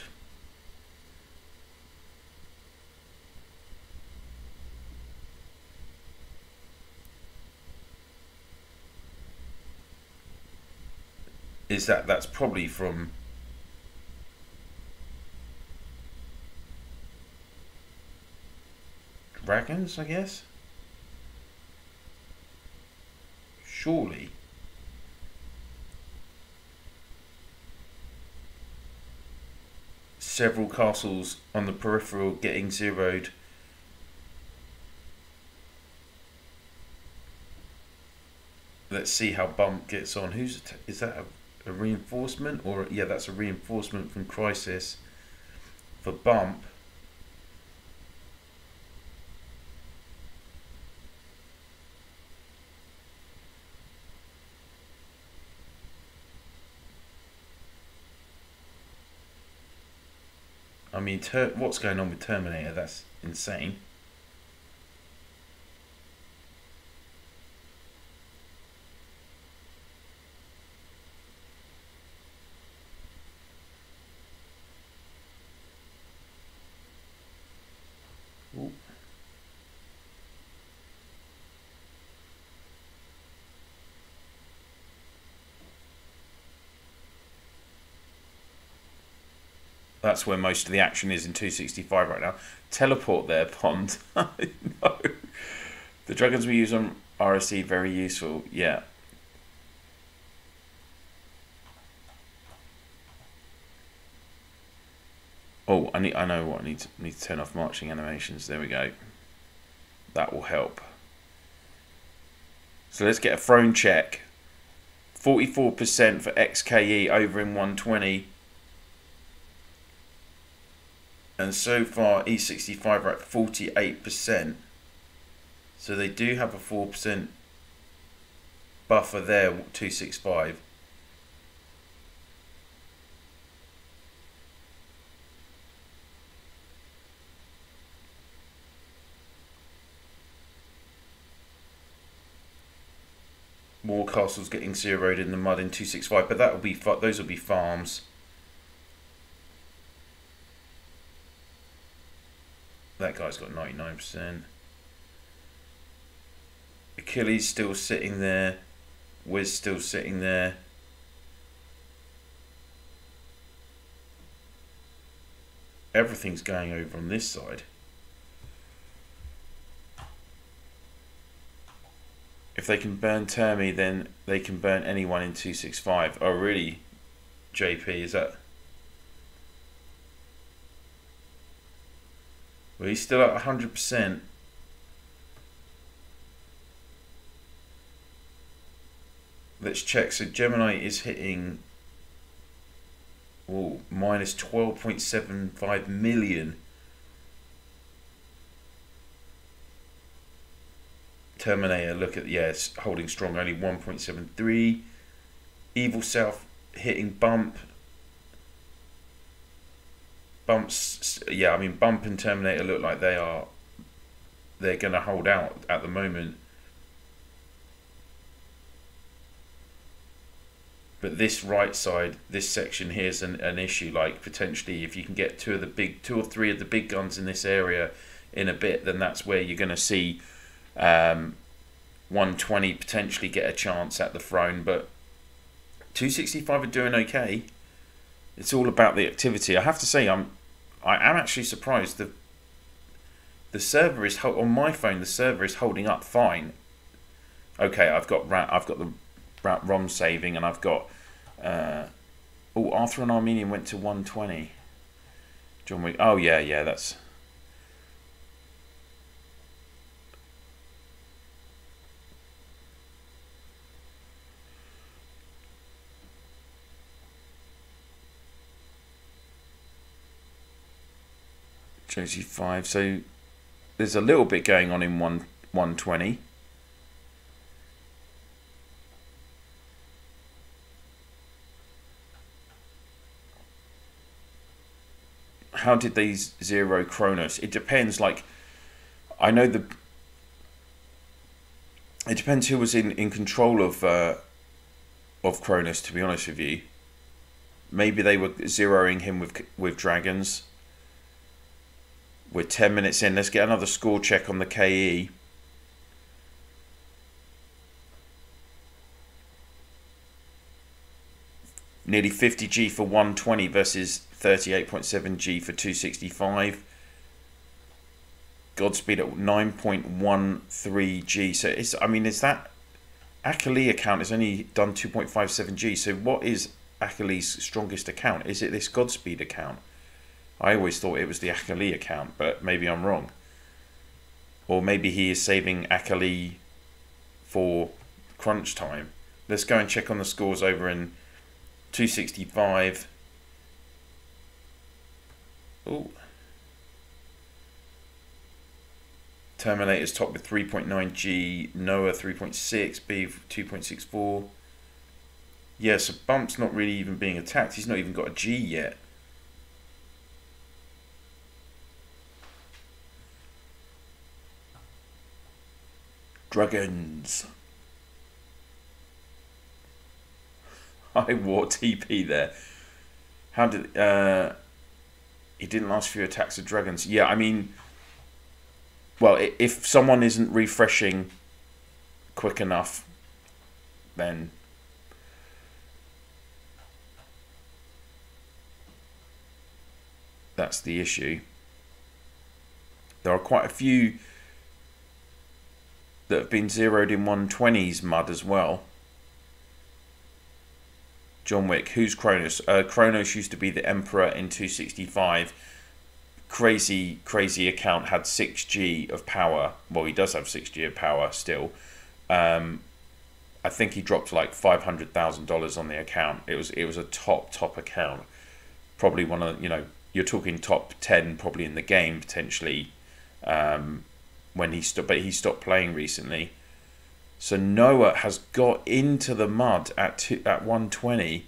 [SPEAKER 1] Is that's probably from dragons, I guess? Surely. Several castles on the peripheral getting zeroed. Let's see how Bump gets on. Is that a reinforcement? Or yeah, that's a reinforcement from Crisis for Bump. I mean, what's going on with Terminator? That's insane. Ooh. That's where most of the action is in 265 right now. Teleport there, Pond. No. The dragons we use on RSC, very useful. Yeah. Oh, I know what I need to turn off marching animations. There we go. That will help. So let's get a throne check. 44% for XKE over in 120. And so far E65 are at 48%. So they do have a 4% buffer there, 265. More castles getting zeroed in the mud in 265, but that will be those will be farms. That guy's got 99%. Achilles still sitting there. Wiz still sitting there. Everything's going over on this side. If they can burn Termi, then they can burn anyone in 265. Oh, really? JP, is that? Well, he's still at 100%. Let's check. So Gemini is hitting minus 12.75 million. Terminator, look at, it's holding strong, only 1.73. Evil South hitting bumps. Yeah, I mean, Bump and Terminator look like they're going to hold out at the moment. But this right side, this section here is an issue. Like, potentially, if you can get two or three of the big guns in this area in a bit, then that's where you're going to see 120 potentially get a chance at the throne. But 265 are doing okay. It's all about the activity. I have to say, I am actually surprised. The server is on my phone. The server is holding up fine. Okay, I've got the ROM saving, and I've got Arthur and Armenian went to 120. John Wick. Oh yeah, that's. Josie 5. So there's a little bit going on in 120. How did they zero Kronos? It depends. Like, I know it depends who was in control of Kronos. To be honest with you, maybe they were zeroing him with dragons. We're 10 minutes in. Let's get another score check on the KE. Nearly 50 G for 120 versus 38.7 G for 265. Godspeed at 9.13 G. So it's, I mean, is that Achilles account has only done 2.57 G. So what is Achilles' strongest account? Is it this Godspeed account? I always thought it was the Achilles account, but maybe I'm wrong. Or maybe he is saving Achilles for crunch time. Let's go and check on the scores over in 265. Oh. Terminator's top with 3.9 G, Noah 3.6, B 2.64. Yeah, so Bump's not really even being attacked. He's not even got a G yet. Dragons. I wore TP there. How did he didn't last few attacks of dragons? Yeah, I mean, well, if someone isn't refreshing quick enough, then that's the issue. There are quite a few that have been zeroed in 120's mud as well. John Wick, who's Kronos? Kronos used to be the Emperor in 265. crazy account had 6G of power. Well, he does have 6G of power still. I think he dropped like $500,000 on the account. It was a top account, probably one of, you know, you're talking top 10 probably in the game potentially. When he stopped playing recently. So Noah has got into the mud at 120.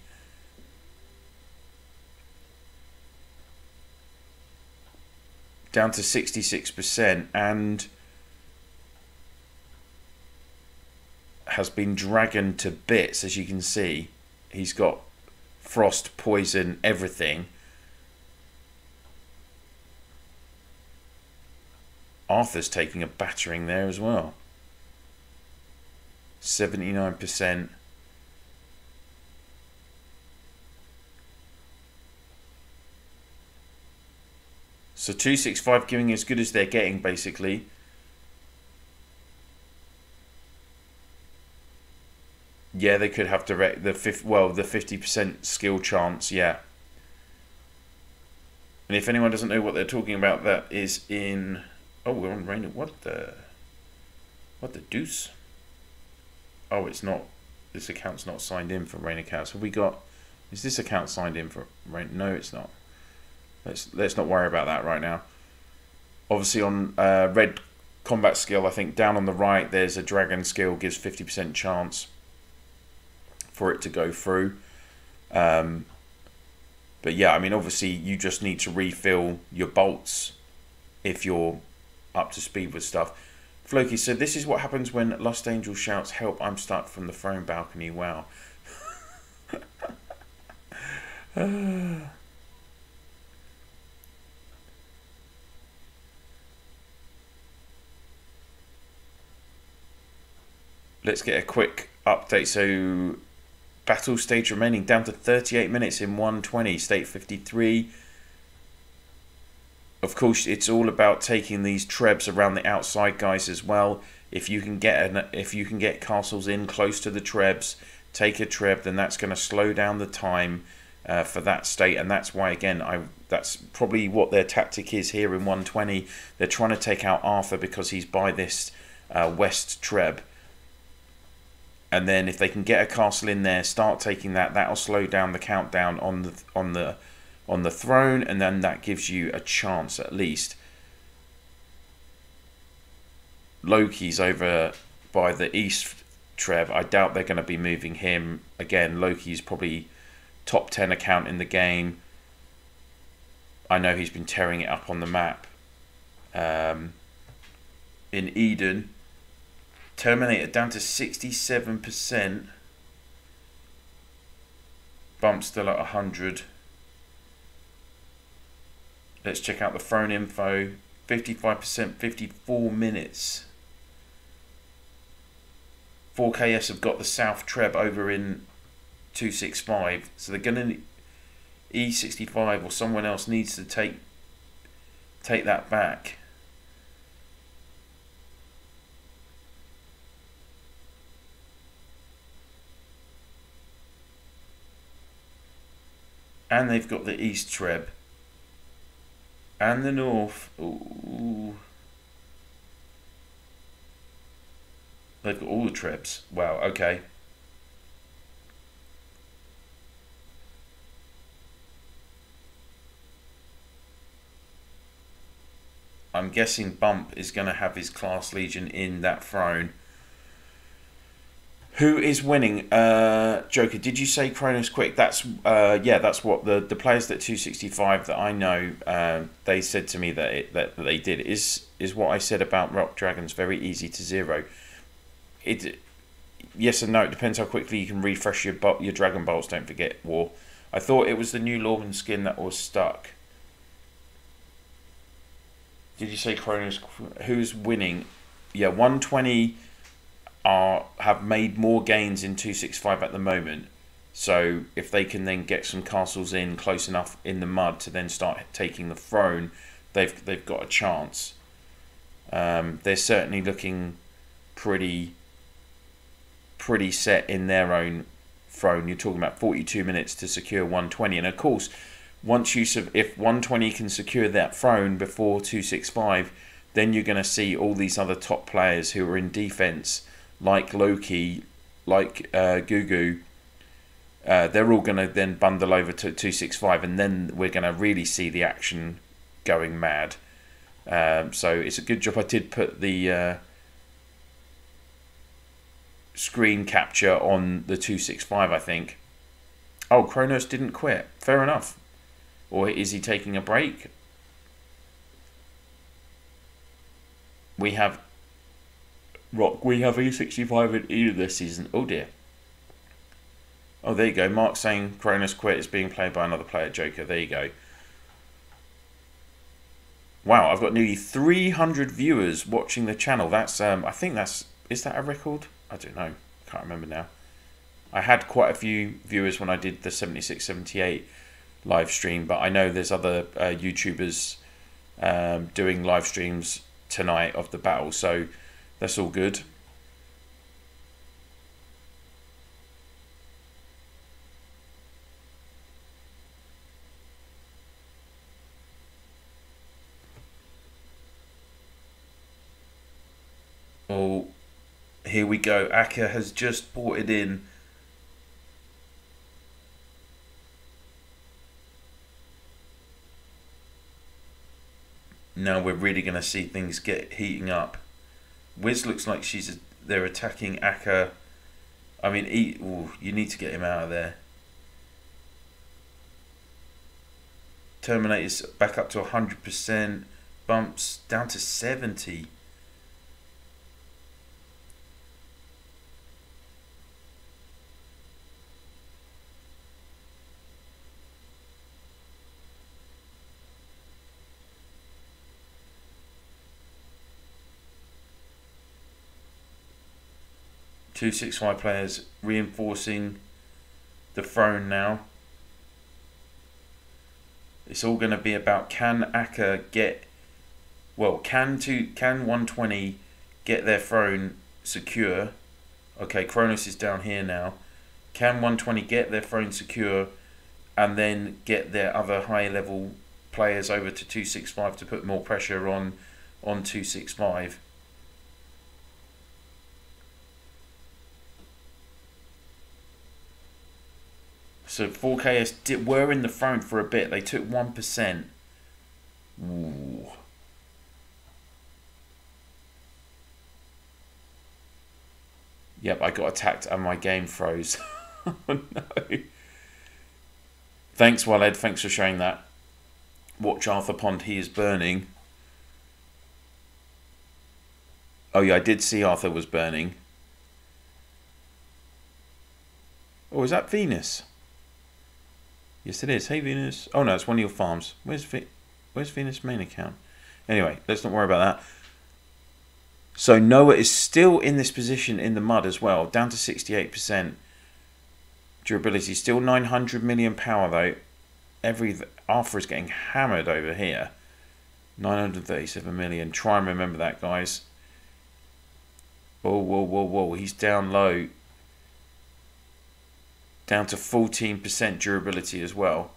[SPEAKER 1] Down to 66% and has been dragged to bits, as you can see. He's got frost, poison, everything. Arthur's taking a battering there as well. 79%. So 265 giving as good as they're getting, basically. Yeah, they could have direct the 50% skill chance, yeah. And if anyone doesn't know what they're talking about, that is in... Oh, we're on Rain. What the deuce? Oh, it's not. This account's not signed in for Rain account. So we got... Is this account signed in for Rain? No, it's not. Let's not worry about that right now. Obviously on red combat skill, I think down on the right there's a dragon skill, gives 50% chance for it to go through. But yeah, I mean obviously you just need to refill your bolts if you're up to speed with stuff. Floki, so this is what happens when Lost Angel shouts, "Help, I'm stuck," from the throne balcony. Wow. Let's get a quick update. So battle stage remaining down to 38 minutes in 120, state 53. Of course, it's all about taking these trebs around the outside guys as well. If you can get castles in close to the trebs, take a treb, then that's going to slow down the time for that state, and that's why again that's probably what their tactic is here in 120. They're trying to take out Arthur because he's by this west treb. And then if they can get a castle in there, start taking that, that'll slow down the countdown on the throne, and then that gives you a chance at least. Loki's over by the east treb. I doubt they're going to be moving him. Again, Loki's probably top 10 account in the game. I know he's been tearing it up on the map. In Eden. Terminator down to 67%. Bump still at 100. Let's check out the throne info. 55%, 54 minutes. 4KS have got the South Treb over in 265. So they're going to... E65 or someone else needs to take that back. And they've got the East Treb. And the North. Ooh. They've got all the Trebs. Wow, okay. I'm guessing Bump is going to have his Class Legion in that throne. Who is winning? Joker, did you say Kronos Quick? That's yeah, that's what the players at 265 that I know, they said to me that they did is what I said about Rock Dragons. Very easy to zero. Yes and no. It depends how quickly you can refresh your Dragon Bolts. Don't forget War. I thought it was the new Lorben skin that was stuck. Did you say Kronos? Who's winning? Yeah, 120. Have made more gains in 265 at the moment, so if they can then get some castles in close enough in the mud to then start taking the throne, they've got a chance. They're certainly looking pretty set in their own throne. You're talking about 42 minutes to secure 120, and of course once if 120 can secure that throne before 265, then you're going to see all these other top players who are in defense, like Loki, like Gugu. They're all going to then bundle over to 265, and then we're going to really see the action going mad. So it's a good job I did put the screen capture on the 265, I think. Oh, Kronos didn't quit. Fair enough. Or is he taking a break? We have E65 in E this season. Oh dear. Oh, there you go. Mark saying Kronos quit is being played by another player. Joker. There you go. Wow, I've got nearly 300 viewers watching the channel. That's I think that's, is that a record? I don't know. Can't remember now. I had quite a few viewers when I did the 76-78 live stream, but I know there's other YouTubers doing live streams tonight of the battle, so that's all good. Oh, here we go. Aka has just brought it in. Now we're really going to see things get heating up. Wiz looks like they're attacking Aka. I mean, you need to get him out of there. Terminator's back up to 100%. Bumps down to 70. .265 players reinforcing the throne now. It's all going to be about, can Aka get, well, can 120 get their throne secure? Okay, Kronos is down here now. Can 120 get their throne secure and then get their other high level players over to 265 to put more pressure on 265? So 4KS were in the throne for a bit. They took 1%. Ooh. Yep, I got attacked and my game froze. Oh no. Thanks, Waled. Thanks for showing that. Watch Arthur Pond. He is burning. Oh yeah, I did see Arthur was burning. Oh, is that Venus? Yes, it is. Hey, Venus. Oh, no, it's one of your farms. Where's Venus' main account? Anyway, let's not worry about that. So Noah is still in this position in the mud as well, down to 68% durability. Still 900 million power, though. Arthur is getting hammered over here. 937 million. Try and remember that, guys. Whoa, whoa, whoa, whoa. He's down low. Down to 14% durability as well.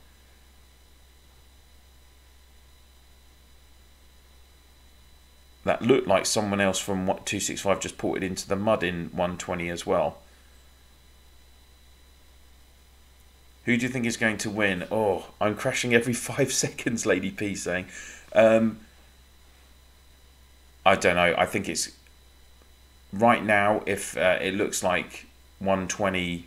[SPEAKER 1] That looked like someone else from 265 just ported into the mud in 120 as well. Who do you think is going to win? Oh, I'm crashing every 5 seconds, Lady P saying. I don't know. I think it's... Right now, if it looks like 120...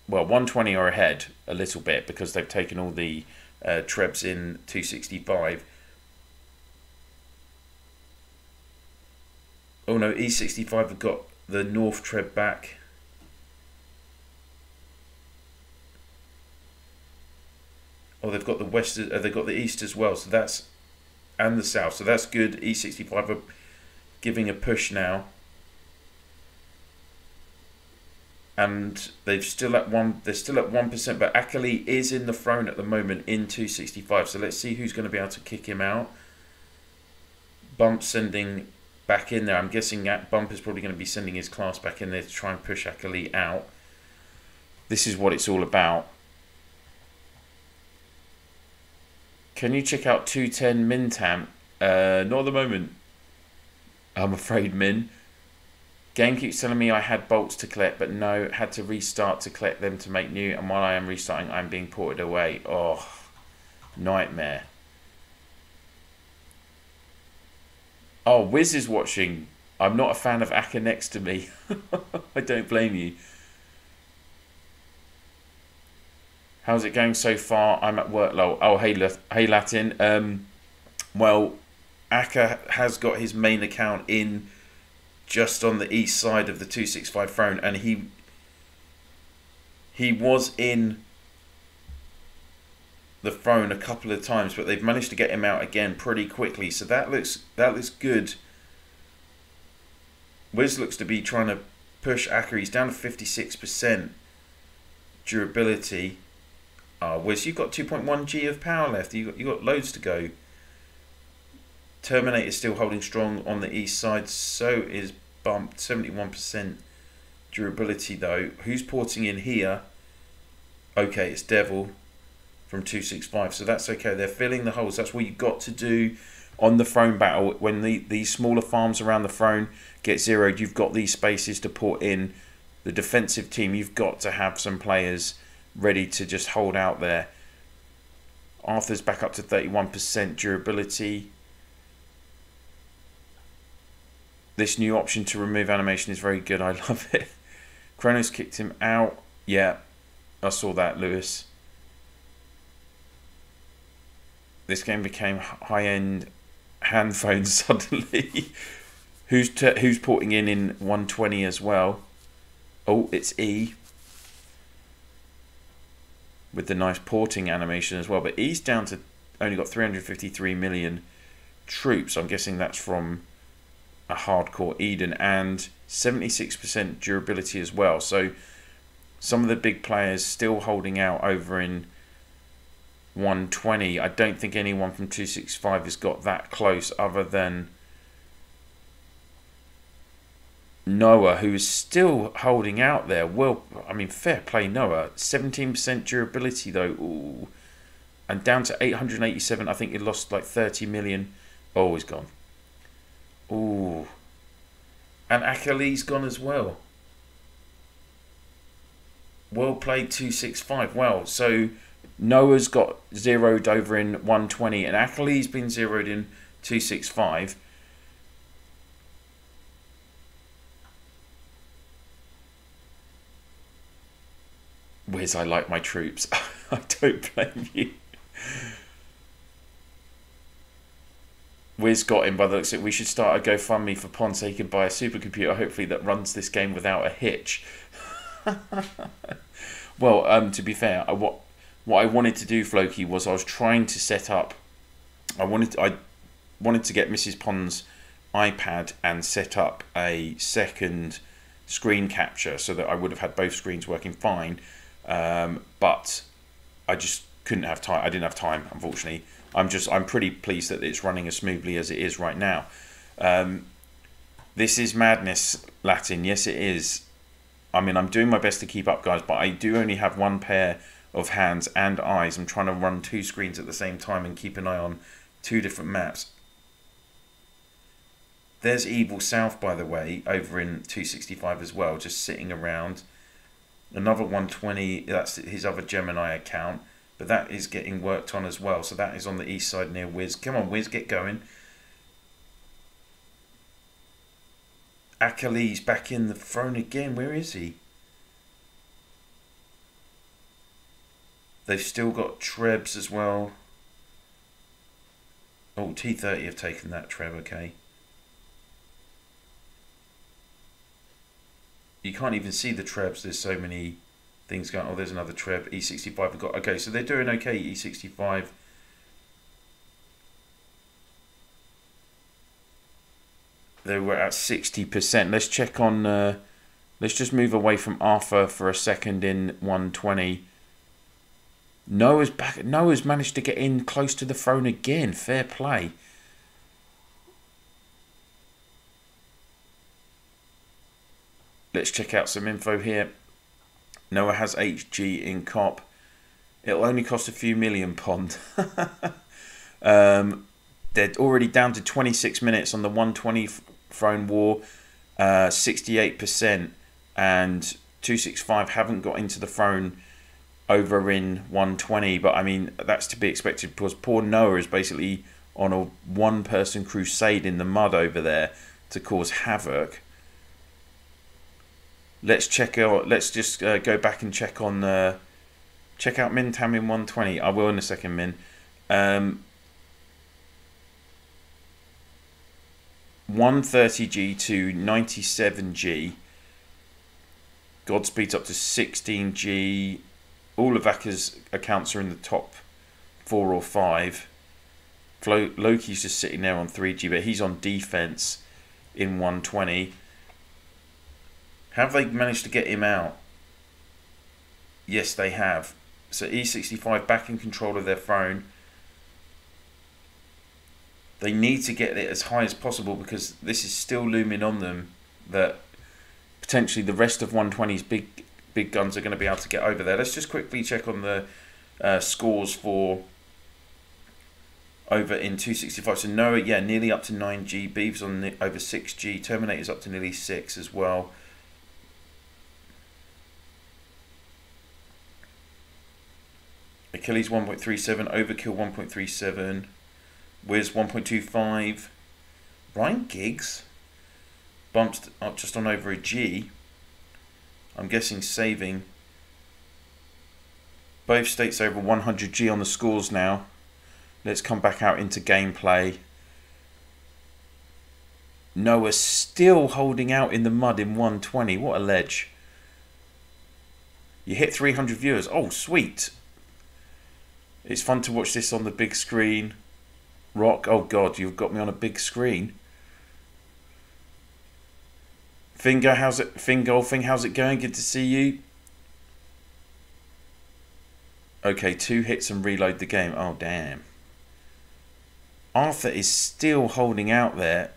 [SPEAKER 1] Well, 120 are ahead a little bit because they've taken all the trebs in 265. Oh no, E65 have got the North treb back. Oh, they've got the West, they've got the East as well. So that's, and the South. So that's good. E65 are giving a push now. And they've still at they're still at 1%, but Akali is in the throne at the moment in 265. So let's see who's going to be able to kick him out. Bump sending back in there. I'm guessing Bump is probably going to be sending his class back in there to try and push Akali out. This is what it's all about. Can you check out 210 Mintamp? Not at the moment, I'm afraid, Min. Game keeps telling me I had bolts to collect, but no, had to restart to collect them to make new, and while I am restarting, I'm being ported away. Oh, nightmare. Oh, Wiz is watching. I'm not a fan of Akka next to me. I don't blame you. How's it going so far? I'm at work, lol. Oh, hey Latin. Well, Akka has got his main account in just on the east side of the 265 throne, and he was in the throne a couple of times, but they've managed to get him out again pretty quickly. So that looks good. Wiz looks to be trying to push Akka. He's down to 56% durability. Wiz, you've got 2.1 G of power left. You got loads to go. Terminator is still holding strong on the east side. So is Bump, 71% durability though. Who's porting in here? Okay, it's Devil from 265. So that's okay. They're filling the holes. That's what you've got to do on the throne battle. When these smaller farms around the throne get zeroed, you've got these spaces to port in. The defensive team, you've got to have some players ready to just hold out there. Arthur's back up to 31% durability. This new option to remove animation is very good. I love it. Kronos kicked him out. Yeah, I saw that, Lewis. This game became high-end hand phones suddenly. Who's porting in 120 as well? Oh, it's E. With the nice porting animation as well. But E's down to only got 353 million troops. I'm guessing that's from a hardcore Eden, and 76% durability as well. So some of the big players still holding out over in 120. I don't think anyone from 265 has got that close other than Noah, who is still holding out there. Well, I mean, fair play, Noah. 17% durability though. Ooh. And down to 887. I think he lost like 30 million. Oh, he's gone. Ooh. And Akali's gone as well. Well played, 265. Well, so Noah's got zeroed over in 120 and Akali's been zeroed in 265. Wiz, I like my troops. I don't blame you. Wiz got him by the looks of it. We should start a GoFundMe for Pond so he can buy a supercomputer, hopefully, that runs this game without a hitch. Well, to be fair, what I wanted to do, Floki, was I was trying to set up. I wanted to get Mrs. Pond's iPad and set up a second screen capture so that I would have had both screens working fine. But I just couldn't have time. I didn't have time, unfortunately. I'm pretty pleased that it's running as smoothly as it is right now. This is madness, Latin. Yes, it is. I mean, I'm doing my best to keep up, guys, but I do only have one pair of hands and eyes. I'm trying to run two screens at the same time and keep an eye on two different maps. There's Evil South, by the way, over in 265 as well, just sitting around. Another 120, that's his other Gemini account, but that is getting worked on as well. So that is on the east side near Wiz. Come on, Wiz, get going. Akali's back in the throne again. Where is he? They've still got Trebs as well. Oh, T30 have taken that Treb, okay. You can't even see the Trebs. There's so many things going on. Oh, there's another Treb. E65 have got... Okay, so they're doing okay, E65. They were at 60%. Let's check on... let's just move away from Arthur for a second in 120. Noah's back. Noah's managed to get in close to the throne again. Fair play. Let's check out some info here. Noah has HG in COP. It'll only cost a few million, Pond. They're already down to 26 minutes on the 120 throne war, 68%, and 265 haven't got into the throne over in 120. But I mean, that's to be expected because poor Noah is basically on a one-person crusade in the mud over there to cause havoc. Let's check out. Let's just go back and check on check out Min Tam in 120. I will in a second, Min. 130G to 97G. Godspeed's up to 16G. All of Aka's accounts are in the top 4 or 5. Loki's just sitting there on 3G, but he's on defense in 120. Have they managed to get him out? Yes, they have. So E65 back in control of their throne. They need to get it as high as possible because this is still looming on them that potentially the rest of 120's big guns are going to be able to get over there. Let's just quickly check on the scores for over in 265. So Noah, yeah, nearly up to 9G. Beeves on over 6G. Terminator's up to nearly 6 as well. Achilles 1.37, Overkill 1.37, Wiz 1.25, Ryan Giggs bumped up just on over a G. I'm guessing saving. Both states over 100G on the scores now. Let's come back out into gameplay. Noah still holding out in the mud in 120. What a ledge. You hit 300 viewers. Oh, sweet. It's fun to watch this on the big screen. Rock, oh God, you've got me on a big screen. Finger, how's it? Fingolfing, how's it going? Good to see you. Okay, 2 hits and reload the game. Oh, damn. Arthur is still holding out there.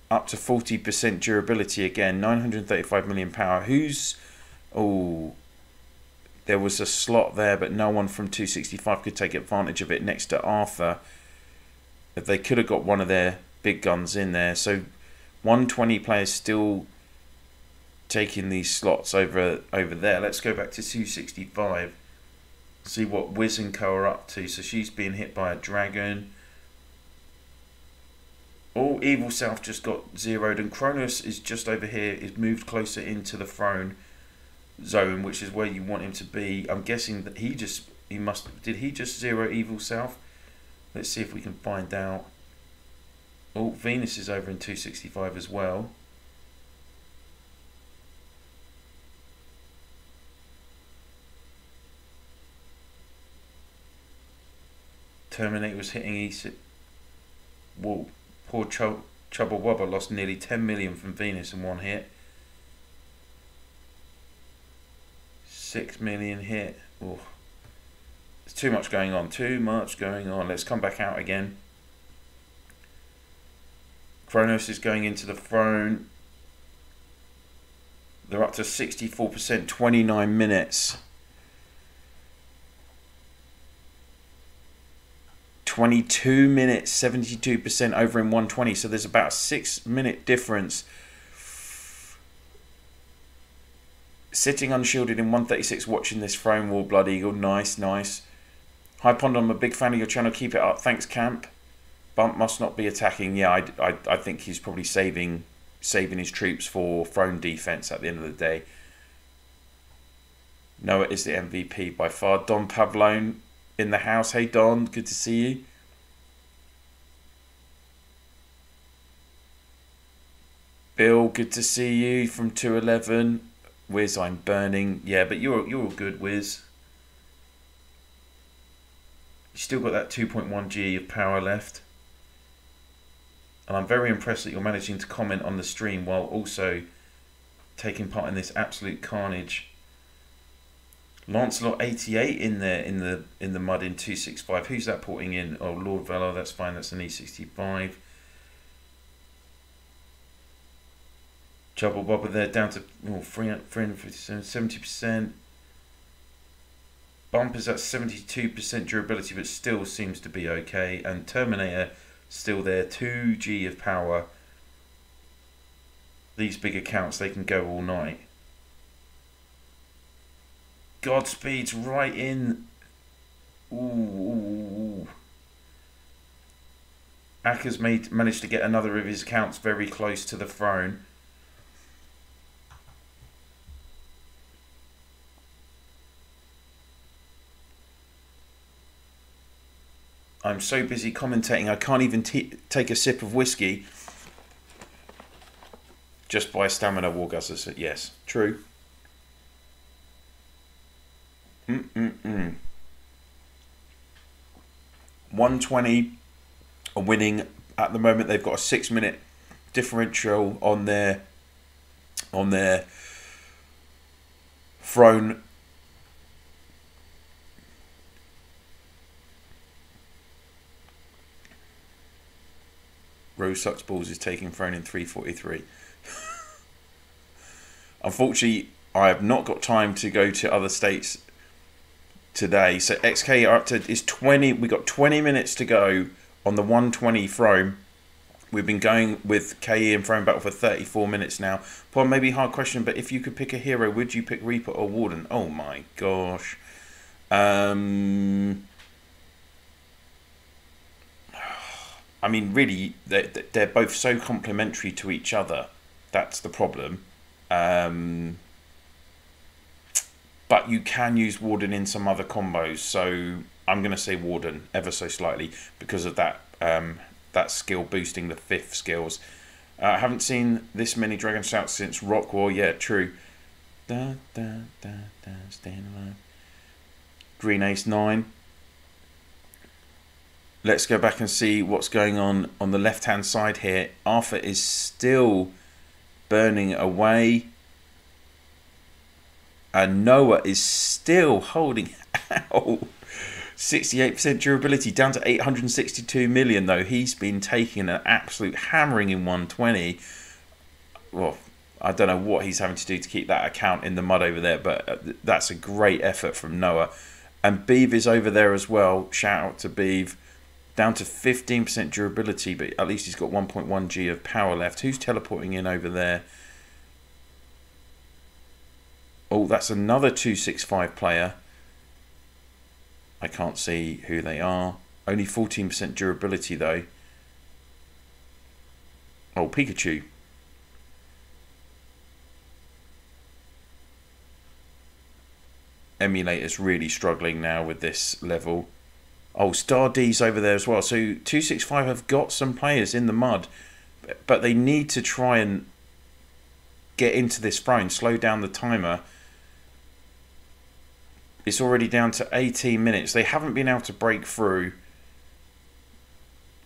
[SPEAKER 1] Up to 40% durability again. 935 million power. Who's... Oh... There was a slot there, but no one from 265 could take advantage of it next to Arthur. If they could have got one of their big guns in there. So 120 players still taking these slots over there. Let's go back to 265. See what Wiz and Co are up to. So she's being hit by a dragon. Oh, Evil South just got zeroed, and Kronos is just over here. Is moved closer into the throne zone, which is where you want him to be. I'm guessing that did he just zero Evil South? Let's see if we can find out. Oh, Venus is over in 265 as well. Terminator was hitting E6. Whoa, poor Chubba Wubba lost nearly 10 million from Venus in one hit. 6 million hit. Oh, there's too much going on. Too much going on. Let's come back out again. Kronos is going into the throne. They're up to 64%, 29 minutes. 22 minutes, 72% over in 120. So there's about a 6-minute difference. Sitting unshielded in 136, watching this throne war, Blood Eagle. Nice, nice. Hi Pond, I'm a big fan of your channel. Keep it up. Thanks, Camp. Bump must not be attacking. Yeah, I think he's probably saving his troops for throne defense at the end of the day. Noah is the MVP by far. Don Pavlone in the house. Hey Don, good to see you. Bill, good to see you from 211. Wiz, I'm burning. Yeah, but you're all good, Wiz. You still got that 2.1G of power left. And I'm very impressed that you're managing to comment on the stream while also taking part in this absolute carnage. Lancelot 88 in there in the mud in 265. Who's that porting in? Oh, Lord Velo, that's fine, that's an E65. Trouble Bobber there down to 357, 70%. Bump is at 72% durability, but still seems to be okay. And Terminator still there, 2G of power. These big accounts, they can go all night. Godspeed's right in. Ooh. Acker's managed to get another of his accounts very close to the throne. I'm so busy commentating, I can't even take a sip of whiskey. Just by stamina, Wargusser said, yes, true. 120 are winning at the moment. They've got a 6-minute differential on their throne. Rose Sucks Balls is taking throne in 3:43. Unfortunately, I have not got time to go to other states today. So XK are up to is 20. We got 20 minutes to go on the 120 throne. We've been going with KE and throne battle for 34 minutes now. Paul, maybe hard question, but if you could pick a hero, would you pick Reaper or Warden? Oh my gosh. I mean, really, they're both so complementary to each other. That's the problem. But you can use Warden in some other combos, so I'm going to say Warden ever so slightly because of that that skill boosting the 5th skills. I haven't seen this many Dragon Shouts since Rock War. Yeah, true. Staying alive. Green Ace 9. Let's go back and see what's going on the left-hand side here. Arthur is still burning away. And Noah is still holding out. 68% durability, down to 862 million though. He's been taking an absolute hammering in 120. Well, I don't know what he's having to do to keep that account in the mud over there, but that's a great effort from Noah. And Beeve is over there as well. Shout out to Beeve. Down to 15% durability, but at least he's got 1.1 G of power left. Who's teleporting in over there? Oh, that's another 265 player. I can't see who they are. Only 14% durability though. Oh, Pikachu. Emulator's really struggling now with this level. Oh, Star D's over there as well. So 265 have got some players in the mud, but they need to try and get into this throne, slow down the timer. It's already down to 18 minutes. They haven't been able to break through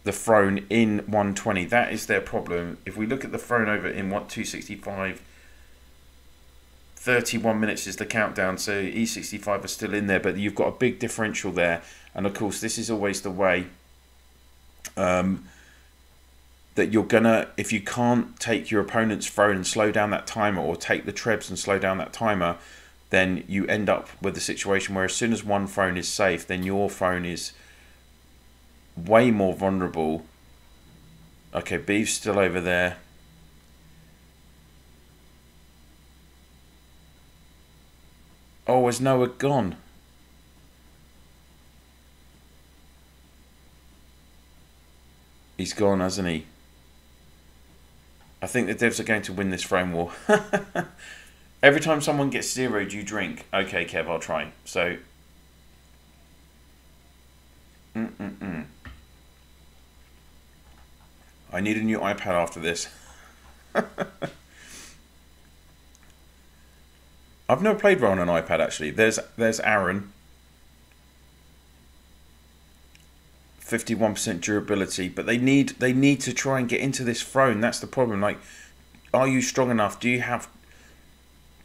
[SPEAKER 1] the throne in 120. That is their problem. If we look at the throne over in 265, 31 minutes is the countdown. So E65 are still in there, but you've got a big differential there. And of course, this is always the way that you're gonna, if you can't take your opponent's throne and slow down that timer, or take the trebs and slow down that timer, then you end up with a situation where as soon as one throne is safe, then your throne is way more vulnerable. Okay, Beef's still over there. Oh, is Noah gone? He's gone, hasn't he? I think the devs are going to win this throne war. Every time someone gets zeroed, you drink. Okay, Kev, I'll try. So, I need a new iPad after this. I've never played Roll on an iPad actually. There's Aaron. 51% durability, but they need to try and get into this throne. That's the problem. Like, are you strong enough? Do you have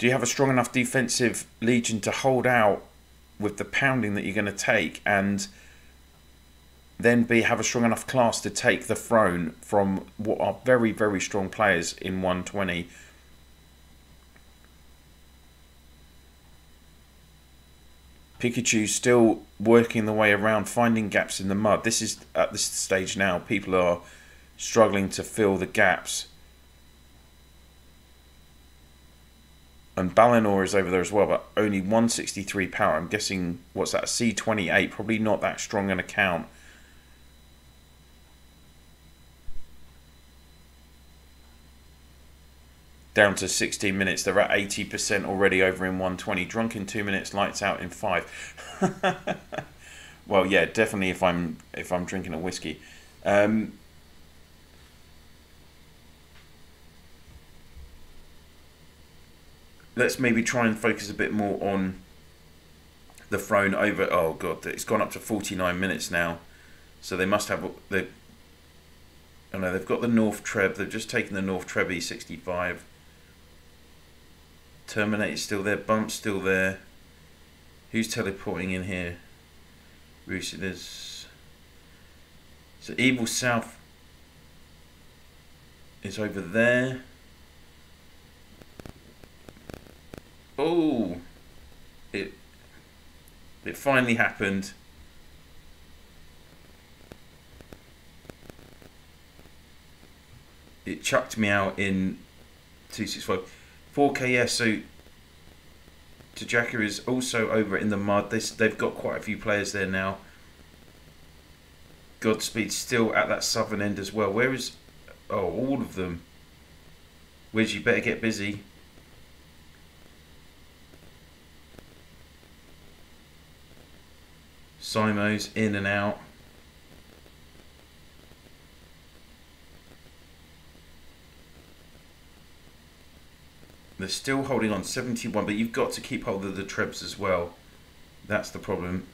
[SPEAKER 1] a strong enough defensive legion to hold out with the pounding that you're going to take, and then have a strong enough class to take the throne from what are very, very strong players in 120? Pikachu still working the way around, finding gaps in the mud. This is at this stage now. People are struggling to fill the gaps. And Balinor is over there as well, but only 163 power. I'm guessing, what's that, C28? Probably not that strong an account. Down to 16 minutes. They're at 80% already over in 120. Drunk in 2 minutes, lights out in 5. Well, yeah, definitely if I'm drinking a whiskey. Let's maybe try and focus a bit more on the throne over. Oh god, it's gone up to 49 minutes now. So they must have the. Oh no, they've got the North Treb. They've just taken the North Treb E65. Terminator's still there. Bump's still there. Who's teleporting in here? Roosidas. So Evil South is over there. Oh, it finally happened. It chucked me out in 265. 4KS, so Tajaka is also over in the mud. They've got quite a few players there now. Godspeed's still at that southern end as well. Where is... Oh, all of them. Wiz, you better get busy. Simo's in and out. They're still holding on 71, but you've got to keep hold of the Trebs as well. That's the problem.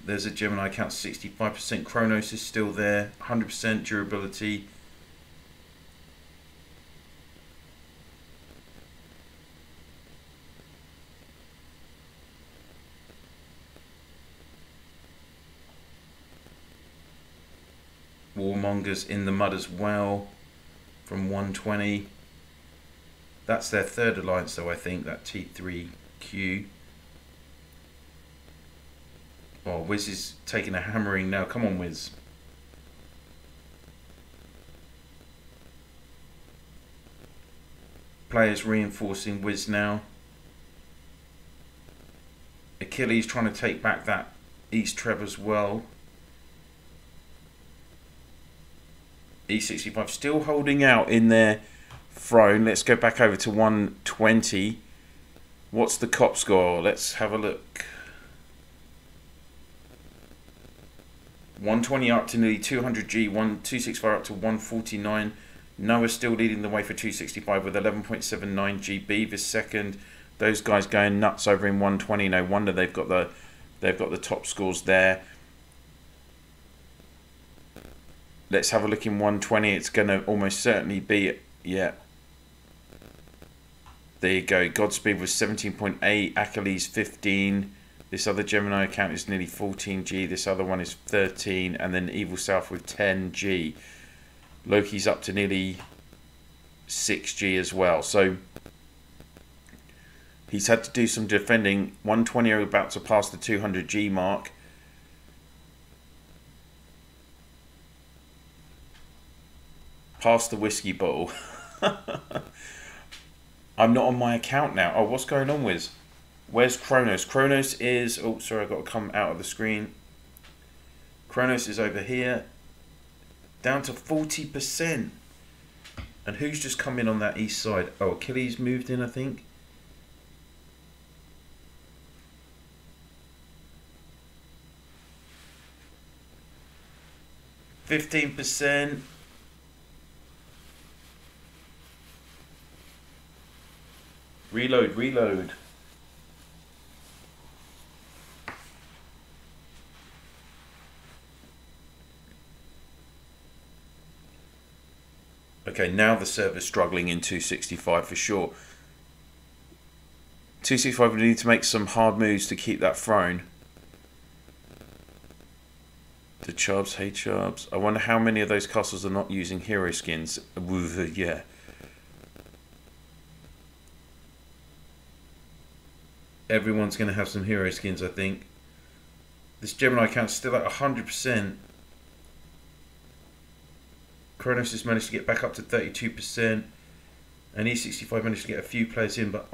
[SPEAKER 1] There's a Gemini count 65%. Kronos is still there. 100% durability. Warmonger's in the mud as well from 120. That's their third alliance though, I think, that T3Q. Oh, Wiz is taking a hammering now. Come on, Wiz. Players reinforcing Wiz now. Achilles trying to take back that East Treb as well. E65 still holding out in their throne. Let's go back over to 120. What's the cop score? Let's have a look. 120 up to nearly 200G. 265 up to 149. Noah still leading the way for 265 with 11.79 GB. This second. Those guys going nuts over in 120. No wonder they've got the top scores there. Let's have a look in 120. It's going to almost certainly be, yeah. There you go. Godspeed was 17.8. Achilles 15. This other Gemini account is nearly 14G. This other one is 13. And then Evil South with 10G. Loki's up to nearly 6G as well. So he's had to do some defending. 120 are about to pass the 200G mark. Past the whiskey bottle. I'm not on my account now. Oh, what's going on, Wiz? Where's Kronos? Kronos is... Oh, sorry, I've got to come out of the screen. Kronos is over here. Down to 40%. And who's just come in on that east side? Oh, Achilles moved in, I think. %. Reload. Okay, now the server's struggling in 265 for sure. 265 would need to make some hard moves to keep that throne. The Chubbs, hey Chubbs. I wonder how many of those castles are not using hero skins. Yeah. Everyone's going to have some hero skins, I think. This Gemini account's still at 100%. Kronos has managed to get back up to 32%. And E65 managed to get a few players in. But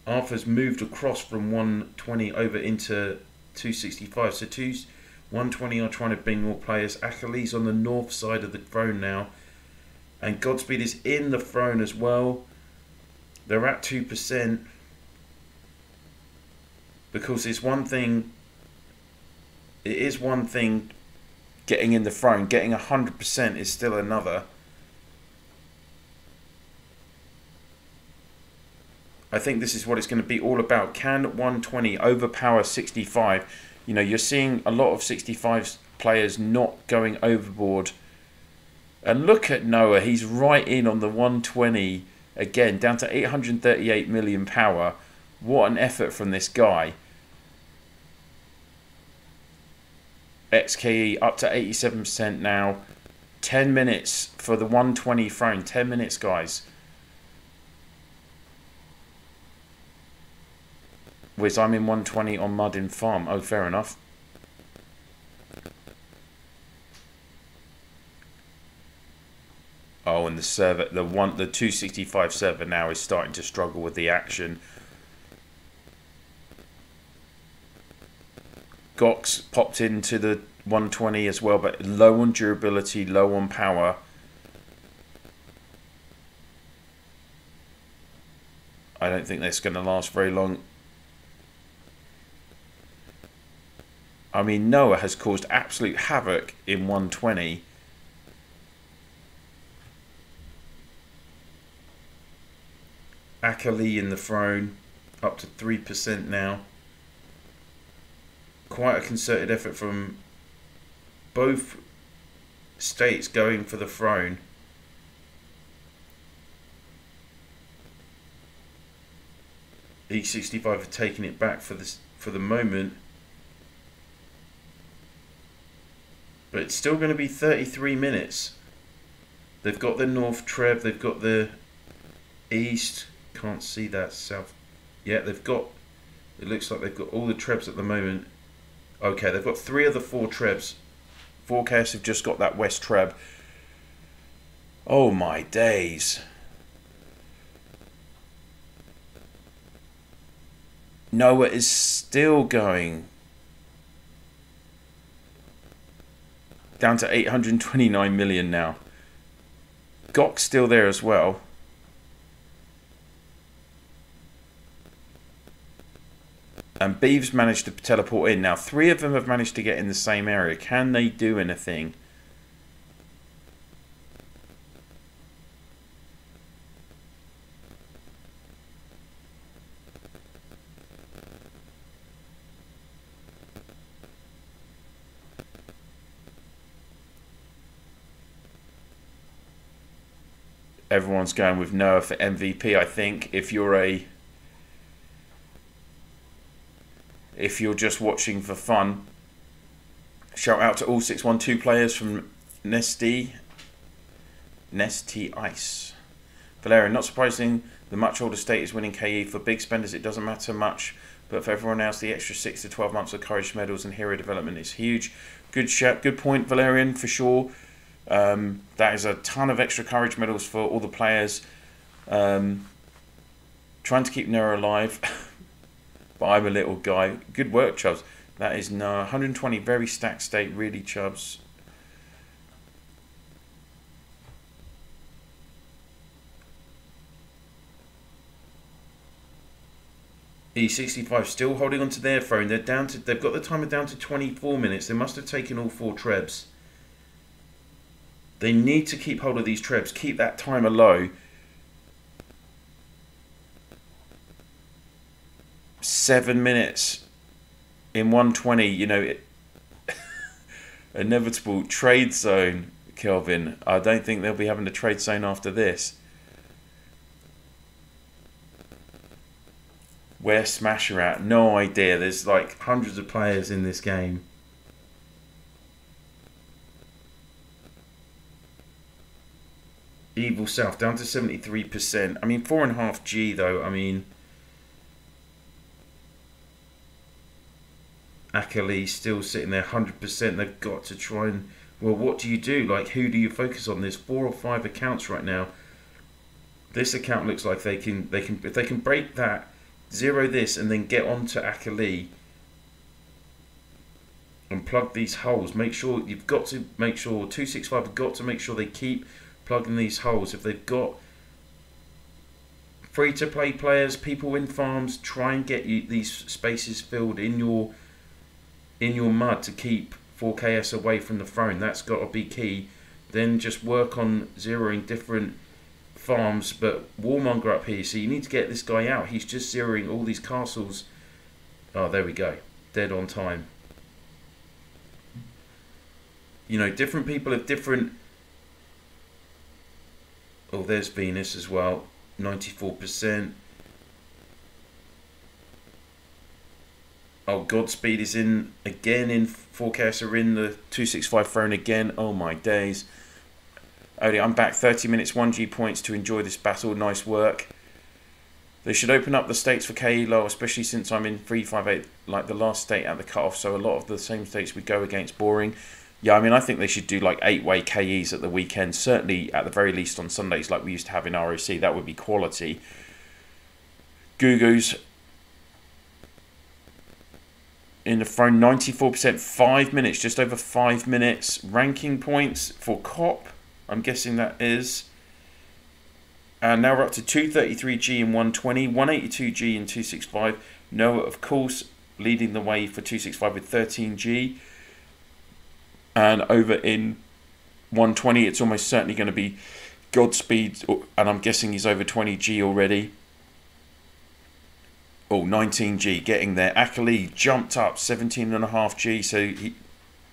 [SPEAKER 1] Arthur's moved across from 120 over into 265. So 120 are trying to bring more players. Achilles on the north side of the throne now. And Godspeed is in the throne as well. They're at 2%. Because it's one thing. It is one thing getting in the throne. Getting 100% is still another. I think this is what it's going to be all about. Can 120 overpower 65? You know, you're seeing a lot of 65 players not going overboard. And look at Noah. He's right in on the 120. Again, down to 838 million power. What an effort from this guy. XKE up to 87% now. 10 minutes for the 120 throne. 10 minutes, guys. Whiz, I'm in 120 on mud in farm. Oh, fair enough. Oh, and the server, the 265 server now is starting to struggle with the action. Gox popped into the 120 as well, but low on durability, low on power. I don't think that's going to last very long. I mean, Noah has caused absolute havoc in 120. Akali in the throne, up to 3% now. Quite a concerted effort from both states going for the throne. E65 have taken it back for the moment. But it's still going to be 33 minutes. They've got the North Treb, they've got the East, can't see that, South. Yeah, they've got, it looks like they've got all the Trebs at the moment. Okay, they've got 3 of the 4 Trebs. 4KS have just got that West Treb. Oh my days. Noah is still going. Down to 829 million now. Gok's still there as well. And Beeves managed to teleport in. Now, 3 of them have managed to get in the same area. Can they do anything? Everyone's going with Noah for MVP, I think. If you're just watching for fun, shout out to all 612 players from Nesty Ice. Valerian, not surprising, the much older state is winning KE. For big spenders, it doesn't matter much, but for everyone else, the extra 6 to 12 months of courage medals and hero development is huge. Good point, Valerian, for sure. That is a ton of extra courage medals for all the players. Trying to keep Noah alive. But I'm a little guy. Good work, Chubbs. That is no 120, very stacked state, really, Chubbs. E65 still holding on to their throne. They've got the timer down to 24 minutes. They must have taken all 4 Trebs. They need to keep hold of these Trebs. Keep that timer low. 7 minutes in 120, you know, inevitable trade zone, Kelvin. I don't think they'll be having a trade zone after this. Where's Smasher at? No idea. There's like hundreds of players in this game. Evil South down to 73%. I mean, 4.5G though. I mean, Akali still sitting there 100%. They've got to try and, well, what do you do? Like, who do you focus on? There's 4 or 5 accounts right now. This account looks like they can if they can break that, zero this, and then get onto Akali and plug these holes. Make sure you've got to make sure 265 have got to make sure they keep plugging these holes. If they've got free-to-play players, people in farms, try and get these spaces filled in your mud to keep 4KS away from the throne. That's got to be key. Then just work on zeroing different farms, but Warmonger up here, so you need to get this guy out. He's just zeroing all these castles. Oh, there we go. Dead on time. You know, different people have different... Oh, there's Venus as well. 94%. Oh, Godspeed is in again in 4KS, are in the 265 throne again. Oh my days. Only I'm back 30 minutes, 1G points to enjoy this battle. Nice work. They should open up the states for KE low, especially since I'm in 358, like the last state at the cutoff. So a lot of the same states we go against boring. Yeah, I mean, I think they should do like 8-way KEs at the weekend. Certainly, at the very least on Sundays, like we used to have in ROC. That would be quality. Gugu's in the throne, 94%, 5 minutes, just over 5 minutes. Ranking points for COP, I'm guessing that is. And now we're up to 233G in 120, 182G in 265. Noah, of course, leading the way for 265 with 13G. And over in 120, it's almost certainly going to be Godspeed, and I'm guessing he's over 20G already. Oh, 19G, getting there. Akali jumped up 17.5G, so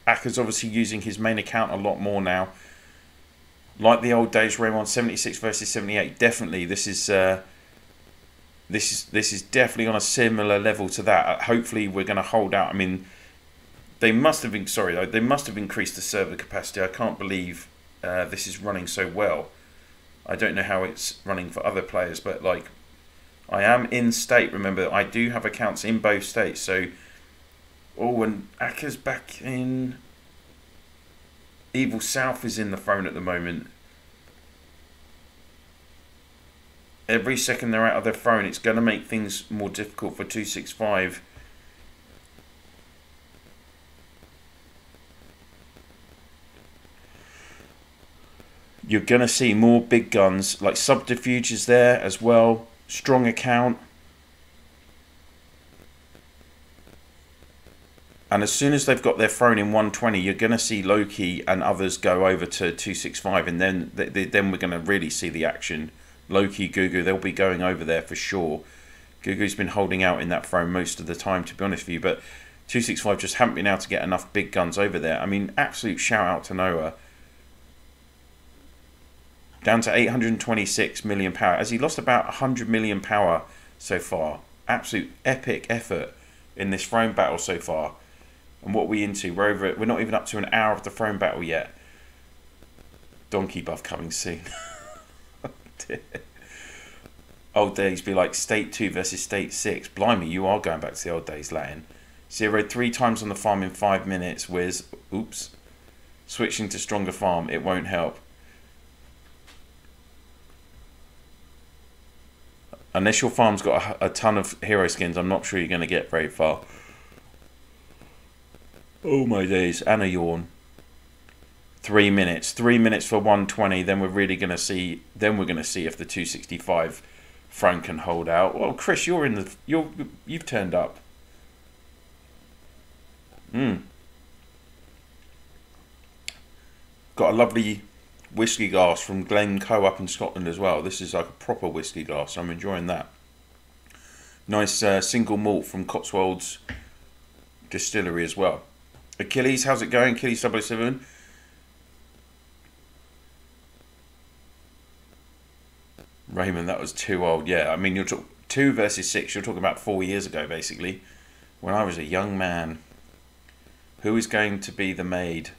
[SPEAKER 1] Aka's obviously using his main account a lot more now. Like the old days, Raymond, 76 versus 78. Definitely, this is definitely on a similar level to that. Hopefully, we're going to hold out. I mean, they must have been they must have increased the server capacity. I can't believe this is running so well. I don't know how it's running for other players, but like, I am in state. Remember, I do have accounts in both states. So, oh, and Aka's back in. Evil South is in the throne at the moment. Every second they're out of their throne, it's going to make things more difficult for 265. You're going to see more big guns, like Subterfuge is there as well. Strong account. And as soon as they've got their throne in 120, you're going to see Loki and others go over to 265, and then we're going to really see the action. Loki, Gugu, they'll be going over there for sure. Gugu's been holding out in that throne most of the time, to be honest with you, but 265 just haven't been able to get enough big guns over there. I mean, absolute shout out to Noah. Down to 826 million power, as he lost about 100 million power so far. Absolute epic effort in this throne battle so far. And what are we into? We're not even up to an hour of the throne battle yet. Donkey buff coming soon. Old days be like state 2 versus state 6. Blimey, you are going back to the old days, Latin. Zeroed 3 times on the farm in 5 minutes. Wiz. Oops. Switching to stronger farm. It won't help. Unless your farm's got a ton of hero skins, I'm not sure you're going to get very far. Oh my days, and a yawn. 3 minutes. 3 minutes for 120. Then we're really going to see. Then we're going to see if the 265 throne can hold out. Well, Chris, you've turned up. Got a lovely whiskey glass from Glencoe up in Scotland as well. This is like a proper whiskey glass. I'm enjoying that. Nice single malt from Cotswolds Distillery as well. Achilles, how's it going? Achilles 007. Raymond, that was too old. Yeah, I mean, you're talking 2 versus 6. You're talking about 4 years ago, basically, when I was a young man. Who is going to be the maid?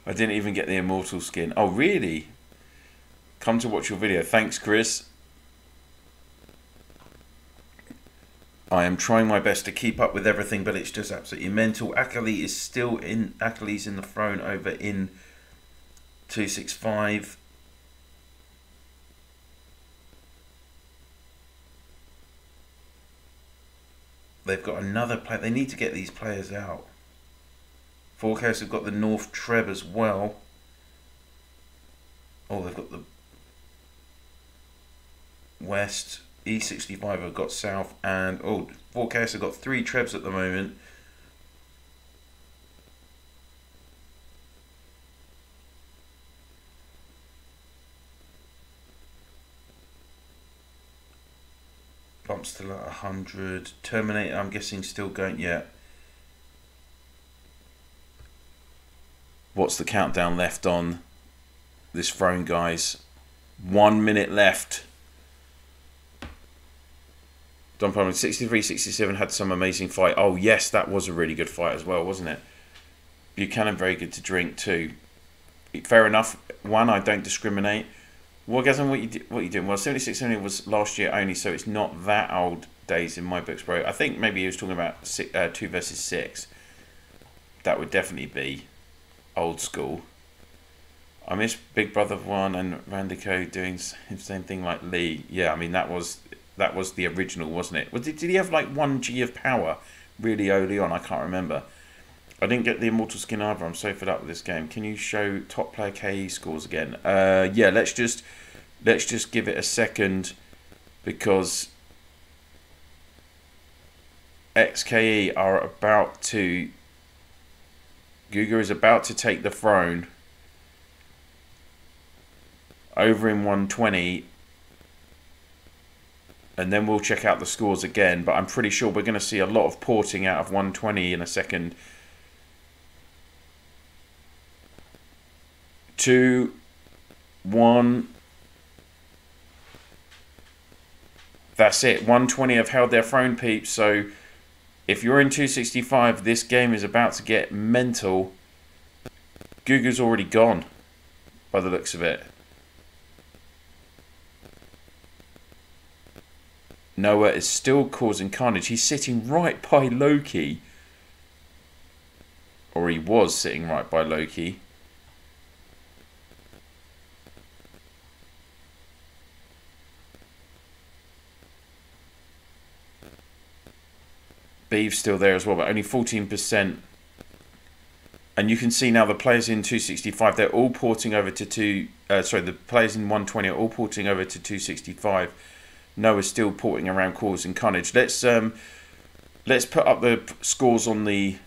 [SPEAKER 1] I didn't even get the immortal skin. Oh, really? Come to watch your video. Thanks, Chris. I am trying my best to keep up with everything, but it's just absolutely mental. Akali is still in. Akali's in the throne over in 265. They've got another player. They need to get these players out. Forecast have got the North Treb as well. Oh, they've got the West. E65 have got South, and oh, Forecast have got 3 Trebs at the moment. Bump's still at 100. Terminator, I'm guessing, still going. Yeah. What's the countdown left on this throne, guys? 1 minute left. Don Palmer, 63, 67 had some amazing fight. Oh, yes, that was a really good fight as well, wasn't it? Buchanan, very good to drink too. Fair enough. One, I don't discriminate. Wargasm, what you doing? Well, 76 only was last year only, so it's not that old days in my books, bro. I think maybe he was talking about 2 versus 6. That would definitely be old school. I miss Big Brother 1 and Randico doing the same thing like Lee. Yeah, I mean, that was the original, wasn't it? Did he have like 1 G of power really early on? I can't remember. I didn't get the Immortal skin either. I'm so fed up with this game. Can you show top player KE scores again? Yeah, let's just give it a second, because XKE are about to... Guga is about to take the throne over in 120, and then we'll check out the scores again, but I'm pretty sure we're going to see a lot of porting out of 120 in a second. 2, 1. That's it. 120 have held their throne, peeps. So if you're in 265, this game is about to get mental. Gugu's already gone, by the looks of it. Noah is still causing carnage. He's sitting right by Loki. Or he was sitting right by Loki. Beeve's still there as well, but only 14%. And you can see now the players in 265, they're all porting over to the players in 120 are all porting over to 265. Noah's still porting around causing carnage. Let's put up the scores on the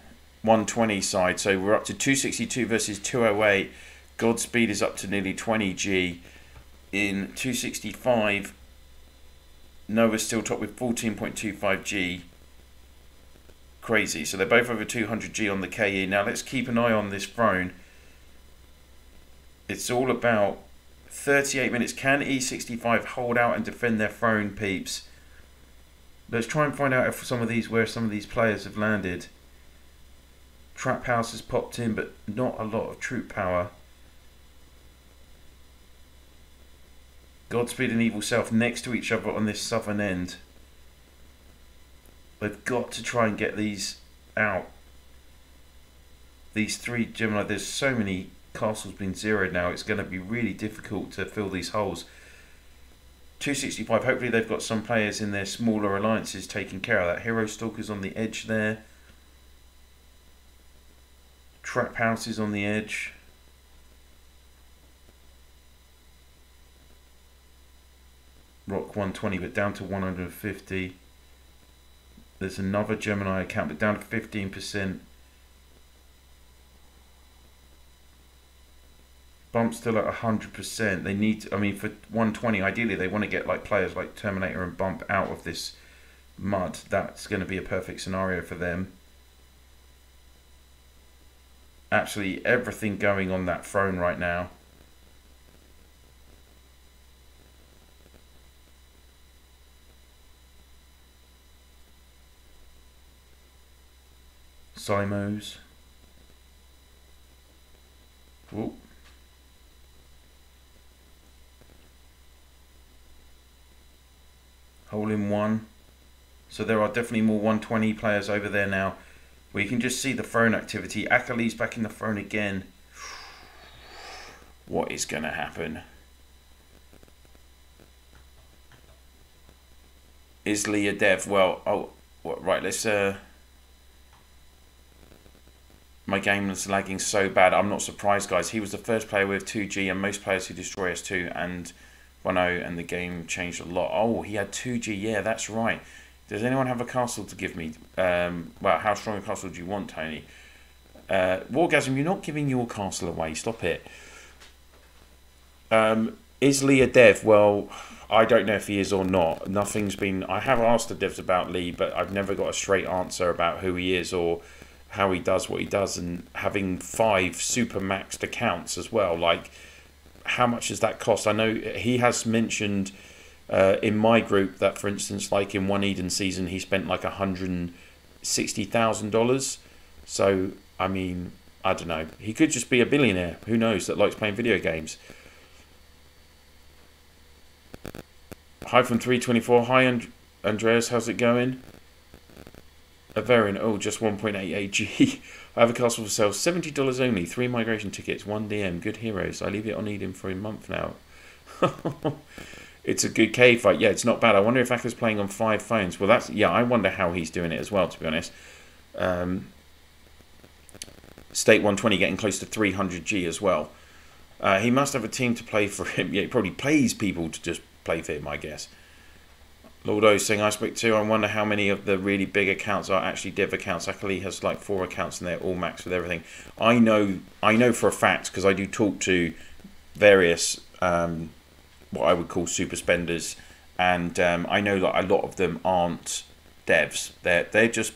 [SPEAKER 1] 120 side. So we're up to 262 versus 208. Godspeed is up to nearly 20 G. In 265, Noah's still top with 14.25 G. Crazy. So they're both over 200 G on the KE. Now let's keep an eye on this throne. It's all about 38 minutes. Can E65 hold out and defend their throne, peeps? Let's try and find out if where some of these players have landed. Trap House has popped in, but not a lot of troop power. Godspeed and Evil Self next to each other on this southern end. They've got to try and get these out. These 3 Gemini, there's so many castles being zeroed now, it's going to be really difficult to fill these holes. 265, hopefully they've got some players in their smaller alliances taking care of that. Hero Stalker's on the edge there. Trap House is on the edge. Rock 120, but down to 150. There's another Gemini account, but down to 15%. Bump still at 100%. They need to, I mean, for 120, ideally they want to get like players like Terminator and Bump out of this mud. That's going to be a perfect scenario for them. Absolutely everything going on that throne right now. Simos. Whoop. Hole in one. So there are definitely more 120 players over there now. Where you can just see the throne activity. Akali's back in the throne again. What is going to happen? Is Lee a dev? Well, oh, right, let's... My game is lagging so bad. I'm not surprised, guys. He was the first player with 2G, and most players who destroy S2 and 1.0, and the game changed a lot. Oh, he had 2G. Yeah, that's right. Does anyone have a castle to give me? Well, how strong a castle do you want, Tony? Wargasm, you're not giving your castle away. Stop it. Is Lee a dev? Well, I don't know if he is or not. Nothing's been... I have asked the devs about Lee, but I've never got a straight answer about who he is or how he does what he does. And having 5 super maxed accounts as well, like, how much does that cost? I know he has mentioned in my group that, for instance, like in one Eden season, he spent like $160,000. So, I mean, I don't know. He could just be a billionaire. Who knows, that likes playing video games. Hi from 324. Hi, Andreas. How's it going? A variant. Oh, just 1.88G. I have a castle for sale. $70 only. 3 migration tickets. 1 DM. Good heroes. I leave it on Eden for a month now. It's a good cave fight. Yeah, it's not bad. I wonder if Aka's playing on 5 phones. Well, that's... Yeah, I wonder how he's doing it as well, to be honest. State 120 getting close to 300G as well. He must have a team to play for him. Yeah, he probably pays people to just play for him, I guess. Lordo saying, I spoke to. I wonder how many of the really big accounts are actually dev accounts. Akali has like 4 accounts and they're all maxed with everything. I know for a fact, because I do talk to various what I would call super spenders, and I know that a lot of them aren't devs. They're just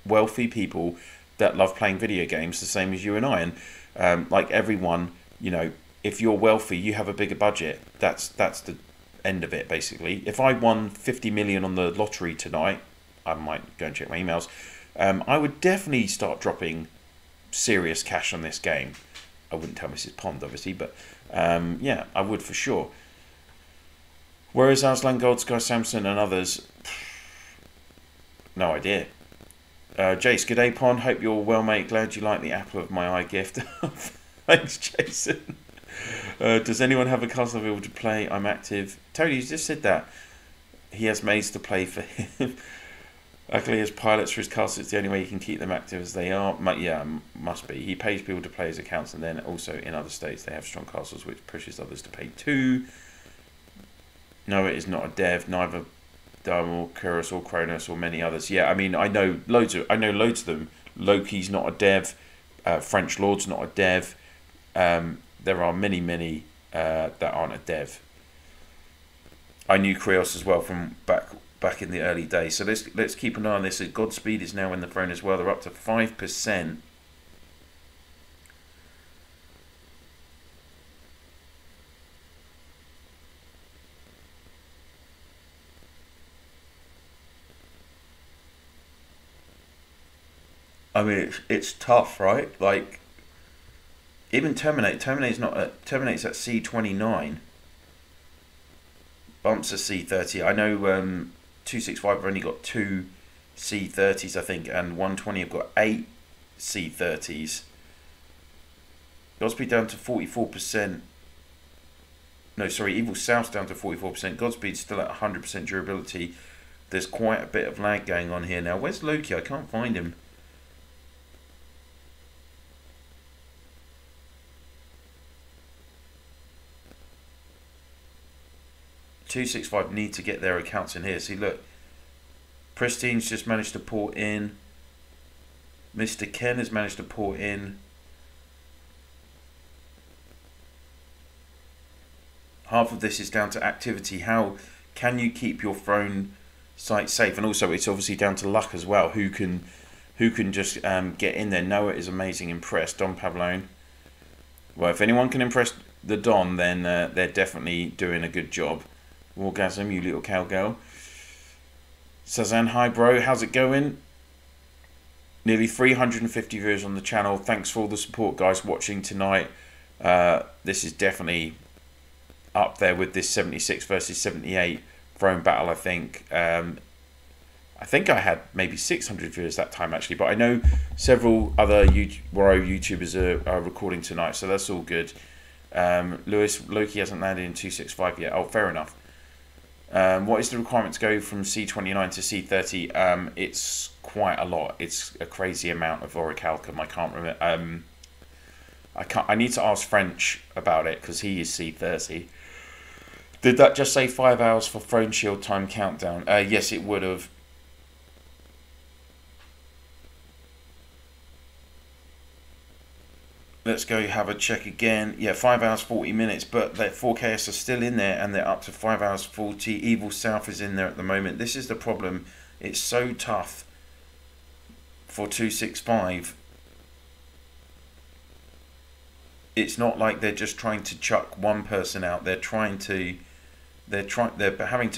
[SPEAKER 1] wealthy people that love playing video games the same as you and I. And like everyone, you know, if you're wealthy, you have a bigger budget. That's the end of it, basically. If I won 50 million on the lottery tonight, I might go and check my emails. I would definitely start dropping serious cash on this game. I wouldn't tell Mrs. Pond, obviously, but yeah, I would for sure. Whereas Aslan Gold, Sky Samson, and others, no idea. Jace, good day, Pond. Hope you're well, mate. Glad you like the apple of my eye gift. Thanks, Jason. Does anyone have a castle available to play? I'm active. Tony, you just said that. He has maids to play for him. Luckily, as pilots for his castle, it's the only way he can keep them active as they are. Yeah, must be. He pays people to play his accounts, and then also in other states they have strong castles, which pushes others to pay too. No, it is not a dev. Neither Darmor, Kuros, or Kronos, or many others. Yeah, I mean, I know loads of them. Loki's not a dev. French Lord's not a dev. There are many that aren't a dev. I knew Krios as well from back in the early days. So let's keep an eye on this. Godspeed is now in the throne as well. They're up to 5%. I mean, it's tough, right? Like, even Terminate's at C29. Bumps a C30. I know 265 have only got 2 C30s, I think, and 120 have got 8 C30s. Godspeed down to 44%. No, sorry, Evil South's down to 44%. Godspeed's still at 100% durability. There's quite a bit of lag going on here now. Where's Loki? I can't find him. .265 need to get their accounts in here. See, look, Pristine's just managed to port in. Mr. Ken has managed to port in. Half of this is down to activity. How can you keep your throne site safe? And also, it's obviously down to luck as well. Who can just get in there? Noah is amazing. Impressed. Don Pavlone. Well, if anyone can impress the Don, then they're definitely doing a good job. Orgasm, you little cowgirl. Sazan, hi bro, how's it going? Nearly 350 viewers on the channel. Thanks for all the support, guys, watching tonight. This is definitely up there with this 76 versus 78 throne battle, I think. I think I had maybe 600 viewers that time actually, but I know several other Waro YouTubers are recording tonight, so that's all good. Lewis, Loki hasn't landed in 265 yet. Oh, fair enough. What is the requirement to go from C29 to C30? It's quite a lot. It's a crazy amount of orichalcum. I can't remember. I need to ask French about it because he is C30. Did that just say 5 hours for throne shield time countdown? Yes, it would have. Let's go have a check again. Yeah, 5 hours 40 minutes, but their 4KS are still in there and they're up to 5 hours 40. Evil South is in there at the moment. This is the problem. It's so tough for 265. It's not like they're just trying to chuck one person out. They're having to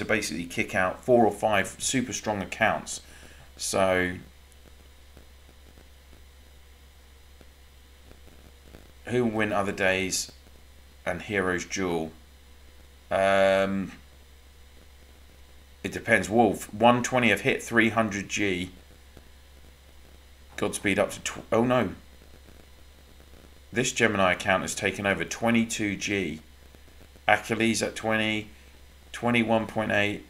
[SPEAKER 1] basically kick out 4 or 5 super strong accounts. So who will win other days and Heroes Duel? It depends. Wolf 120 have hit 300G. Godspeed up to oh no. This Gemini account has taken over 22G. Achilles at 20, 21.8.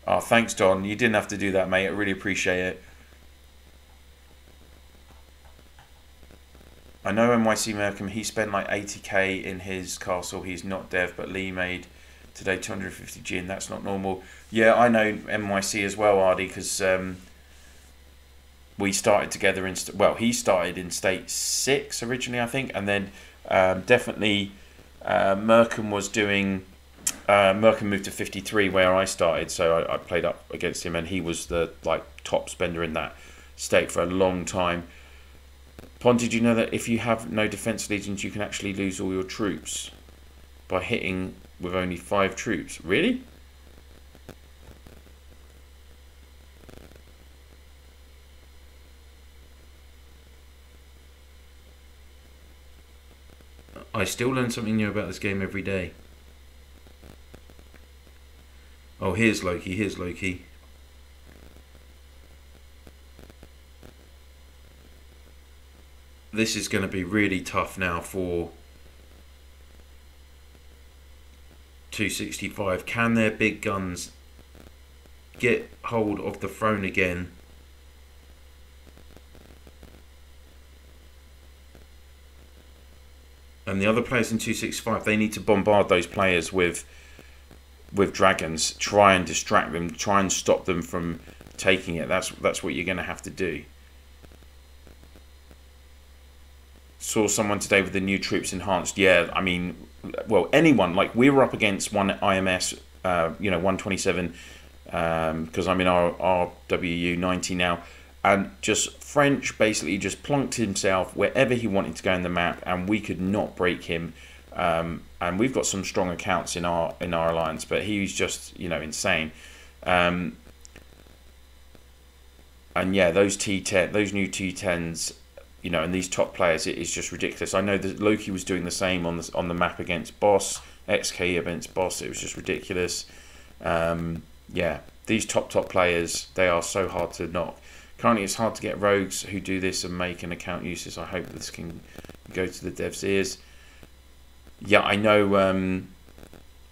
[SPEAKER 1] Oh, thanks, Don. You didn't have to do that, mate. I really appreciate it. I know NYC Merkham, he spent like 80k in his castle. He's not dev, but Lee made today 250G, and that's not normal. Yeah, I know NYC as well, Ardy, because we started together in, well, he started in state 6 originally, I think, and then definitely Merkham was doing, Merkham moved to 53 where I started, so I played up against him, and he was the like top spender in that state for a long time. Pond, did you know that if you have no defense legions, you can actually lose all your troops by hitting with only 5 troops? Really? I still learn something new about this game every day. Oh, here's Loki, here's Loki. This is going to be really tough now for 265. Can their big guns get hold of the throne again? And the other players in 265, they need to bombard those players with dragons, try and distract them, try and stop them from taking it. That's what you're going to have to do. Saw someone today with the new troops enhanced. Yeah, I mean, well, anyone, like we were up against one IMS, 127, because I'm in our RWU 90 now, and just French basically just plonked himself wherever he wanted to go in the map, and we could not break him. And we've got some strong accounts in our alliance, but he was just insane. And yeah, those T10, those new T10s. And these top players, it is just ridiculous. I know that Loki was doing the same on the map against Boss, XK against Boss. It was just ridiculous. Yeah, these top players, they are so hard to knock. Currently, it's hard to get rogues who do this and make an account useless. I hope this can go to the devs' ears. Yeah, I know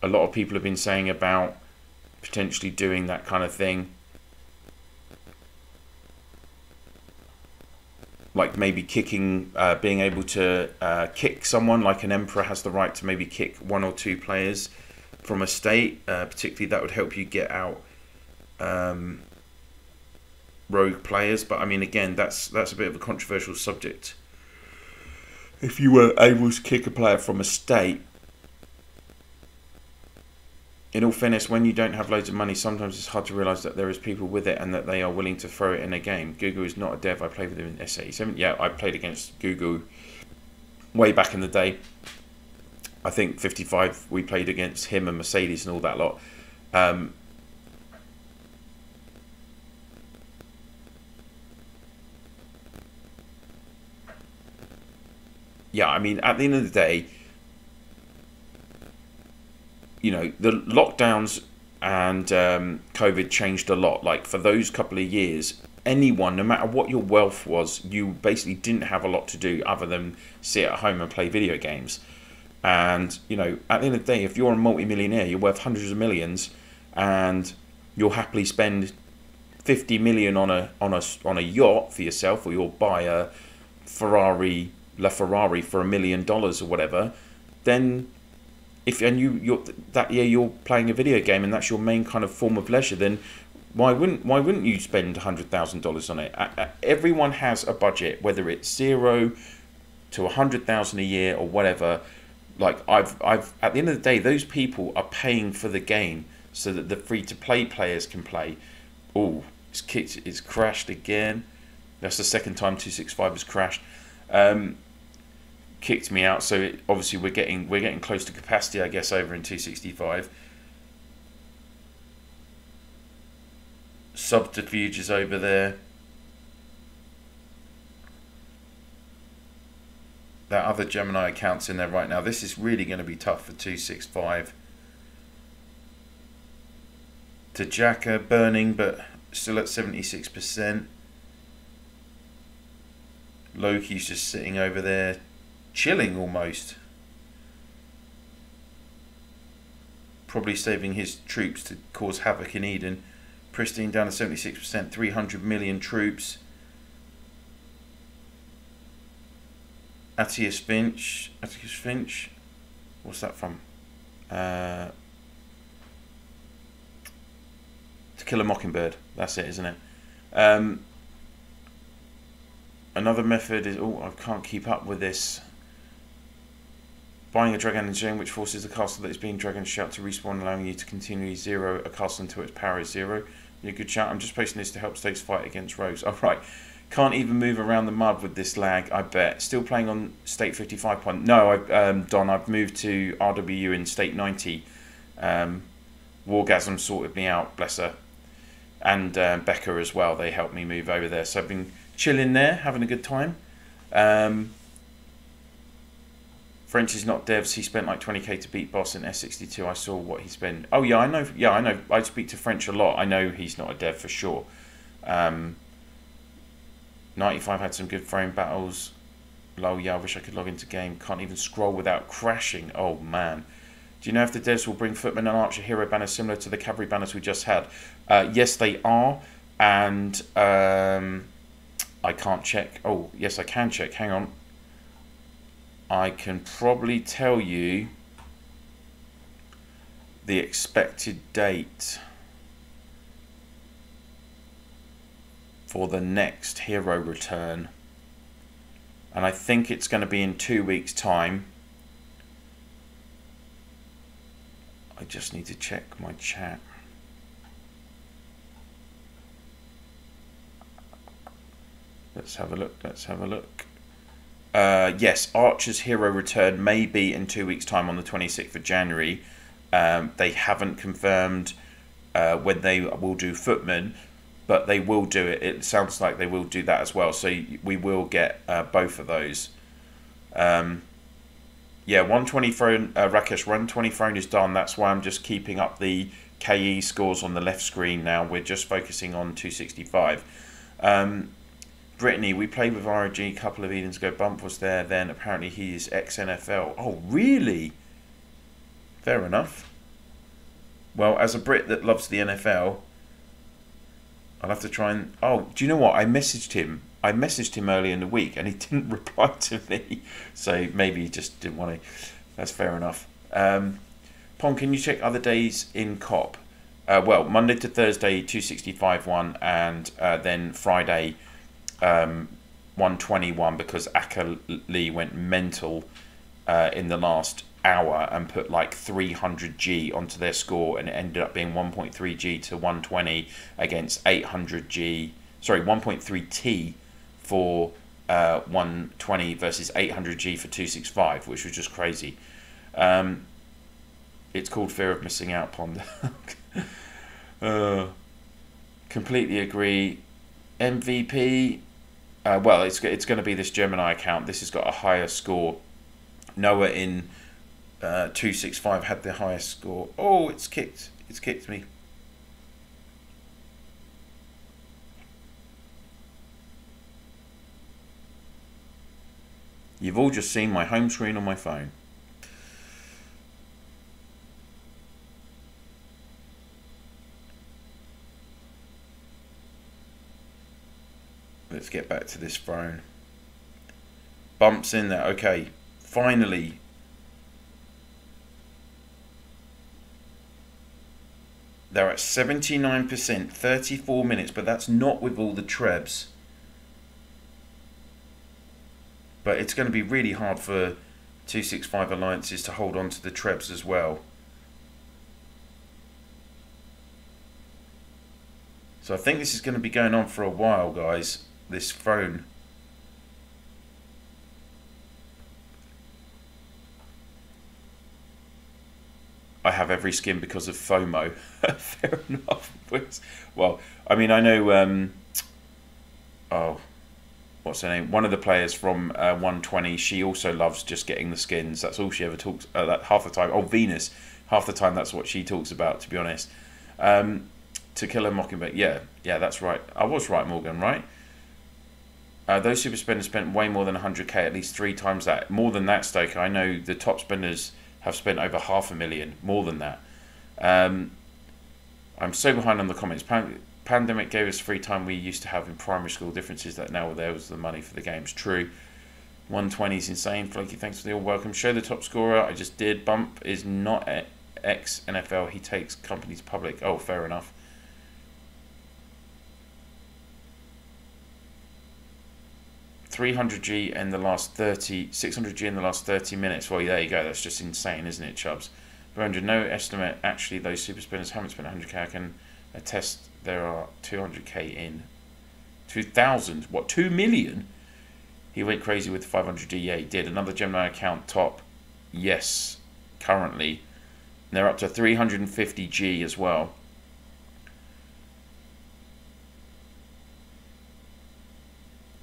[SPEAKER 1] a lot of people have been saying about potentially doing that kind of thing. Like maybe kicking, being able to kick someone, like an emperor has the right to maybe kick 1 or 2 players from a state. Particularly that would help you get out rogue players. But I mean, again, that's a bit of a controversial subject. If you were able to kick a player from a state, in all fairness, when you don't have loads of money, sometimes it's hard to realise that there is people with it and that they are willing to throw it in a game. Gugu is not a dev. I played with him in S87. Yeah, I played against Gugu way back in the day. I think 55, we played against him and Mercedes and all that lot. Yeah, I mean, at the end of the day, the lockdowns and COVID changed a lot. Like for those couple of years, anyone, no matter what your wealth was, you basically didn't have a lot to do other than sit at home and play video games. And you know, at the end of the day, if you're a multi-millionaire, you're worth hundreds of millions, and you'll happily spend 50 million on a yacht for yourself, or you'll buy a Ferrari for $1 million or whatever. Then you're that year you're playing a video game and that's your main kind of form of leisure, then why wouldn't you spend $100,000 on it? Everyone has a budget, whether it's 0 to 100,000 a year or whatever. Like I've at the end of the day, those people are paying for the game so that the free-to-play players can play. Oh, it's crashed again. That's the second time 265 has crashed. Kicked me out. So obviously we're getting close to capacity, I guess, over in 265. Subterfuge is over there. That other Gemini account's in there right now. This is really going to be tough for 265. Tajaka burning, but still at 76%. Loki's just sitting over there, chilling almost. Probably saving his troops to cause havoc in Eden. Pristine down to 76%, 300 million troops. Atticus Finch. What's that from? To Kill a Mockingbird. That's it, isn't it? Another method is... Oh, I can't keep up with this. Buying a dragon engine which forces the castle that is being dragon shout to respawn, allowing you to continually zero a castle until its power is 0. Yeah, good shout. I'm just posting this to help Stakes fight against rogues. Oh, right. Can't even move around the mud with this lag, I bet. Still playing on state 55 point. No, Don, I've moved to RWU in state 90. Wargasm sorted me out, bless her. And Becca as well. They helped me move over there. So I've been chilling there, having a good time. French is not devs. He spent like 20k to beat boss in S62. I saw what he spent. Oh yeah, I know. Yeah, I know. I speak to French a lot. I know he's not a dev for sure. 95 had some good frame battles. Lol, yeah, I wish I could log into game. Can't even scroll without crashing. Oh man. Do you know if the devs will bring Footman and Archer hero banners similar to the cavalry banners we just had? Yes, they are. And I can't check. Oh, yes, I can check. Hang on. I can probably tell you the expected date for the next hero return. And I think it's going to be in 2 weeks' time. I just need to check my chat. Let's have a look. Let's have a look. Yes, Archer's hero return may be in 2 weeks' time on the 26th of January. They haven't confirmed when they will do Footman, but they will do it. It sounds like they will do that as well. So we will get both of those. Yeah, 120 throne, Rakesh, 120 throne is done. That's why I'm just keeping up the KE scores on the left screen now. We're just focusing on 265. Brittany, we played with ROG a couple of Edens ago. Bump was there then. Apparently he is ex-NFL. Oh, really? Fair enough. Well, as a Brit that loves the NFL, I'll have to try and... Oh, do you know what? I messaged him earlier in the week and he didn't reply to me. So maybe he just didn't want to. That's fair enough. Pon, can you check other days in COP? Well, Monday to Thursday, 265 one, and then Friday... 121, because Aka Lee went mental in the last hour and put like 300G onto their score, and it ended up being 1.3G to 120 against 800G, sorry, 1.3T for 120 versus 800G for 265, which was just crazy. It's called fear of missing out, Pond. Completely agree. MVP, well, it's going to be this Gemini account. This has got a higher score. Noah in 265 had the highest score. Oh, it's kicked It's kicked me. You've all just seen my home screen on my phone. Let's get back to this phone. Bumps in there. Okay, finally. They're at 79%, 34 minutes, but that's not with all the trebs. But it's going to be really hard for 265 alliances to hold on to the trebs as well. So I think this is going to be going on for a while, guys, this phone. I have every skin because of FOMO. Fair enough. Well, I mean, I know, oh, what's her name? One of the players from 120, she also loves just getting the skins. That's all she ever talks that half the time. Oh, Venus. Half the time that's what she talks about, to be honest. To Kill a Mockingbird. Yeah, that's right. I was right, Morgan, right? Those super spenders spent way more than 100k, at least 3 times that. More than that, Stoker. I know the top spenders have spent over 500,000, more than that. I'm so behind on the comments. Pandemic gave us free time we used to have in primary school. Differences that now there was the money for the games. True. 120 is insane. Floki, thanks for the all welcome. Show the top scorer. I just did. Bump is not ex-NFL. He takes companies public. Oh, fair enough. $300G in the last 600G in the last 30 minutes. Well, there you go. That's just insane, isn't it, Chubbs? 400. No estimate. Actually, those super spinners haven't spent 100k. I can attest there are 200k in. 2,000. What? 2 million? He went crazy with 500G. Yeah, he did. Another Gemini account top. Yes, currently. And they're up to 350G as well.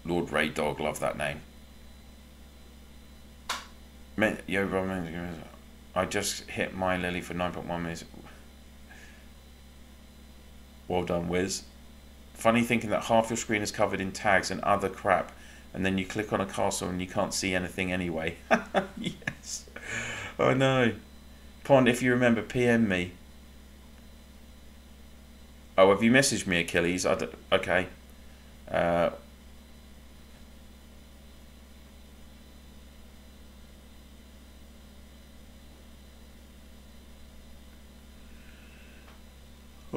[SPEAKER 1] Lord Ray Dog, love that name. I just hit my Lily for 9.1 minutes. Well done, Wiz. Funny thinking that half your screen is covered in tags and other crap, and then you click on a castle and you can't see anything anyway. Yes. Oh no. Pond, if you remember, PM me. Oh, have you messaged me, Achilles? Okay.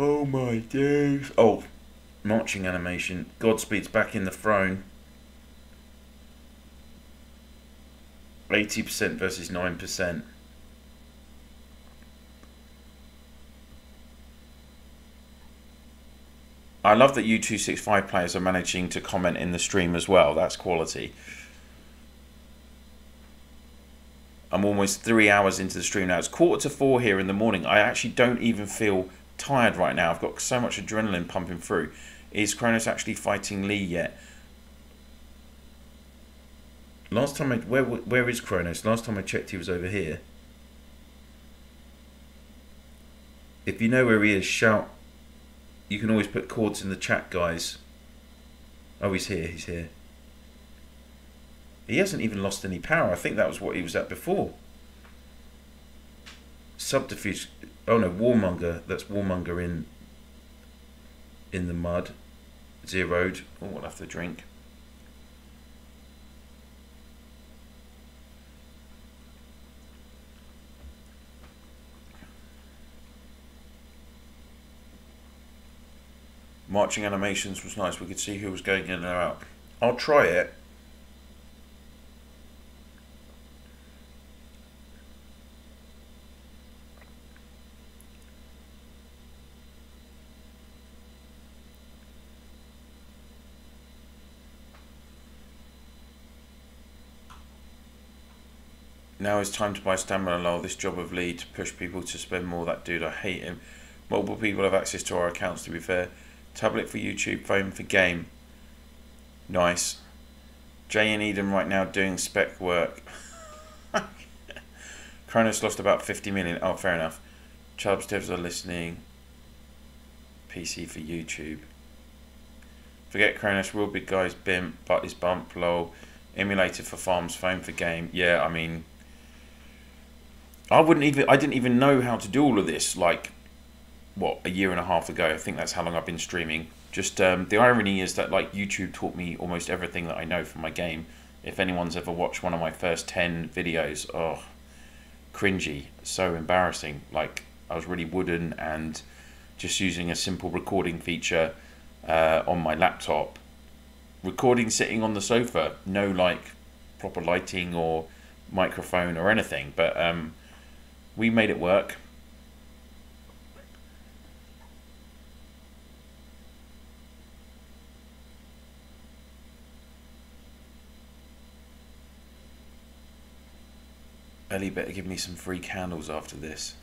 [SPEAKER 1] Oh my days. Oh, marching animation. Godspeed's back in the throne. 80% versus 9%. I love that you 265 players are managing to comment in the stream as well. That's quality. I'm almost 3 hours into the stream now. It's 3:45 here in the morning. I actually don't even feel tired right now. I've got so much adrenaline pumping through. Is Kronos actually fighting Lee yet? Last time where is Kronos? Last time I checked he was over here. If you know where he is, shout. You can always put chords in the chat, guys. Oh, he's here, he's here. He hasn't even lost any power. I think that was what he was at before. Subterfuge. Oh no, Warmonger. That's Warmonger in the mud. Zeroed. Oh, we'll have to drink. Marching animations was nice. We could see who was going in and out. I'll try it. Now it's time to buy stamina lol. This job of Lee to push people to spend more. That dude, I hate him. Multiple people have access to our accounts, to be fair. Tablet for YouTube, phone for game. Nice. Jay and Eden right now doing spec work. Kronos lost about 50 million. Oh, fair enough. Chubbs devs are listening. PC for YouTube. Forget Kronos, real big guys, BIMP, but is bump, lol. Emulator for farms, phone for game. Yeah, I mean, I didn't even know how to do all of this, like, what, a year and a half ago. I think that's how long I've been streaming. Just, the irony is that, like, YouTube taught me almost everything that I know from my game. If anyone's ever watched one of my first 10 videos, oh, cringy, so embarrassing. Like, I was really wooden and just using a simple recording feature on my laptop, recording sitting on the sofa, no like proper lighting or microphone or anything, but we made it work. Ellie better give me some free candles after this.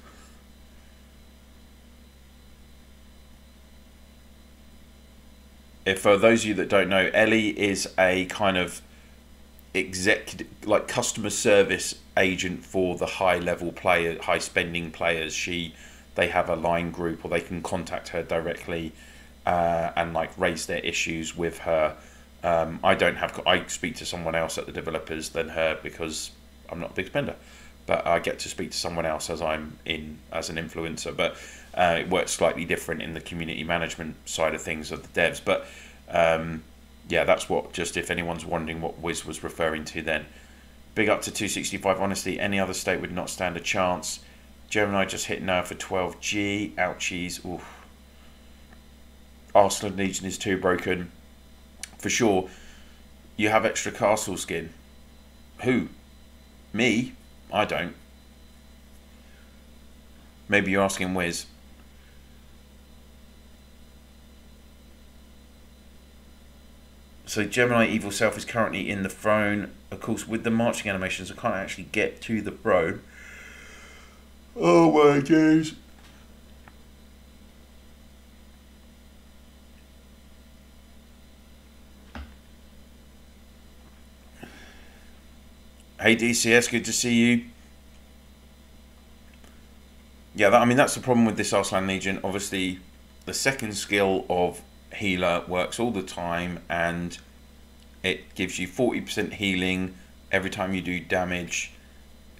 [SPEAKER 1] If for those of you that don't know, Ellie is a kind of executive, like customer service agent for the high level player, high spending players. They have a line group, or they can contact her directly and like raise their issues with her. I speak to someone else at the developers than her because I'm not a big spender, but I get to speak to someone else as I'm in as an influencer. But it works slightly different in the community management side of things of the devs. But yeah, that's what, just if anyone's wondering what Wiz was referring to then. Big up to 265. Honestly, any other state would not stand a chance. Gemini just hit now for 12G. Ouchies. Oof. Arsenal Legion is too broken. For sure. You have extra castle skin. Who? Me? I don't. Maybe you're asking Wiz. So Gemini Evil Self is currently in the throne. Of course, with the marching animations, I can't actually get to the throne. Oh my days. Hey DCS, good to see you. Yeah, I mean, that's the problem with this Arslan Legion. Obviously, the second skill of healer works all the time, and it gives you 40% healing every time you do damage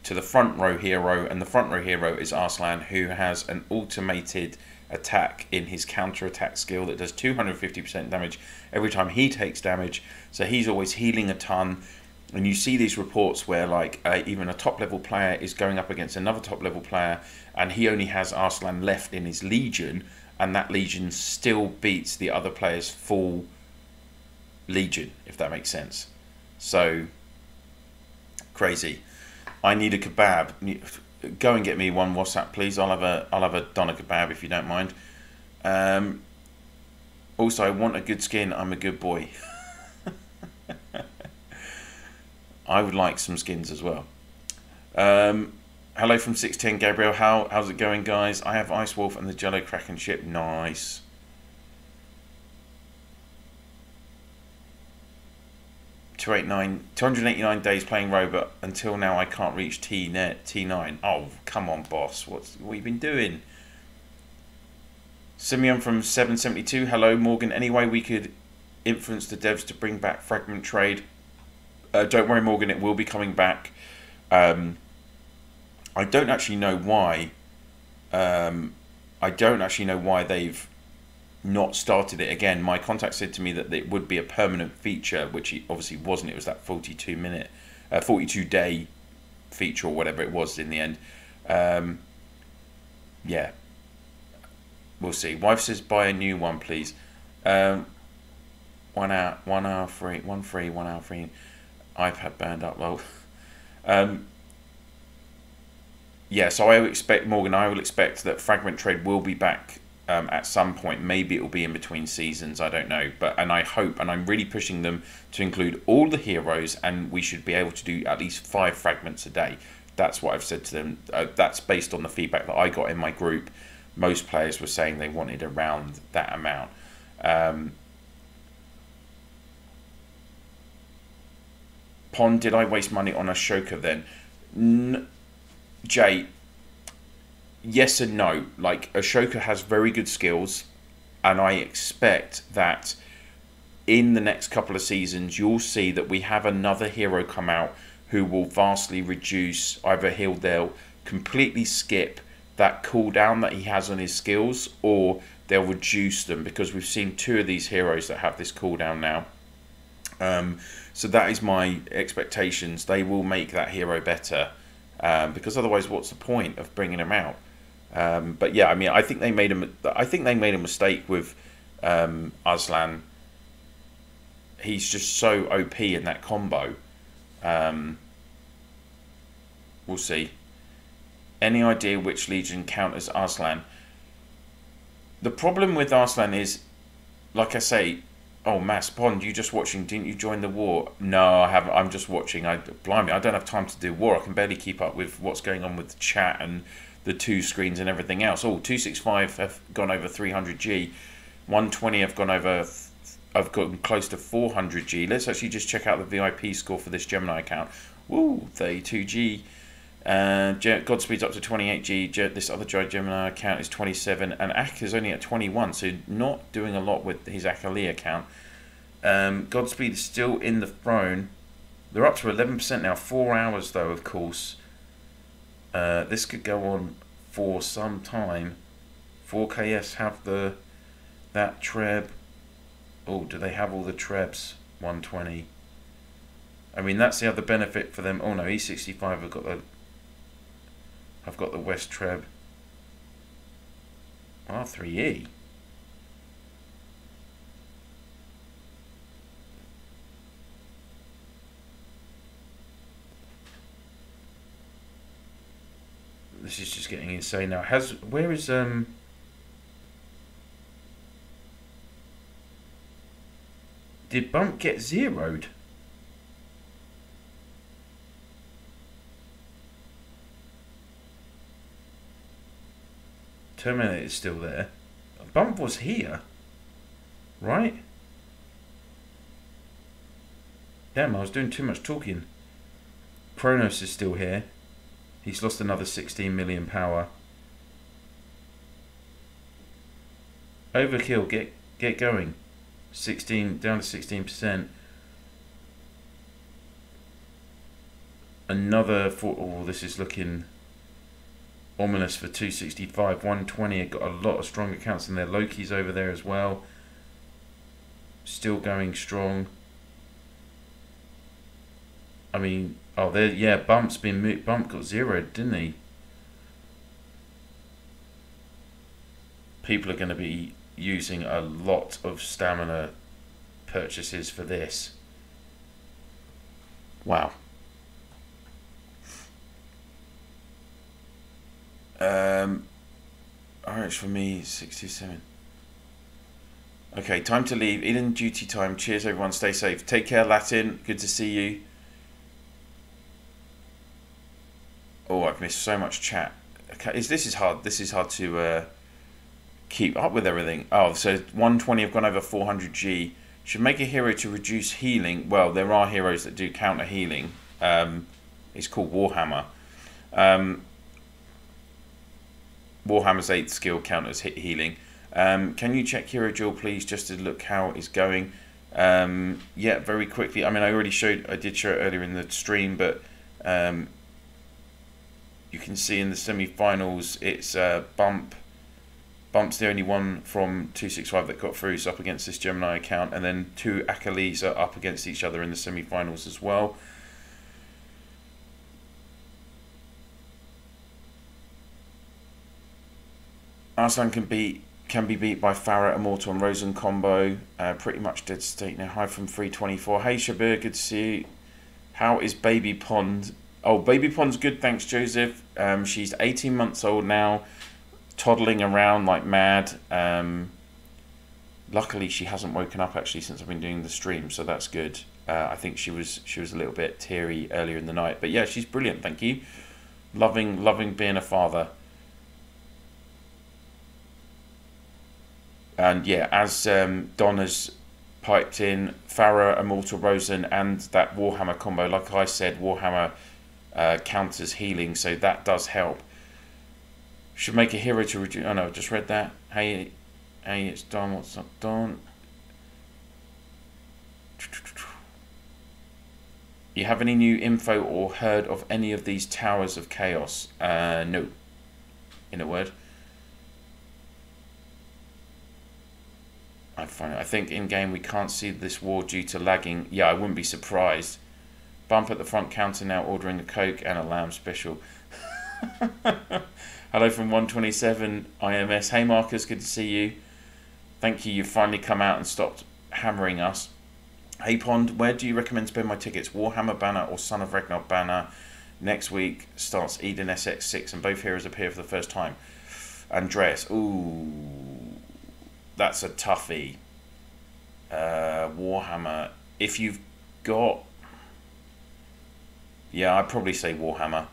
[SPEAKER 1] to the front row hero, and the front row hero is Arslan, who has an automated attack in his counter attack skill that does 250% damage every time he takes damage. So he's always healing a ton, and you see these reports where like even a top level player is going up against another top level player, and he only has Arslan left in his legion, and that legion still beats the other player's full legion, if that makes sense. So crazy. I need a kebab. Go and get me one WhatsApp, please. I'll have a doner kebab if you don't mind. Also, I want a good skin. I'm a good boy. I would like some skins as well. Hello from 610 Gabriel. How's it going, guys? I have Ice Wolf and the Jello Kraken ship. Nice. $289 days playing Robot. Until now, I can't reach T9. Oh, come on, boss. What have you been doing? Simeon from 772. Hello, Morgan. Any way we could influence the devs to bring back fragment trade? Don't worry, Morgan. It will be coming back. I don't actually know why. I don't actually know why they've not started it again. My contact said to me that it would be a permanent feature, which it obviously wasn't. It was that 42 day feature or whatever it was in the end. Yeah, we'll see. Wife says buy a new one, please. 1 hour free, 1 free, 1 hour free. iPad banned upload. Yeah, so I would expect, Morgan, I will expect that fragment trade will be back at some point. Maybe it will be in between seasons, I don't know. And I hope, and I'm really pushing them to include all the heroes, and we should be able to do at least 5 fragments a day. That's what I've said to them. That's based on the feedback that I got in my group. Most players were saying they wanted around that amount. Pond, did I waste money on Ashoka then? Jay, yes and no. Like, Ashoka has very good skills, and I expect that in the next couple of seasons you'll see that we have another hero come out who will vastly reduce, either they'll completely skip that cooldown that he has on his skills, or they'll reduce them, because we've seen 2 of these heroes that have this cooldown now. So that is my expectations. They will make that hero better, because otherwise, what's the point of bringing him out? But yeah, I mean, I think they made a mistake with Aslan. He's just so OP in that combo. We'll see. Any idea which legion counters Aslan? The problem with Aslan is, like I say, oh, Mass Pond, you just watching? Didn't you join the war? No, I haven't. I'm just watching. Blimey, I don't have time to do war. I can barely keep up with what's going on with the chat and the 2 screens and everything else. Oh, 265 have gone over 300G. 120 have gone over. I've gotten close to 400G. Let's actually just check out the VIP score for this Gemini account. Woo, 32G. Godspeed's up to 28G. This other Gemini account is 27, and Ak is only at 21, so not doing a lot with his Akali account. Godspeed is still in the throne. They're up to 11% now. 4 hours though, of course. This could go on for some time. 4KS have that Treb. Oh, do they have all the Trebs? 120. I mean, that's the other benefit for them. Oh no, E65 have got the. I've got the West Treb. R3E. This is just getting insane now. Where is did Bump get zeroed? Terminator is still there. Bump was here, right? Damn, I was doing too much talking. Kronos is still here. He's lost another 16 million power. Overkill, get going. 16 down to 16%. Another 4. Oh, this is looking ominous for 265. 120 have got a lot of strong accounts in there. Loki's over there as well. Still going strong. I mean, oh, there, yeah, Bump's been moved. Bump got zeroed, didn't he? People are going to be using a lot of stamina purchases for this. Wow. RH for me, 67. Okay, time to leave. In duty time. Cheers, everyone. Stay safe. Take care, Latin. Good to see you. Oh, I've missed so much chat. Okay, this is hard. This is hard to keep up with everything. Oh, so 120 have gone over 400G. Should make a hero to reduce healing. Well, there are heroes that do counter healing. It's called Warhammer. Warhammer's 8th skill counters healing. Can you check Hero Duel, please, just to look how it's going? Yeah, very quickly. I mean, I did show it earlier in the stream, but you can see in the semi-finals, it's Bump. Bump's the only one from 265 that got through, so up against this Gemini account, and then 2 Akalis are up against each other in the semi-finals as well. Arslan can be beat by Farah, Immortal and Rosen combo. Pretty much dead state now. High from 324. Hey Shabir, good to see you. How is Baby Pond? Oh, Baby Pond's good, thanks Joseph. She's 18 months old now, toddling around like mad. Luckily she hasn't woken up actually since I've been doing the stream, so that's good. I think she was a little bit teary earlier in the night, but yeah, she's brilliant, thank you. Loving being a father. And yeah, as Don has piped in, Farah, Immortal Rosen, and that Warhammer combo, like I said, Warhammer counters healing, so that does help. Should make a hero to reduce. Oh no, I just read that. Hey, it's Don. What's up, Don? You have any new info or heard of any of these towers of chaos? No. In a word. I think in game we can't see this war due to lagging. Yeah, I wouldn't be surprised. Bump at the front counter now ordering a Coke and a lamb special. Hello from 127 IMS. Hey Marcus, good to see you. Thank you, you've finally come out and stopped hammering us. Hey Pond, where do you recommend spend my tickets? Warhammer banner or Son of Ragnar banner? Next week starts Eden SX6 and both heroes appear for the first time. Andreas, ooh, that's a toughie. Warhammer, if you've got... Yeah, I'd probably say Warhammer.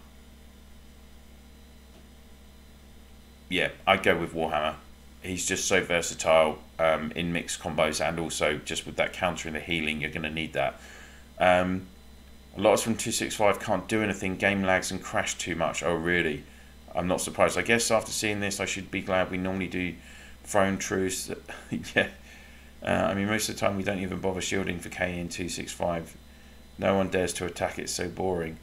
[SPEAKER 1] Yeah, I'd go with Warhammer. He's just so versatile in mixed combos, and also just with that counter and the healing, you're going to need that. A lot from 265 can't do anything. Game lags and crash too much. Oh, really? I'm not surprised. I guess after seeing this, I should be glad we normally do throne truce. Yeah. I mean, most of the time we don't even bother shielding for KE in 265. No one dares to attack. It's so boring.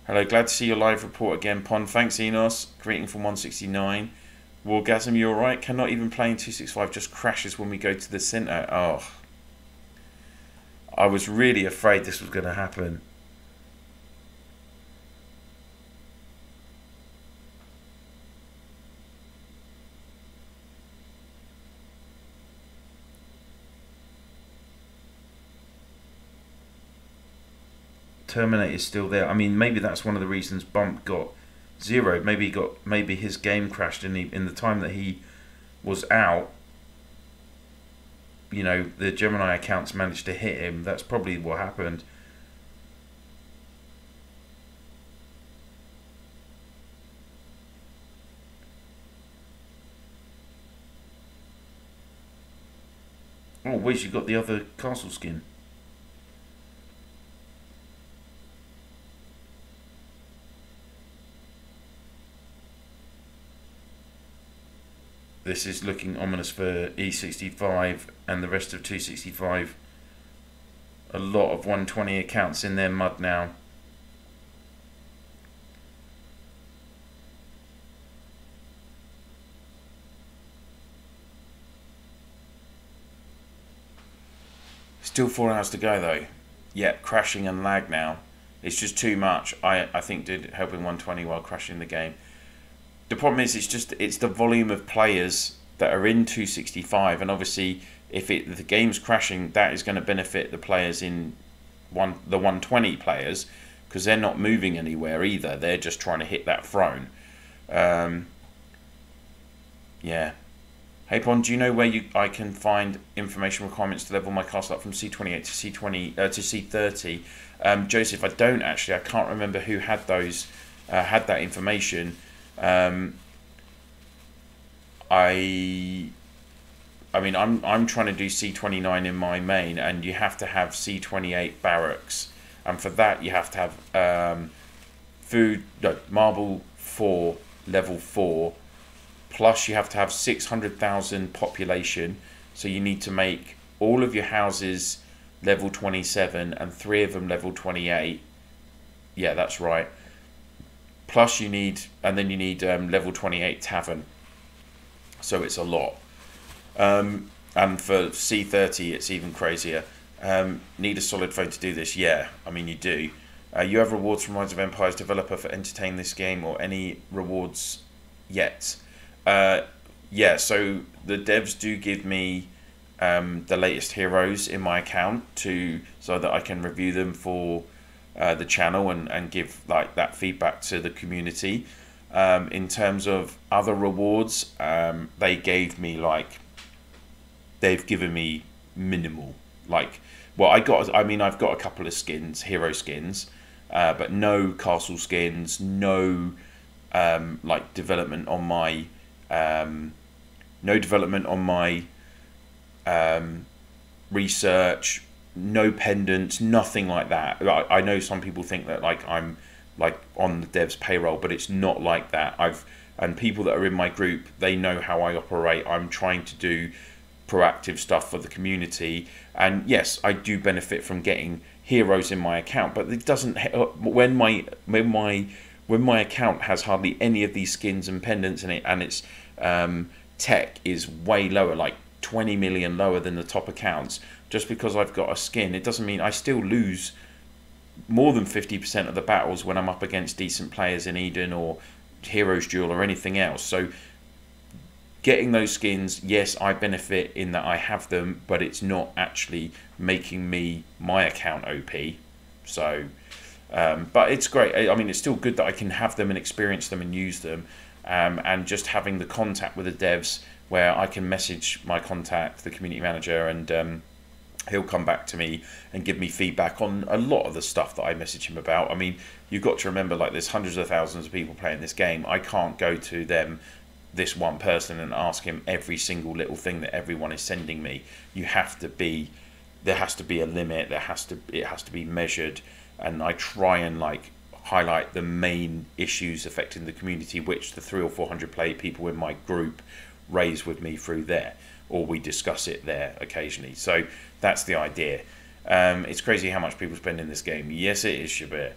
[SPEAKER 1] Hello, glad to see your live report again, Pond. Thanks, Enos. Greeting from 169. Wargasm, you alright? Cannot even play in 265, just crashes when we go to the centre. Oh. I was really afraid this was going to happen. Terminator's still there. I mean, maybe that's one of the reasons Bump got zeroed. Maybe his game crashed in the time that he was out. You know, the Gemini accounts managed to hit him. That's probably what happened. Oh, Wiz, you got the other castle skin. This is looking ominous for E65 and the rest of 265. A lot of 120 accounts in their mud now. Still 4 hours to go though. Yep, crashing and lag now. It's just too much. I think did help in 120 while crashing the game. The problem is it's the volume of players that are in 265, and obviously if the game's crashing, that is going to benefit the players in the 120 players, because they're not moving anywhere either. They're just trying to hit that throne. Yeah. Hey Pon, do you know where I can find information requirements to level my castle up from C28 to C20 to C30? Joseph, I don't actually. I can't remember who had those had that information. I mean, I'm trying to do C29 in my main, and you have to have C28 barracks, and for that you have to have marble 4 level 4, plus you have to have 600,000 population. So you need to make all of your houses level 27 and 3 of them level 28. Yeah, that's right. Plus you need, and then you need level 28 tavern. So it's a lot. And for C30 it's even crazier. Need a solid phone to do this? Yeah, I mean you do. You have rewards from Rise of Empires developer for entertaining this game, or any rewards yet? Yeah, so the devs do give me the latest heroes in my account so that I can review them for the channel and give like that feedback to the community. In terms of other rewards, they've given me minimal. Like, well, I've got a couple of skins, hero skins, but no castle skins, no like development on my research, no pendants, nothing like that. I know some people think that like I'm like on the devs payroll, but it's not like that. and people that are in my group, they know how I operate. I'm trying to do proactive stuff for the community, and yes, I do benefit from getting heroes in my account, but it doesn't, when my account has hardly any of these skins and pendants in it, and its tech is way lower, like 20 million lower than the top accounts, just because I've got a skin, it doesn't mean I still lose more than 50% of the battles when I'm up against decent players in Eden or Heroes Duel or anything else. So getting those skins, yes, I benefit in that I have them, but it's not actually making my account OP. So but it's great. I mean, it's still good that I can have them and experience them and use them, and just having the contact with the devs where I can message my contact, the community manager, and he'll come back to me and give me feedback on a lot of the stuff that I message him about. I mean, you've got to remember, like, there's hundreds of thousands of people playing this game. I can't go to them, this one person, and ask him every single little thing that everyone is sending me. There has to be a limit. It has to be measured, and I try and like highlight the main issues affecting the community, which the 300 or 400 people in my group raise with me through there, or we discuss it there occasionally. So that's the idea. It's crazy how much people spend in this game. Yes, it is, Shabir.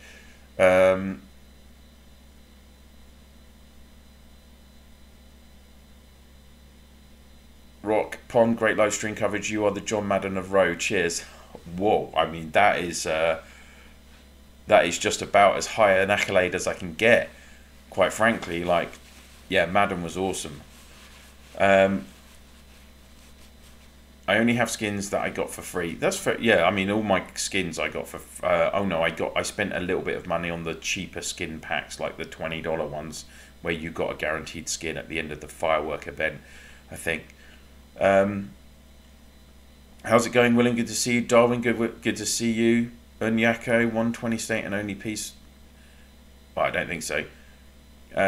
[SPEAKER 1] Rock Pond, great live stream coverage. You are the John Madden of Row. Cheers. Whoa, I mean, that is just about as high an accolade as I can get, quite frankly. Like, yeah, Madden was awesome. I only have skins that I got for free. That's for, yeah, I mean, all my skins I got for, oh no, I spent a little bit of money on the cheaper skin packs, like the $20 ones, where you got a guaranteed skin at the end of the firework event, I think. How's it going, William? Good to see you. Darwin, good to see you. Unyako, 120 state and only piece. Oh, I don't think so.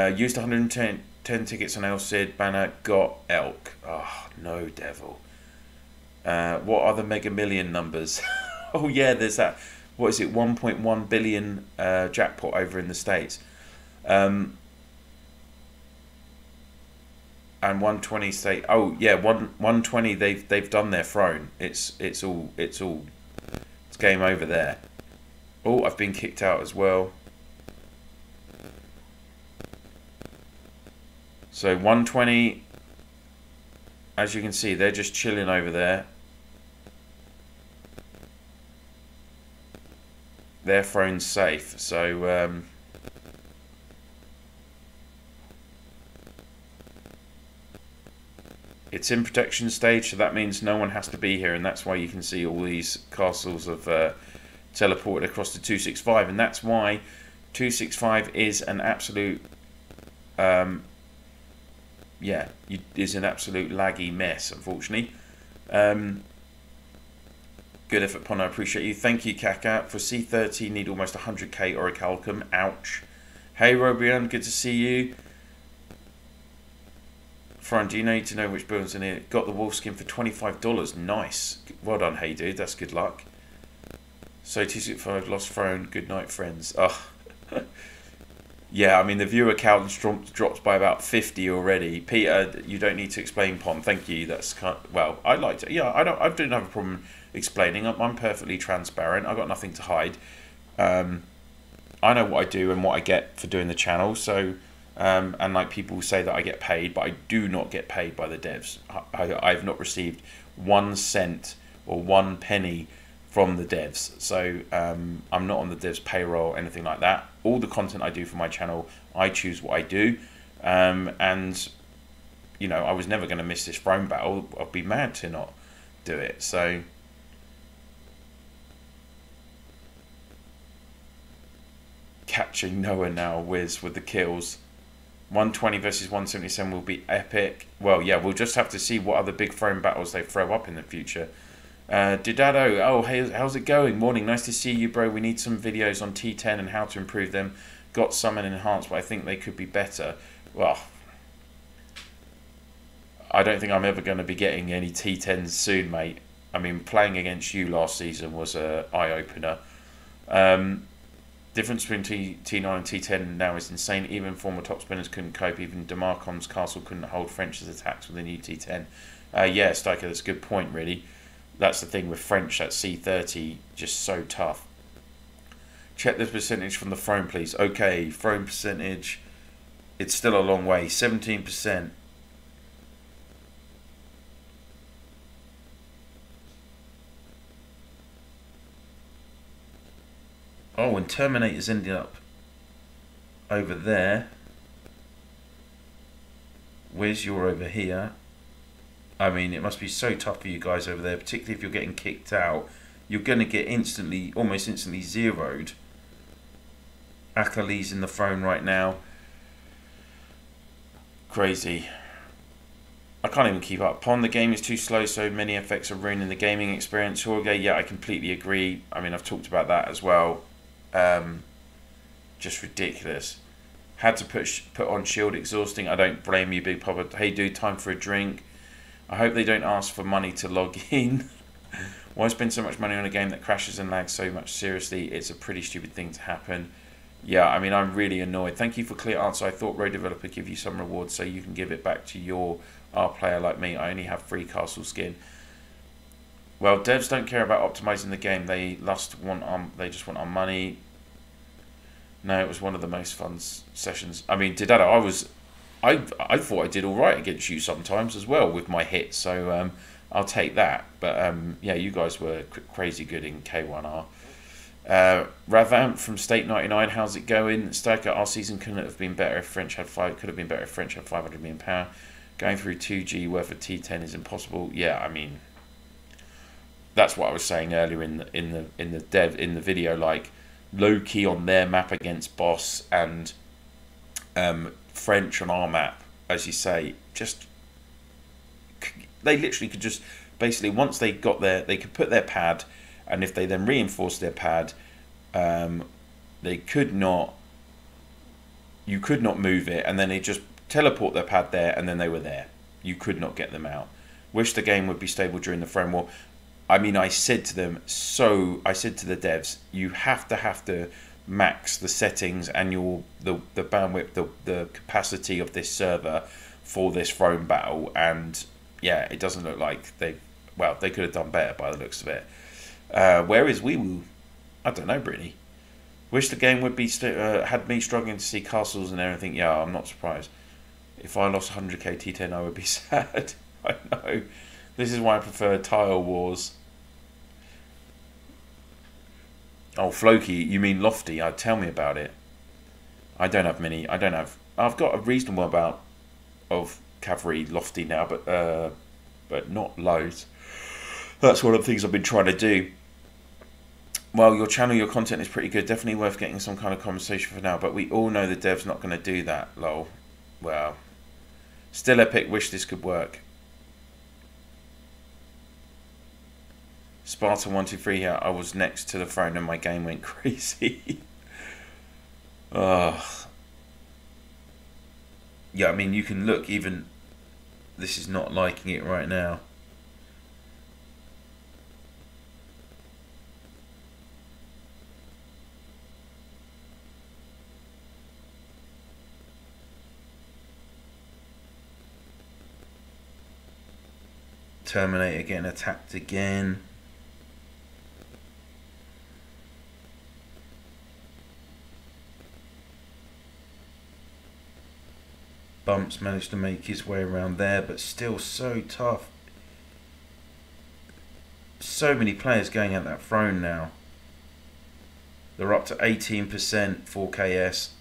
[SPEAKER 1] Used 110 tickets on El Cid banner, got elk. Oh, no, devil. What are the Mega Million numbers? Oh yeah, there's that. What is it? 1.1 billion jackpot over in the States. And 120 state. Oh yeah, 120. They've done their throne. It's game over there. Oh, I've been kicked out as well. So 120. As you can see, they're just chilling over there. Their throne's safe, so it's in protection stage, so that means no one has to be here, and that's why you can see all these castles have teleported across to 265, and that's why 265 is an absolute yeah, is an absolute laggy mess, unfortunately. Good effort, Pon, I appreciate you. Thank you, Kaka. For C30, need almost 100k or a Calcum. Ouch. Hey, Robian, good to see you. Fran, do you need to know which buildings in here? Got the wolf skin for $25. Nice. Well done, hey, dude. That's good luck. So, 265, lost throne. Good night, friends. Oh. Yeah, I mean, the viewer count dropped by about 50 already. Peter, you don't need to explain, Pon. Thank you. That's kind of, well, I liked it. Yeah, I don't have a problem explaining. I'm perfectly transparent. I've got nothing to hide. I know what I do and what I get for doing the channel. So, and like people say that I get paid, but I do not get paid by the devs. I've not received 1 cent or 1 penny from the devs. So I'm not on the devs payroll or anything like that. All the content I do for my channel, I choose what I do. And, you know, I was never going to miss this throne battle. I'd be mad to not do it. So catching Noah now, Wiz, with the kills. 120 versus 177 will be epic. Well, yeah, we'll just have to see what other big throne battles they throw up in the future. Didado, oh, hey, how's it going? Morning, nice to see you, bro. We need some videos on T10 and how to improve them. Got some and enhanced, but I think they could be better. Well, I don't think I'm ever going to be getting any T10s soon, mate. I mean, playing against you last season was an eye-opener. Difference between T9 and T10 now is insane. Even former top spinners couldn't cope. Even Demarcon's castle couldn't hold French's attacks with the new T10. Yeah, Stiker, that's a good point, really. That's the thing with French, that C30, just so tough. Check the percentage from the throne, please. Okay, throne percentage. It's still a long way. 17%. Oh, and Terminator's ended up over there. Where's your over here? I mean, it must be so tough for you guys over there, particularly if you're getting kicked out. You're going to get instantly, almost instantly zeroed. Akali's in the throne right now. Crazy. I can't even keep up. Pond, the game is too slow, so many effects are ruining the gaming experience. Jorge, yeah, I completely agree. I mean, I've talked about that as well. Just ridiculous. Had to put on shield, exhausting. I don't blame you, Big Papa. Hey, dude, time for a drink. I hope they don't ask for money to log in. Why spend so much money on a game that crashes and lags so much? Seriously, it's a pretty stupid thing to happen. Yeah, I mean, I'm really annoyed. Thank you for clear answer. I thought Road Developer give you some rewards so you can give it back to your player like me. I only have free castle skin. Well, devs don't care about optimizing the game. They just want our money. No, it was one of the most fun sessions. I mean, Didada, I thought I did all right against you sometimes as well with my hits. So I'll take that. But yeah, you guys were crazy good in K1R. Ravamp from State 99, how's it going? Stiker, our season couldn't have been better if French had could have been better if French had 500 million power. Going through 2G worth of T10 is impossible. Yeah, I mean, that's what I was saying earlier in the video. Like, low key on their map against Boss and French on our map, as you say, just they literally could just basically, once they got there, they could put their pad. And if they then reinforced their pad, you could not move it, and then they just teleport their pad there, and then they were there. You could not get them out. Wish the game would be stable during the frame war. I mean, I said to them, I said to the devs, you have to max the settings and the bandwidth, the capacity of this server for this throne battle. And yeah, it doesn't look like they could have done better by the looks of it. Where is Weewoo? I don't know, Brittany. Wish the game would be had me struggling to see castles and everything. Yeah, I'm not surprised. If I lost 100k T10, I would be sad. I know. This is why I prefer Tile Wars. Oh, Floki, you mean Lofty? Tell me about it. I don't have many. I've got a reasonable amount of cavalry Lofty now, but not loads. That's one of the things I've been trying to do. Well, your channel, your content is pretty good. Definitely worth getting some kind of conversation for now. But we all know the dev's not going to do that, lol. Well, still epic. Wish this could work. Sparta 123 here. I was next to the throne and my game went crazy. Oh. Yeah, I mean, you can look. Even this is not liking it right now. Terminator getting attacked again. Bumps managed to make his way around there, but still so tough. So many players going at that throne now. They're up to 18% for KS.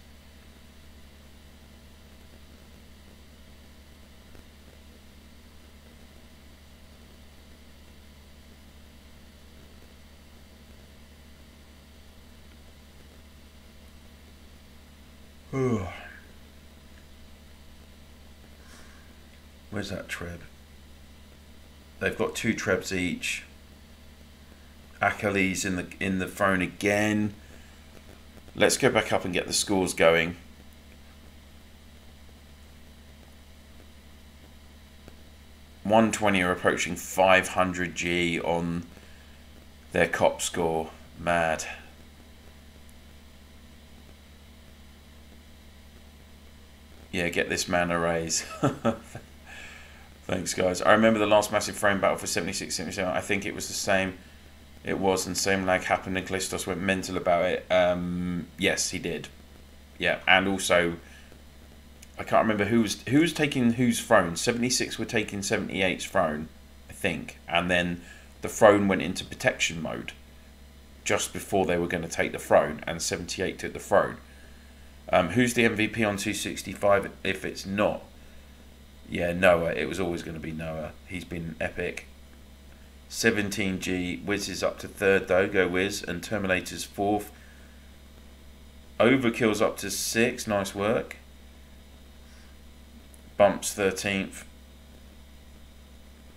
[SPEAKER 1] Where's that Treb? They've got 2 Trebs each. Akali's in the throne again. Let's go back up and get the scores going. .120 are approaching 500G on their cop score. Mad. Yeah, get this man a raise. Thanks, guys. I remember the last massive frame battle for 76, 77. I think it was the same. It was, and same lag happened, and Callistos went mental about it. Yes, he did. Yeah, and also, I can't remember who was taking whose throne. 76 were taking 78's throne, I think, and then the throne went into protection mode just before they were going to take the throne, and 78 took the throne. Who's the MVP on 265 if it's not? Yeah, Noah. It was always going to be Noah. He's been epic. 17G. Wiz is up to 3rd though. Go Wiz. And Terminator's 4th. Overkill's up to 6th. Nice work. Bumps 13th.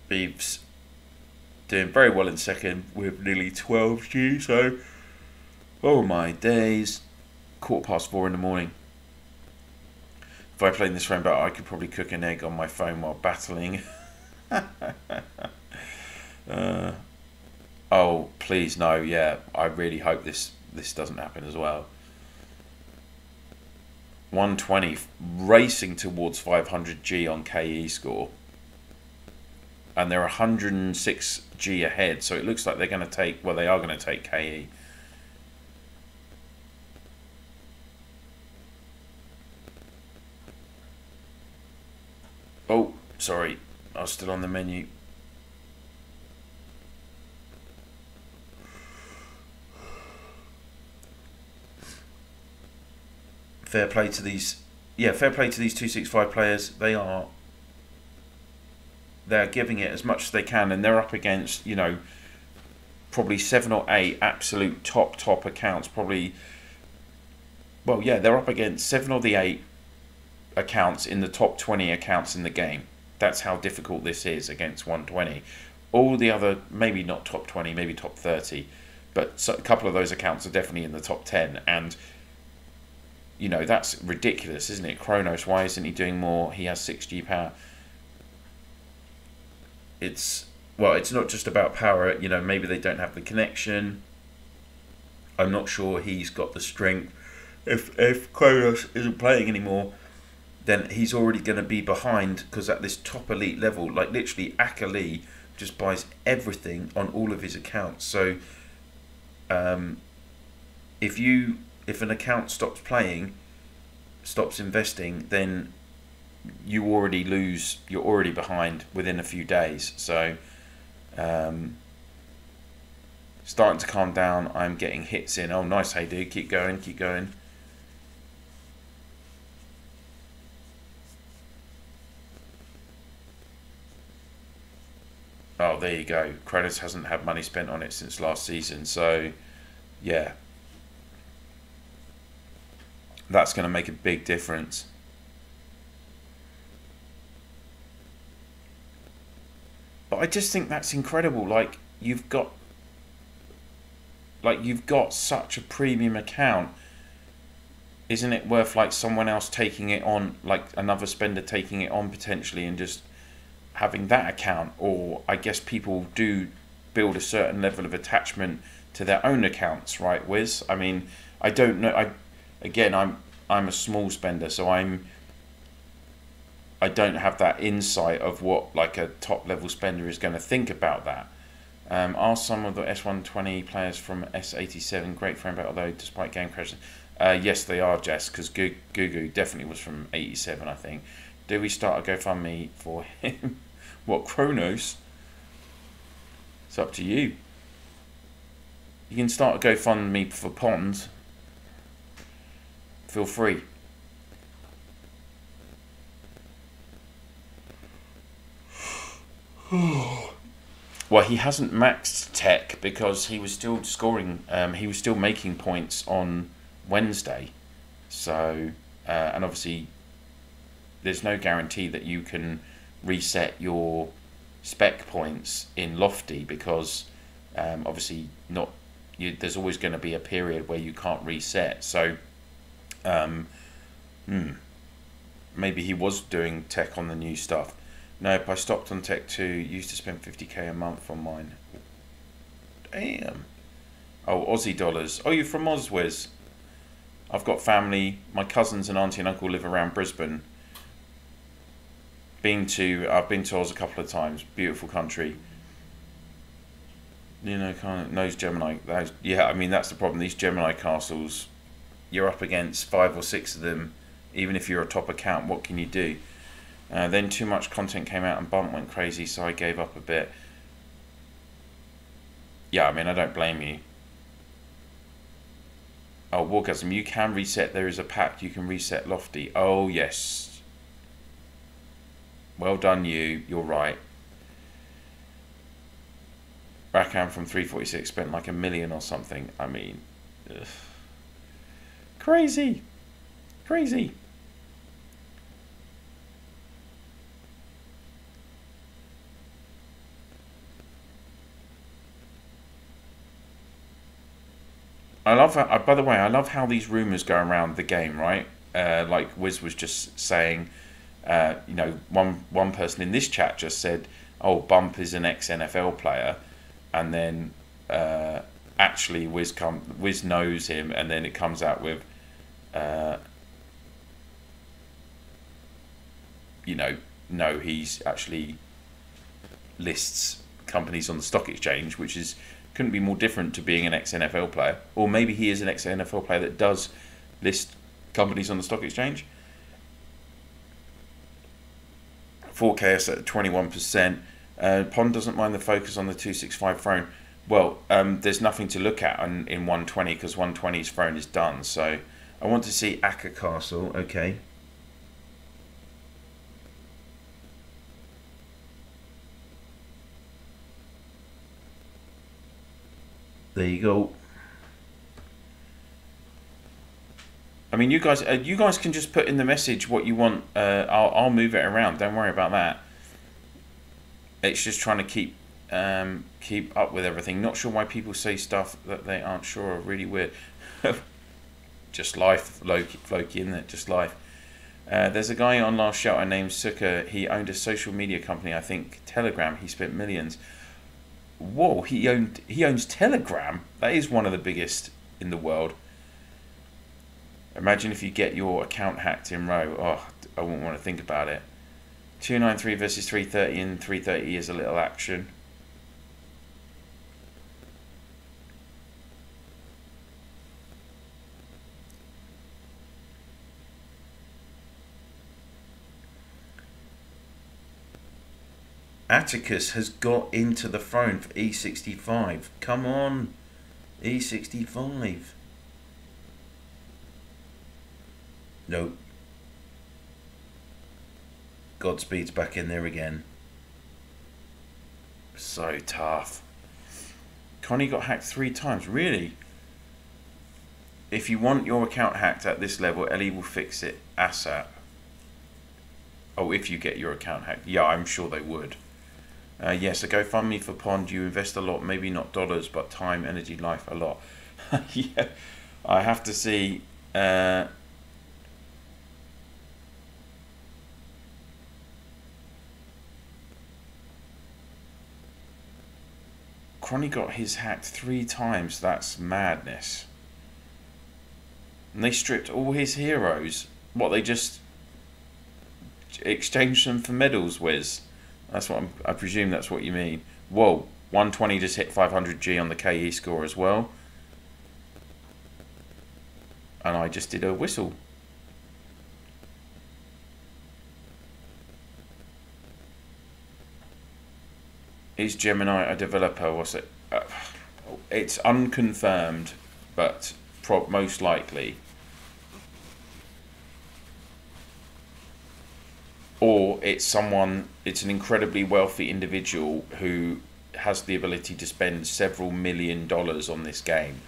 [SPEAKER 1] Beeves doing very well in 2nd with nearly 12G. So, oh my days. 4:15 in the morning. If I played this frame battle, I could probably cook an egg on my phone while battling. Oh, please no. Yeah, I really hope this doesn't happen as well. 120 racing towards 500G on KE score. And they're 106G ahead, so it looks like they're going to take, well, they are going to take KE. Oh, sorry, I was still on the menu. Fair play to these, yeah, fair play to these 265 players. They're giving it as much as they can, and they're up against, you know, probably 7 or 8 absolute top accounts. Probably, well, yeah, they're up against 7 or the 8 accounts in the top 20 accounts in the game. That's how difficult this is against 120. All the other, maybe not top 20, maybe top 30, but a couple of those accounts are definitely in the top 10, and you know, that's ridiculous, isn't it? Kronos, why isn't he doing more? He has 6G power. It's, well, it's not just about power, you know, maybe they don't have the connection. I'm not sure he's got the strength. If Kronos isn't playing anymore, then he's already going to be behind, because at this top elite level, like literally Akali just buys everything on all of his accounts. So if an account stops playing, stops investing, then you already lose, you're already behind within a few days. So starting to calm down. I'm getting hits in. Oh nice, hey dude, keep going, keep going. Oh, there you go. Kratos hasn't had money spent on it since last season. So, yeah. That's going to make a big difference. But I just think that's incredible. Like, you've got such a premium account. Isn't it worth, like, someone else taking it on, like another spender taking it on potentially, and just having that account? Or I guess people do build a certain level of attachment to their own accounts, right, Wiz? I mean, I don't know. I'm a small spender, so I don't have that insight of what like a top level spender is going to think about that. Are some of the S120 players from S87 great frame rate, although despite game crashes? Yes, they are, Jess, because Gugu definitely was from 87, I think. Do we start a GoFundMe for him? What, Kronos? It's up to you. You can start a GoFundMe for Pond. Feel free. Well, he hasn't maxed tech because he was still scoring. He was still making points on Wednesday. So, and obviously, there's no guarantee that you can reset your spec points in Lofty, because obviously there's always going to be a period where you can't reset. So maybe he was doing tech on the new stuff. Nope, I stopped on tech 2. Used to spend 50k a month on mine. Damn. Oh, Aussie dollars. Oh, you're from Oz, Wiz? I've got family. My cousins and auntie and uncle live around Brisbane. I've been to Oz a couple of times. Beautiful country. You know, kind of those Gemini. Yeah, I mean that's the problem. These Gemini castles, you're up against 5 or 6 of them. Even if you're a top account, what can you do? Then too much content came out and Bump went crazy, so I gave up a bit. Yeah, I mean I don't blame you. Oh, Wargasm, you can reset. There is a pack you can reset Lofty. Oh yes. Well done, you. You're right. Rackham from 346 spent like $1 million or something. I mean, ugh. Crazy. Crazy. I love how, by the way, I love how these rumours go around the game, right? Like Wiz was just saying, you know, one person in this chat just said, oh, Bump is an ex-NFL player. And then actually Wiz knows him, and then it comes out with, you know, no, he's actually lists companies on the stock exchange, which is couldn't be more different to being an ex-NFL player. Or maybe he is an ex-NFL player that does list companies on the stock exchange. 4KS at 21%. Pond doesn't mind the focus on the 265 throne. Well, there's nothing to look at in 120 because 120's throne is done. So I want to see Akka Castle. Okay. There you go. I mean, you guys can just put in the message what you want. I'll move it around. Don't worry about that. It's just trying to keep up with everything. Not sure why people say stuff that they aren't sure of. Really weird. Just life, Loki, isn't it? Just life. There's a guy on Last Shelter named Sukkah. He owned a social media company, I think Telegram. He spent millions. Whoa, he owns Telegram. That is one of the biggest in the world. Imagine if you get your account hacked in row. Oh, I wouldn't want to think about it. 293 versus 330, and 330 is a little action. Atticus has got into the throne for E65. Come on, E65. Nope. Godspeed's back in there again. So tough. Connie got hacked 3 times. Really? If you want your account hacked at this level, Ellie will fix it ASAP. Oh, if you get your account hacked. Yeah, I'm sure they would. Yes, a GoFundMe for Pond. You invest a lot, maybe not dollars, but time, energy, life, a lot. Yeah, I have to see. Cronny got his hacked 3 times. That's madness. And they stripped all his heroes. What, they just exchanged them for medals, Wiz? That's what I presume that's what you mean. Whoa, 120 just hit 500G on the KE score as well. And I just did a whistle. Is Gemini a developer? What's it? It's unconfirmed, but most likely. Or it's an incredibly wealthy individual who has the ability to spend several $1 million on this game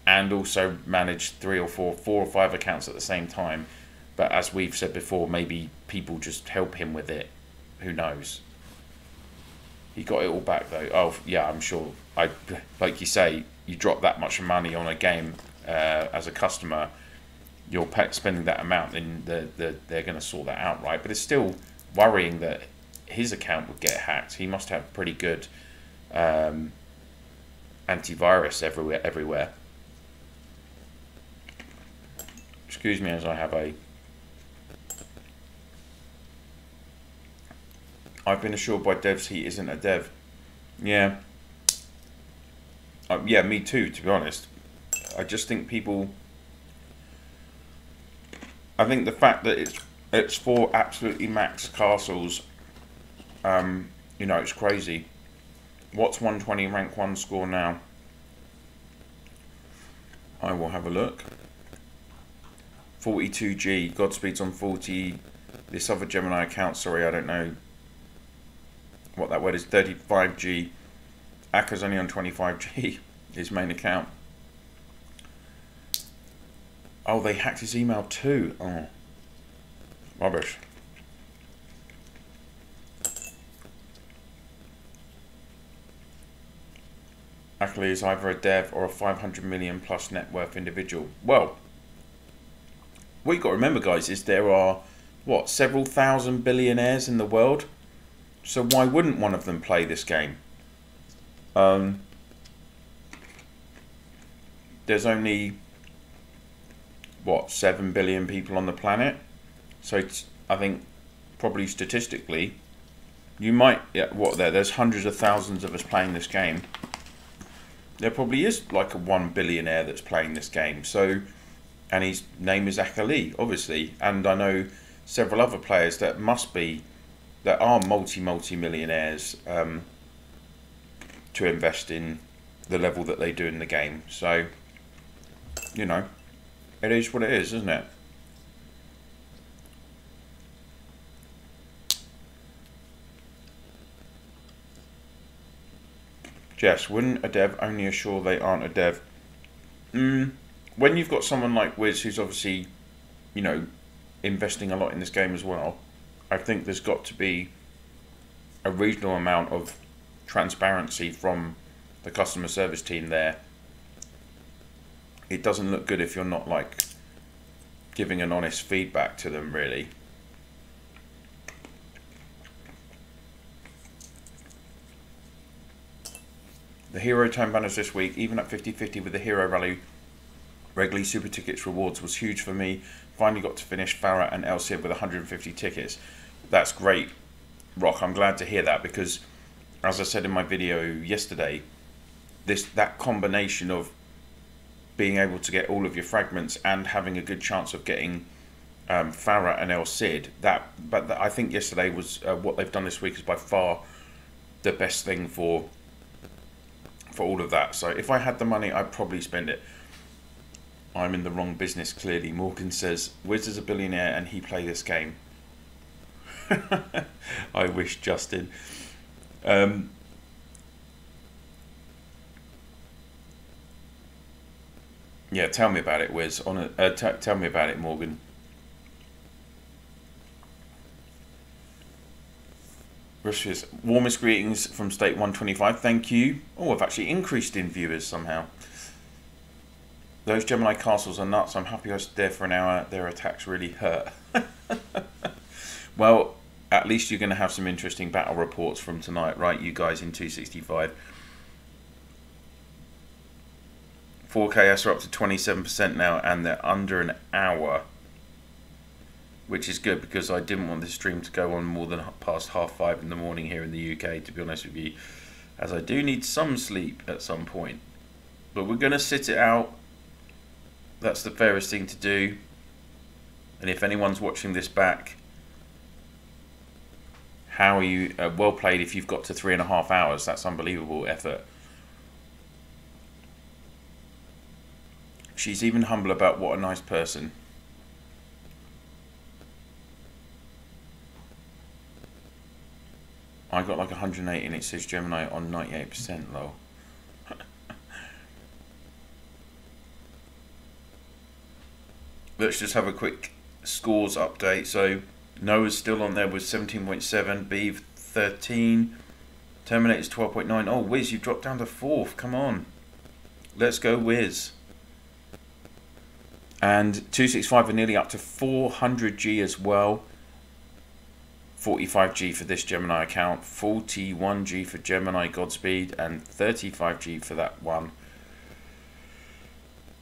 [SPEAKER 1] and also manage 3 or 4 or 5 accounts at the same time. But as we've said before, maybe people just help him with it. Who knows? He got it all back though. Oh yeah, I'm sure. Like you say, you drop that much money on a game as a customer, you're spending that amount, then they're going to sort that out, right? But it's still worrying that his account would get hacked. He must have pretty good antivirus everywhere. Excuse me as I have a I've been assured by devs he isn't a dev. Yeah. Yeah, me too, to be honest. I just think people... I think the fact that it's for absolutely max castles, you know, it's crazy. What's 120 rank 1 score now? I will have a look. 42G. Godspeed's on 40. This other Gemini account, sorry, I don't know what that word is. 35G. Aka's only on 25G. His main account. Oh, they hacked his email too. Oh, rubbish. Akali is either a dev or a 500 million plus net worth individual. Well, what you've got to remember, guys, is there are, what, several thousand billionaires in the world? So why wouldn't one of them play this game? There's only, what, 7 billion people on the planet? So it's, I think, probably statistically, you might, yeah, what, there's hundreds of thousands of us playing this game. There probably is like a 1 billionaire that's playing this game. So, and his name is Akali, obviously. And I know several other players that must be, that are multi-millionaires to invest in the level that they do in the game. So, you know, it is what it is, isn't it? Jess, wouldn't a dev only assure they aren't a dev? When you've got someone like Wiz, who's obviously, you know, investing a lot in this game as well, I think there's got to be a reasonable amount of transparency from the customer service team there. It doesn't look good if you're not, like, giving an honest feedback to them, really. The hero time banners this week, even at 50-50 with the hero rally, regularly super tickets rewards was huge for me. Finally got to finish Farah and LC with 150 tickets. That's great, Rock. I'm glad to hear that, because as I said in my video yesterday, that combination of being able to get all of your fragments and having a good chance of getting Farah and El Cid, but I think yesterday was what they've done this week is by far the best thing for all of that. So if I had the money, I'd probably spend it. I'm in the wrong business, clearly. Morgan says, Wiz is a billionaire and he play this game. I wish, Justin. Yeah, tell me about it, Wiz. Tell me about it, Morgan. Russia's warmest greetings from State 125. Thank you. Oh, I've actually increased in viewers somehow. Those Gemini castles are nuts. I'm happy I was there for an hour. Their attacks really hurt. Well, at least you're going to have some interesting battle reports from tonight, right, you guys in 265. 4KS are up to 27% now, and they're under an hour, which is good because I didn't want this stream to go on more than past 5:30 in the morning here in the UK, to be honest with you, as I do need some sleep at some point. But we're going to sit it out. That's the fairest thing to do. And if anyone's watching this back, how are you? Well played if you've got to 3.5 hours. That's unbelievable effort. She's even humble about what a nice person. I got like 180 and it says Gemini on 98%, lol. Let's just have a quick scores update. So Noah's still on there with 17.7, Beeve 13, Terminator's 12.9. Oh, Wiz, you've dropped down to 4th. Come on. Let's go, Wiz. And 265 are nearly up to 400G as well. 45G for this Gemini account, 41G for Gemini Godspeed, and 35G for that one.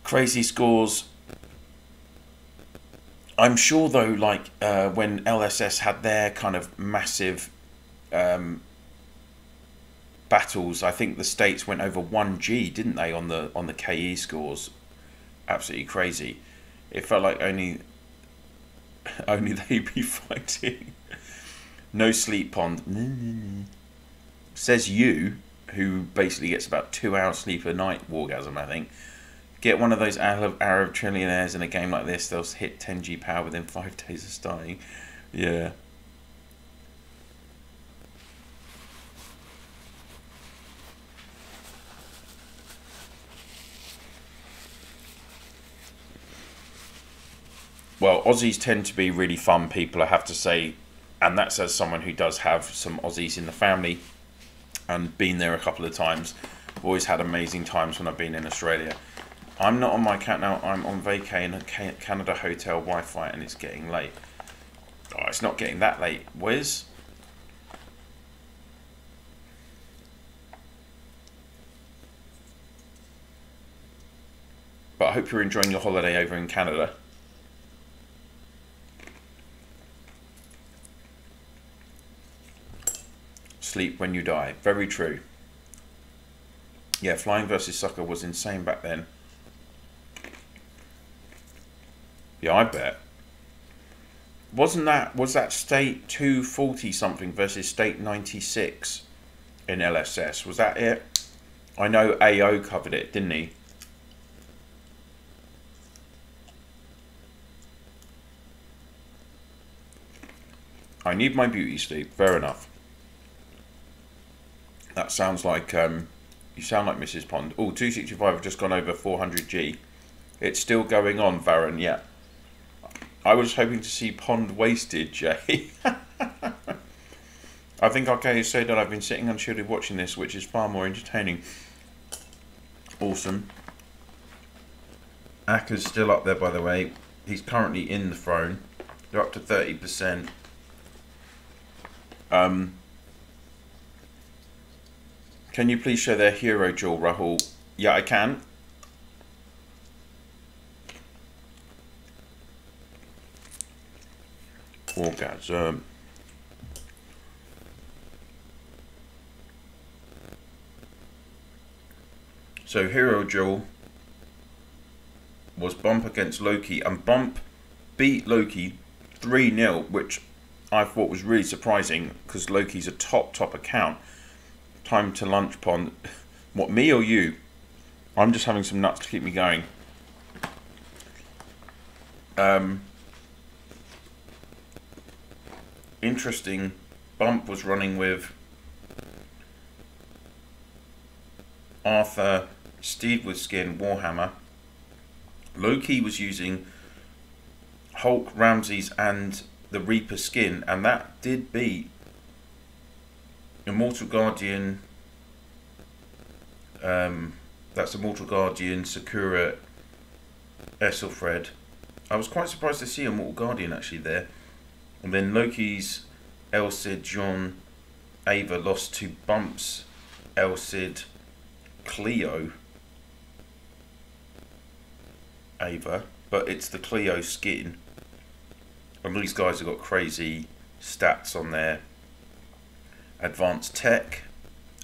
[SPEAKER 1] Crazy scores. I'm sure though, like when LSS had their kind of massive battles. I think the states went over 1G, didn't they, on the KE scores? Absolutely crazy. It felt like only they'd be fighting. No sleep, Pond. Says you, who basically gets about 2 hours sleep a night, Wargasm, I think. Get one of those Arab trillionaires in a game like this, they'll hit 10G power within 5 days of starting. Yeah. Well, Aussies tend to be really fun people, I have to say. And that's as someone who does have some Aussies in the family and been there a couple of times. I've always had amazing times when I've been in Australia. I'm not on my cat now. I'm on vacay in a Canada hotel Wi-Fi and it's getting late. Oh, it's not getting that late. Wiz? But I hope you're enjoying your holiday over in Canada. Sleep when you die. Very true. Yeah, Flying versus Soccer was insane back then. Yeah, I bet. Was that State 240 something versus State 96 in LSS? Was that it? I know AO covered it, didn't he? I need my beauty sleep. Fair enough. That sounds like you sound like Mrs. Pond. Oh, 265 have just gone over 400G. It's still going on, Varron. Yeah. I was hoping to see Pond wasted, Jay. I think I'll say that I've been sitting unshielded watching this, which is far more entertaining. Awesome. Akka's still up there, by the way. He's currently in the throne. They're up to 30%. Can you please show their hero jewel, Rahul? Yeah, I can. Orgasm. So hero jewel was Bump against Loki, and Bump beat Loki 3-0, which I thought was really surprising because Loki's a top account. Time to lunch, Pond. What, me or you? I'm just having some nuts to keep me going. Interesting. Bump was running with Arthur, Steed with Skin, Warhammer. Loki was using Hulk, Ramses and the Reaper skin, and that did beat Immortal Guardian. That's Immortal Guardian, Sakura, Esselfred. I was quite surprised to see Immortal Guardian actually there. And then Loki's Elcid, John, Ava lost to Bump's Elcid, Cleo, Ava, but it's the Cleo skin. And these guys have got crazy stats on their advanced tech,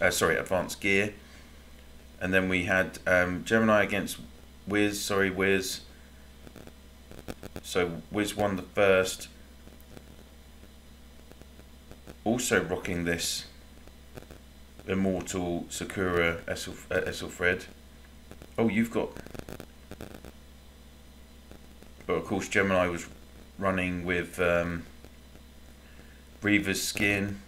[SPEAKER 1] advanced gear. And then we had Gemini against Wiz, so Wiz won the first. Also rocking this Immortal Sakura Esselfred. Oh, you've got... But of course Gemini was running with Reaver's skin.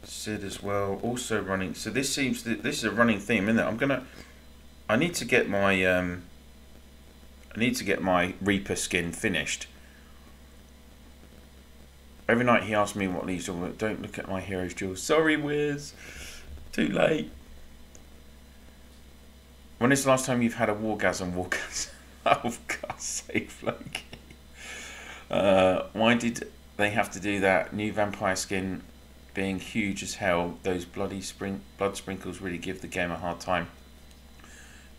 [SPEAKER 1] Sid as well, also running. So this is a running theme, isn't it? I need to get my Reaper skin finished. Every night he asks me what he's talking about. Don't look at my hero's jewels. Sorry, Wiz. Too late. When is the last time you've had a wargasm? Oh, for God's sake, Floki. Why did they have to do that? New vampire skin being huge as hell. Those bloody blood sprinkles really give the game a hard time.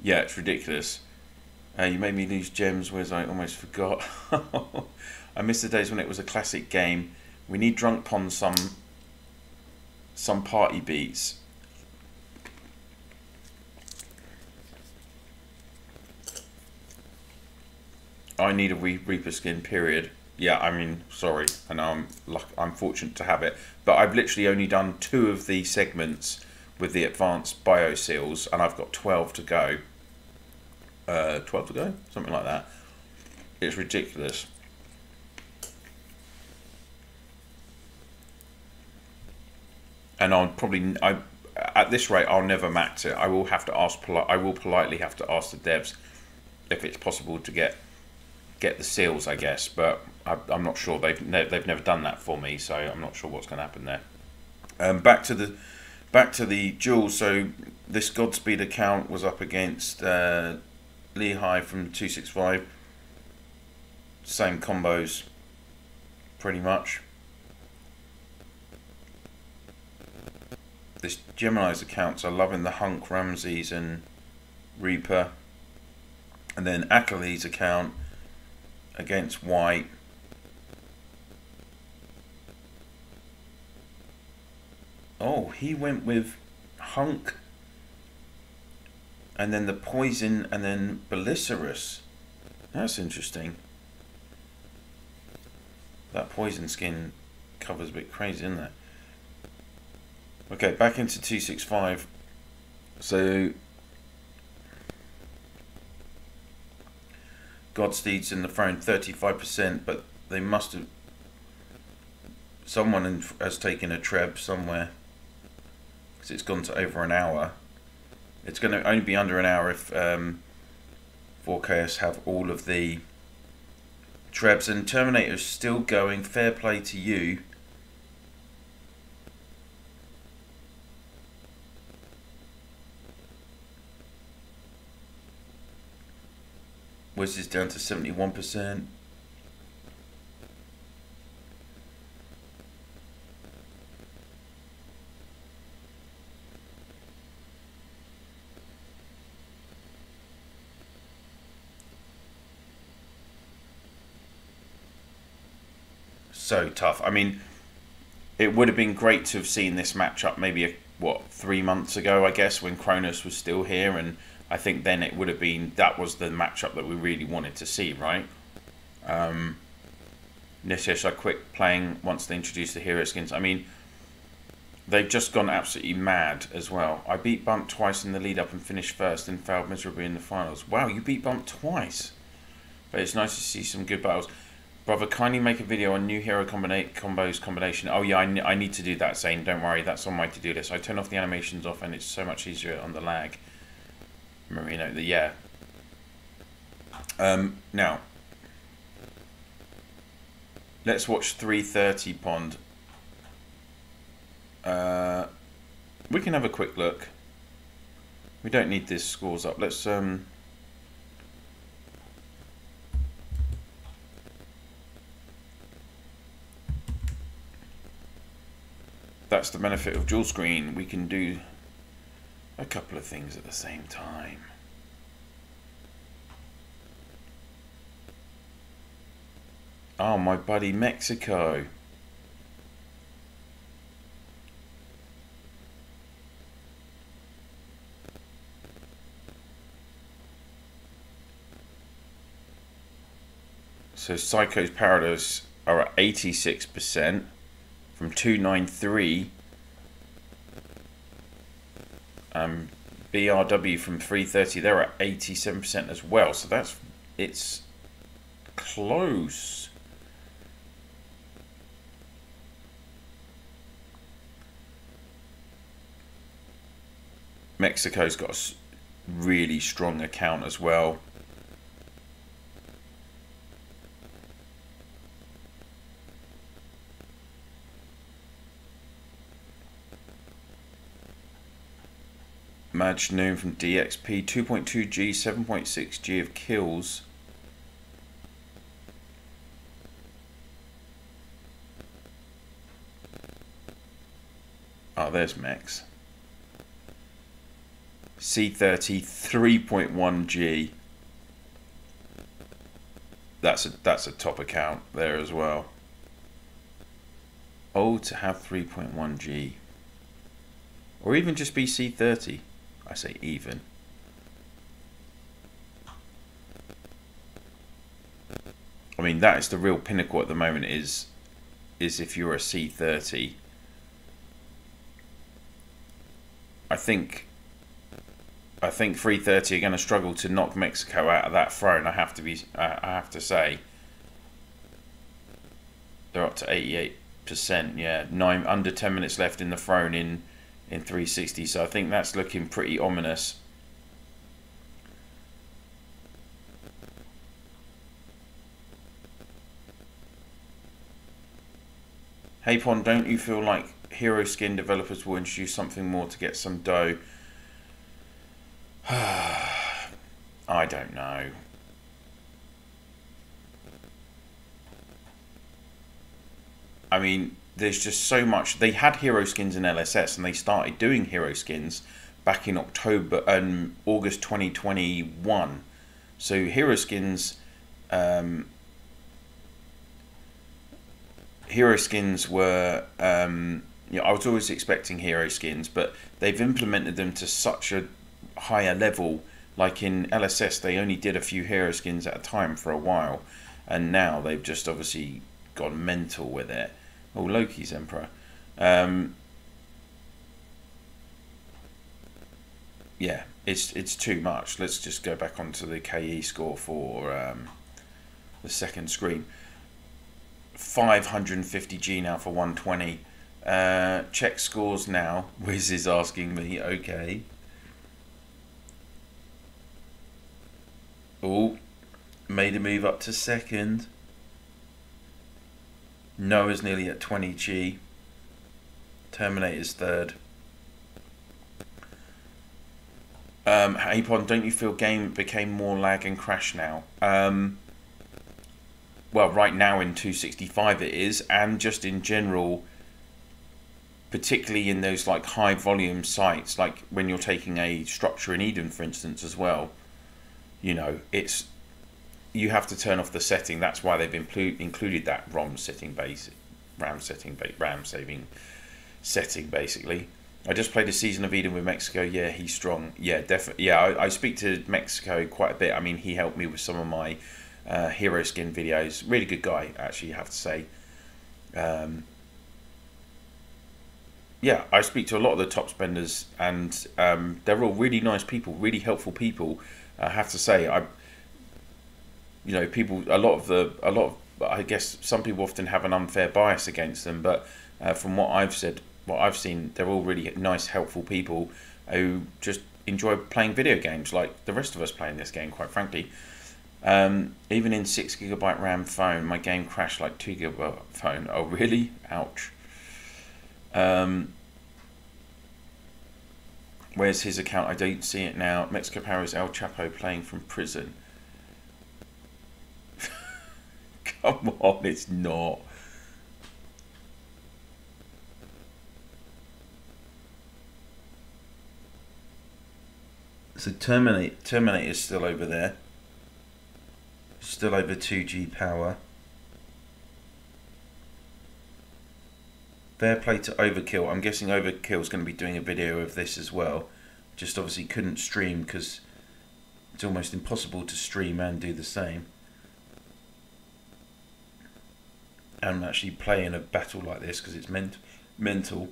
[SPEAKER 1] Yeah, it's ridiculous. You made me lose gems, whereas I almost forgot. I miss the days when it was a classic game. We need Drunk Pond some party beats. I need a Reaper skin, period. Yeah, I mean, sorry, I know I'm fortunate to have it, but I've literally only done 2 of the segments with the advanced bio seals, and I've got 12 to go. 12 to go, something like that. It's ridiculous. And at this rate, I'll never max it. I will have to ask. I will politely have to ask the devs if it's possible to get the seals, I guess. But I'm not sure. They've never done that for me, so I'm not sure what's going to happen there. Back to the duels. So this Godspeed account was up against Lehigh from 265. Same combos, pretty much. This Gemini's accounts are loving the Hunk, Ramses and Reaper. And then Achilles' account against White. Oh, he went with Hunk. And then the Poison and then Belisarius. That's interesting. That Poison skin cover's a bit crazy, isn't it? Okay, back into 265. So Godsteed's in the throne 35%, but they must have. Someone has taken a treb somewhere because it's gone to over an hour. It's going to only be under an hour if 4KS have all of the trebs, and Terminator's still going. Fair play to you. Wiz is down to 71%. So tough. I mean, it would have been great to have seen this matchup maybe, 3 months ago, I guess, when Cronus was still here, and I think then it would have been, that was the matchup that we really wanted to see, right? Nishish, I quit playing once they introduced the hero skins. I mean, they've just gone absolutely mad as well. I beat Bump twice in the lead up and finished first and failed miserably in the finals. Wow, you beat Bump twice. But it's nice to see some good battles. Brother, kindly make a video on new hero combos combination. Oh yeah, I need to do that, Zane. Don't worry, that's on my to-do list. I turn off the animations off and it's so much easier on the lag. Marino, yeah. Now, let's watch 330 Pond. We can have a quick look. We don't need this scores up. Let's that's the benefit of dual screen. We can do a couple of things at the same time. Oh, my buddy Mexico. So Psycho's Paradise are at 86% from 293. BRW from 330, they're at 87% as well. So it's close. Mexico's got a really strong account as well. Majnoon from DXP, 2.2G, 7.6G of kills. Oh, there's Mex. C30, 3.1G. That's a top account there as well. Oh, to have 3.1G. Or even just be C30. I say even. I mean, that is the real pinnacle at the moment, is if you're a C30. I think 330 are going to struggle to knock Mexico out of that throne. I have to say. They're up to 88%. Yeah, under 10 minutes left in the throne in 360. So I think that's looking pretty ominous. Hey Pon, don't you feel like hero skin developers will introduce something more to get some dough? I don't know. I mean, there's just so much. They had hero skins in LSS, and they started doing hero skins back in August 2021. So hero skins, were, I was always expecting hero skins, but they've implemented them to such a higher level. Like in LSS, they only did a few hero skins at a time for a while, and now they've just obviously gone mental with it. Oh, Loki's Emperor. Yeah, it's too much. Let's just go back onto the KE score for the second screen. 550G now for 120. Check scores now. Wiz is asking me. Okay. Oh, made a move up to second. Noah's nearly at 20G. Terminator's third. Apon, don't you feel game became more lag and crash now? Well, right now in 265 it is, and just in general, particularly in those like high volume sites, like when you're taking a structure in Eden, for instance, as well. You know, you have to turn off the setting. That's why they've included that RAM saving setting, basically. I just played a season of Eden with Mexico. Yeah, he's strong. Yeah, definitely. Yeah, I speak to Mexico quite a bit. I mean, he helped me with some of my hero skin videos. Really good guy, actually, you have to say. Yeah, I speak to a lot of the top spenders, and they're all really nice people, really helpful people. I have to say, I guess some people often have an unfair bias against them, but from what I've seen, they're all really nice, helpful people who just enjoy playing video games like the rest of us playing this game, quite frankly. Even in 6GB RAM phone, my game crashed like 2GB phone. Oh, really? Ouch. Where's his account? I don't see it now. Mexico Power's El Chapo playing from prison. Come on, it's not. So Terminator is still over there. Still over 2G power. Fair play to Overkill. I'm guessing Overkill's going to be doing a video of this as well. Just obviously couldn't stream because it's almost impossible to stream and do the same. And actually play in a battle like this because it's mental.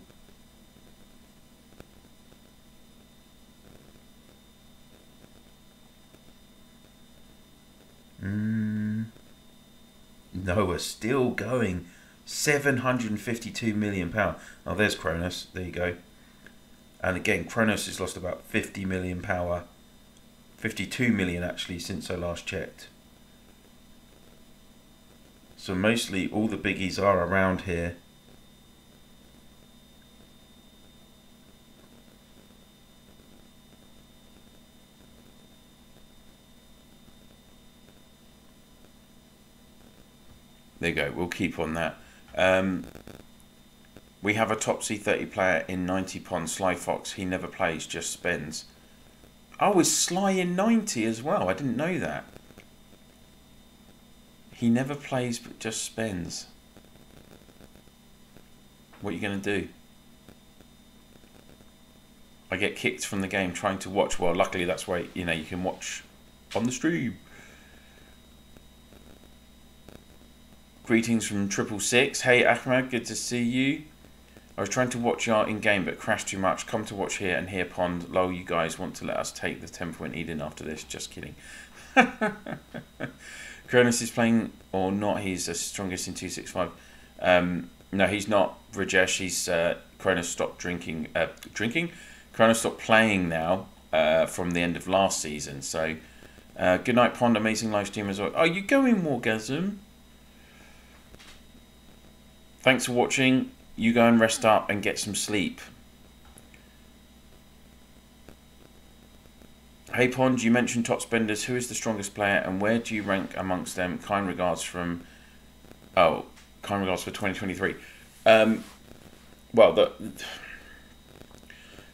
[SPEAKER 1] Noah still going. 752 million power. Oh, there's Kronos. There you go. And again, Kronos has lost about 50 million power. 52 million actually since I last checked. So mostly all the biggies are around here. There you go. We'll keep on that. We have a top C30 player in 90 Pond, Sly Fox. He never plays, just spends. Oh, is Sly in 90 as well? I didn't know that. He never plays, but just spends. What are you going to do? I get kicked from the game trying to watch. Well, luckily that's why, you know, you can watch on the stream. Greetings from 666. Hey Ahmed, good to see you. I was trying to watch your in-game but crashed too much. Come to watch here and here Pond. Lol, you guys want to let us take the 10-point Eden after this? Just kidding. Cronus is playing or not? He's the strongest in 265. No, he's not. Rajesh, he's Cronus stopped drinking. Cronus stopped playing now from the end of last season. So good night Pond, amazing live stream as well. Are you going Wargasm? Thanks for watching. You go and rest up and get some sleep. Hey Pond, you mentioned top spenders. Who is the strongest player and where do you rank amongst them? Kind regards from... Oh, kind regards for 2023. Well,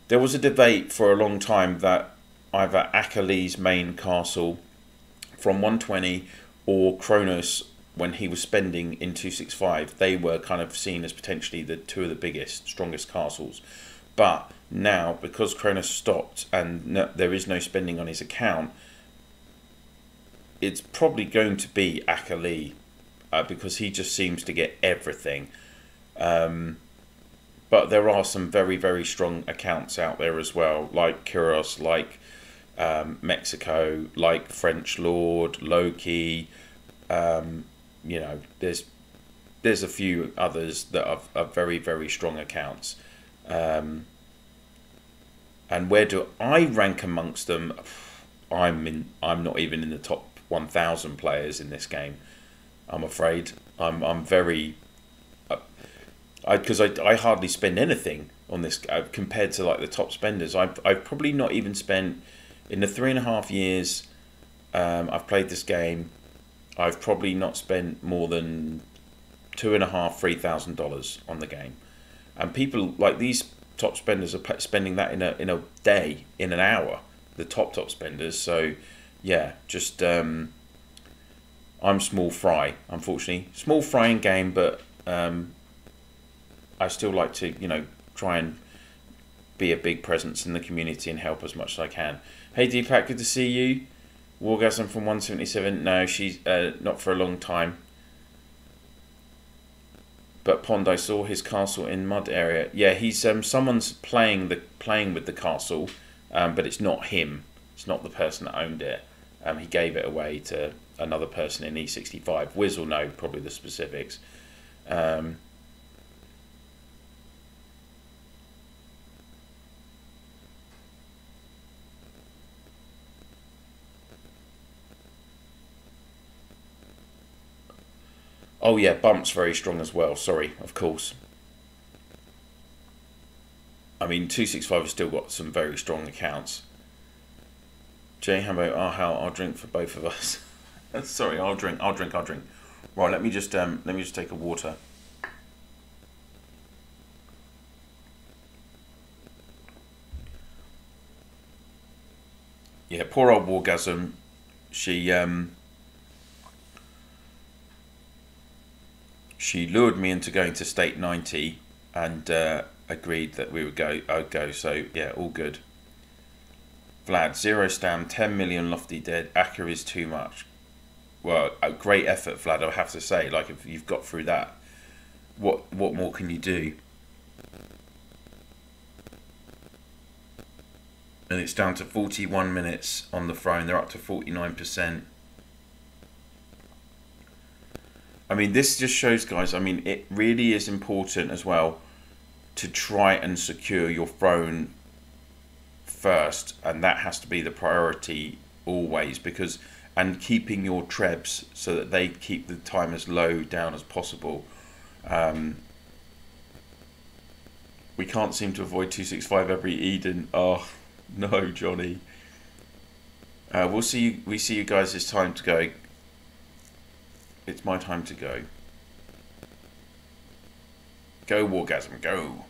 [SPEAKER 1] there was a debate for a long time that either Akali's main castle from 120 or Kronos, when he was spending in 265, they were kind of seen as potentially the two of the biggest, strongest castles. But now, because Kronos stopped and there is no spending on his account, it's probably going to be Akali, because he just seems to get everything. But there are some very, very strong accounts out there as well, like Kyros, like Mexico, like French Lord, Loki. You know, there's a few others that are very, very strong accounts. And where do I rank amongst them? I'm not even in the top 1,000 players in this game. I'm afraid. I'm very, because I hardly spend anything on this compared to like the top spenders. I've probably not even spent in the 3.5 years I've played this game. I've probably not spent more than $2,500–3,000 on the game, and people like these top spenders are spending that in a day, in an hour. The top spenders. So yeah, just I'm small fry, unfortunately. Small fry in game, but I still like to, you know, try and be a big presence in the community and help as much as I can. Hey Deepak, good to see you. Wargasm from 177. No, she's not for a long time. But Pond, I saw his castle in mud area. Yeah, he's someone's playing with the castle, but it's not him. It's not the person that owned it. He gave it away to another person in E65. Wiz will know probably the specifics. Oh yeah, Bump's very strong as well. Sorry, of course. I mean, 265 has still got some very strong accounts. Jay Hambo, I'll drink for both of us. Sorry, I'll drink. Right, let me just take a water. Yeah, poor old Wargasm. She lured me into going to State 90 and agreed that we would go. I'd go. So yeah, all good. Vlad, 0 stam, 10 million lofty dead. Akka is too much. Well, a great effort, Vlad. I have to say, like if you've got through that, what more can you do? And it's down to 41 minutes on the throne. They're up to 49%. I mean, this just shows, guys, I mean, it really is important as well to try and secure your throne first. And that has to be the priority always, because, and keeping your trebs so that they keep the time as low down as possible. We can't seem to avoid 265 every Eden. Oh, no, Johnny. We see you guys. It's time to go. It's my time to go. Go, Wargasm, go.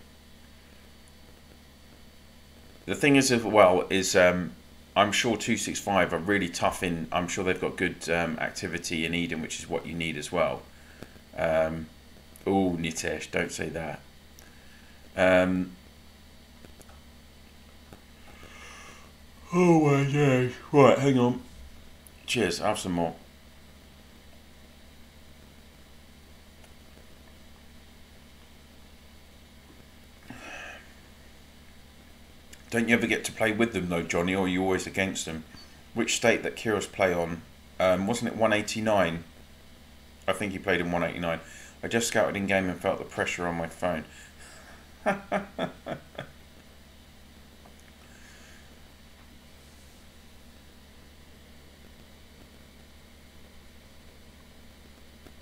[SPEAKER 1] The thing is, as well, is I'm sure 265 are really tough in. I'm sure they've got good activity in Eden, which is what you need as well. Oh, Nitesh, don't say that. Um, oh my god. Right, hang on. Cheers, I'll have some more. Don't you ever get to play with them though, Johnny, or are you always against them? Which state that Kyrgios play on? Wasn't it 189? I think he played in 189. I just scouted in game and felt the pressure on my phone.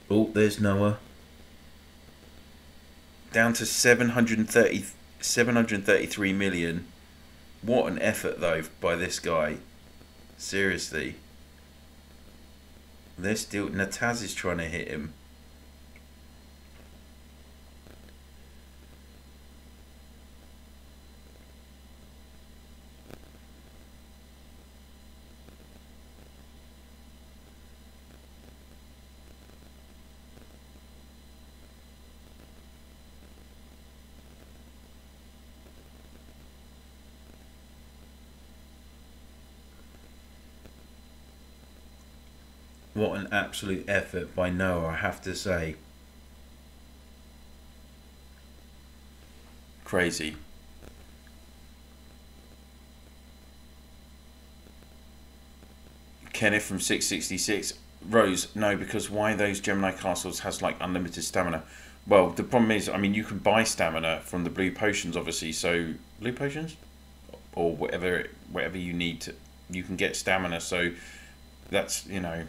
[SPEAKER 1] Oh, there's Noah. Down to 733 million. What an effort though by this guy. Seriously. They're still, Nataz is trying to hit him. What an absolute effort by Noah, I have to say. Crazy. Kenneth from 666. Rose, no, because why those Gemini castles has like unlimited stamina? Well, the problem is, I mean, you can buy stamina from the blue potions, obviously. So, blue potions? Or whatever you need to, you can get stamina. So, that's, you know,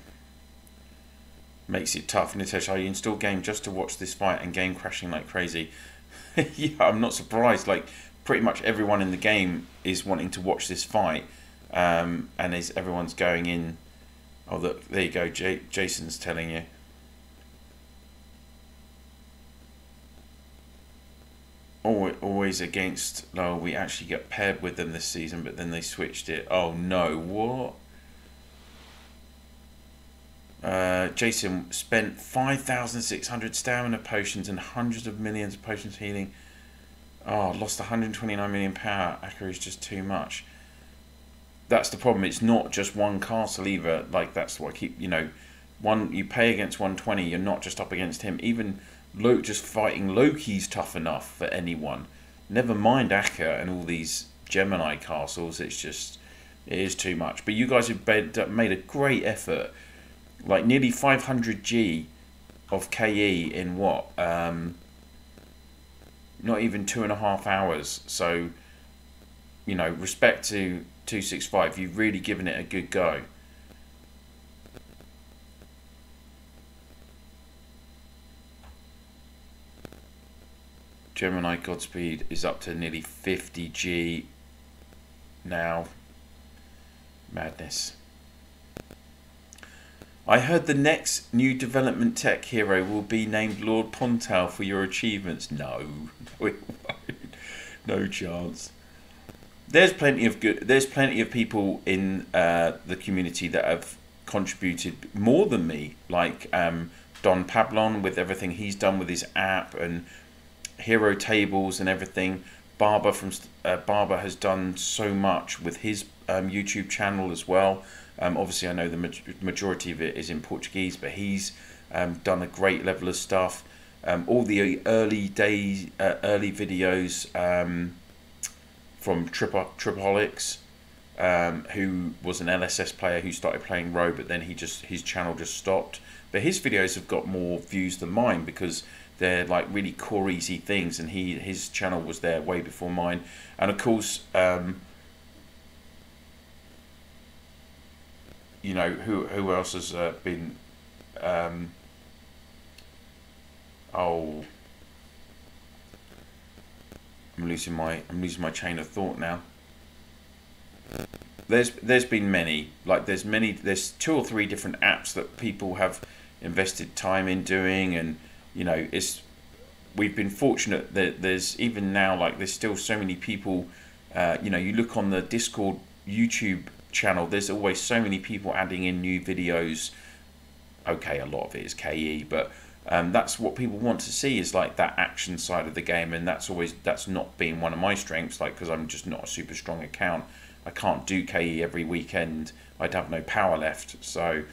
[SPEAKER 1] makes it tough. Nitesh, I install game just to watch this fight and game crashing like crazy. Yeah, I'm not surprised. Like, pretty much everyone in the game is wanting to watch this fight. And everyone's going in. Oh, look, there you go. Jason's telling you. Always against. No, we actually got paired with them this season, but then they switched it. Oh no, what? Jason spent 5,600 stamina potions and hundreds of millions of potions healing. Oh, lost 129 million power. Akka is just too much. That's the problem. It's not just one castle either. Like, that's what I keep, you know, you pay against 120. You're not just up against him. Even just fighting Loki's tough enough for anyone. Never mind Akka and all these Gemini castles. It is too much. But you guys have made a great effort. Like nearly 500G of KE in what? Not even 2.5 hours. So, you know, respect to 265. You've really given it a good go. Gemini Godspeed is up to nearly 50G now. Madness. I heard the next new development tech hero will be named LordOfPondtail for your achievements. No, no chance. There's plenty of people in the community that have contributed more than me, like Don Pablon with everything he's done with his app and hero tables and everything. Barber has done so much with his YouTube channel as well. Obviously, I know the majority of it is in Portuguese, but he's done a great level of stuff. All the early videos from Tripaholics, who was an LSS player who started playing Row, but then his channel just stopped. But his videos have got more views than mine because they're like really core easy things, and his channel was there way before mine. And of course, you know, who else has been? Oh, I'm losing my chain of thought now. There's been many, like there's 2 or 3 different apps that people have invested time in doing, and you know, we've been fortunate that there's even now, like there's still so many people. You know, you look on the Discord, YouTube channel, there's always so many people adding in new videos. Okay, a lot of it is KE, but That's what people want to see, is like that action side of the game, and that's not been one of my strengths, like, because I'm just not a super strong account. I can't do KE every weekend. I'd have no power left. So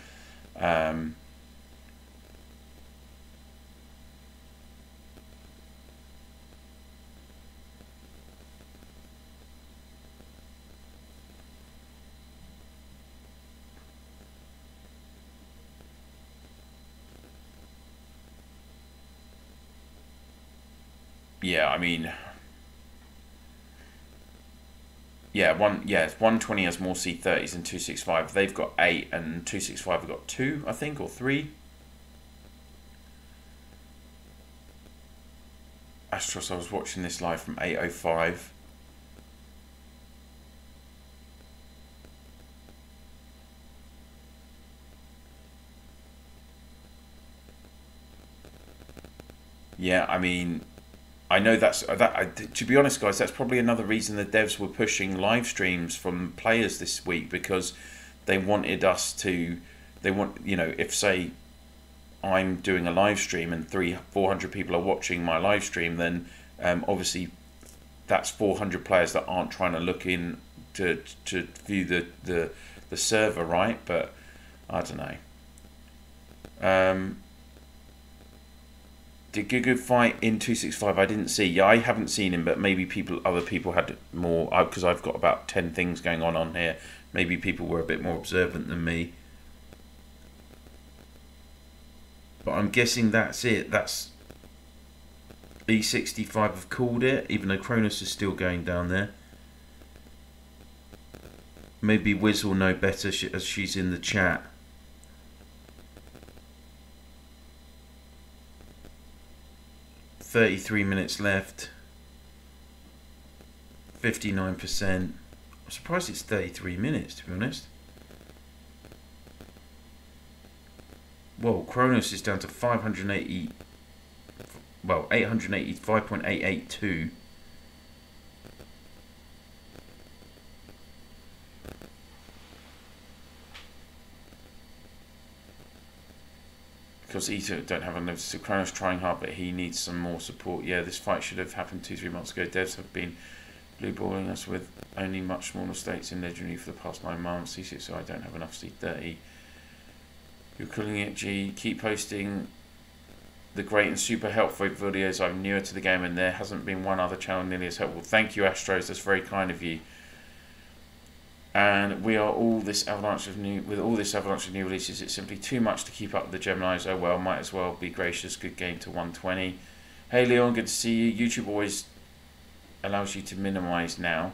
[SPEAKER 1] yeah, I mean, yeah, 120 has more C30s than 265. They've got 8, and 265 have got 2, I think, or 3. Astros, I was watching this live from 8:05. Yeah, I mean, I know to be honest, guys, that's probably another reason the devs were pushing live streams from players this week, because they wanted us to, if say I'm doing a live stream and 400 people are watching my live stream, then obviously that's 400 players that aren't trying to look in to view the server, right? But I don't know. Did Gugu fight in 265? I didn't see. Yeah, I haven't seen him, but maybe other people had more, because I've got about 10 things going on here. Maybe people were a bit more observant than me. But I'm guessing that's it. That's E65 have called it, even though Kronos is still going down there. Maybe Wiz will know better as she's in the chat. $33 minutes left. 59%. I'm surprised it's 33 minutes, to be honest. Well, Kronos is down to 580. Well, 885.882. Because Ito don't have enough. So Kronos trying hard, but he needs some more support. Yeah, this fight should have happened 2-3 months ago. Devs have been blue balling us with only much smaller stakes in Legendary for the past 9 months. C6, so I don't have enough C30. You're calling it G. Keep posting the great and super helpful videos. I'm newer to the game, and there hasn't been one other channel nearly as helpful. Thank you, Astros. That's very kind of you. And we are with all this avalanche of new releases, it's simply too much to keep up with the Geminis. Oh well, might as well be gracious. Good game to 120. Hey Leon, good to see you. YouTube always allows you to minimize now.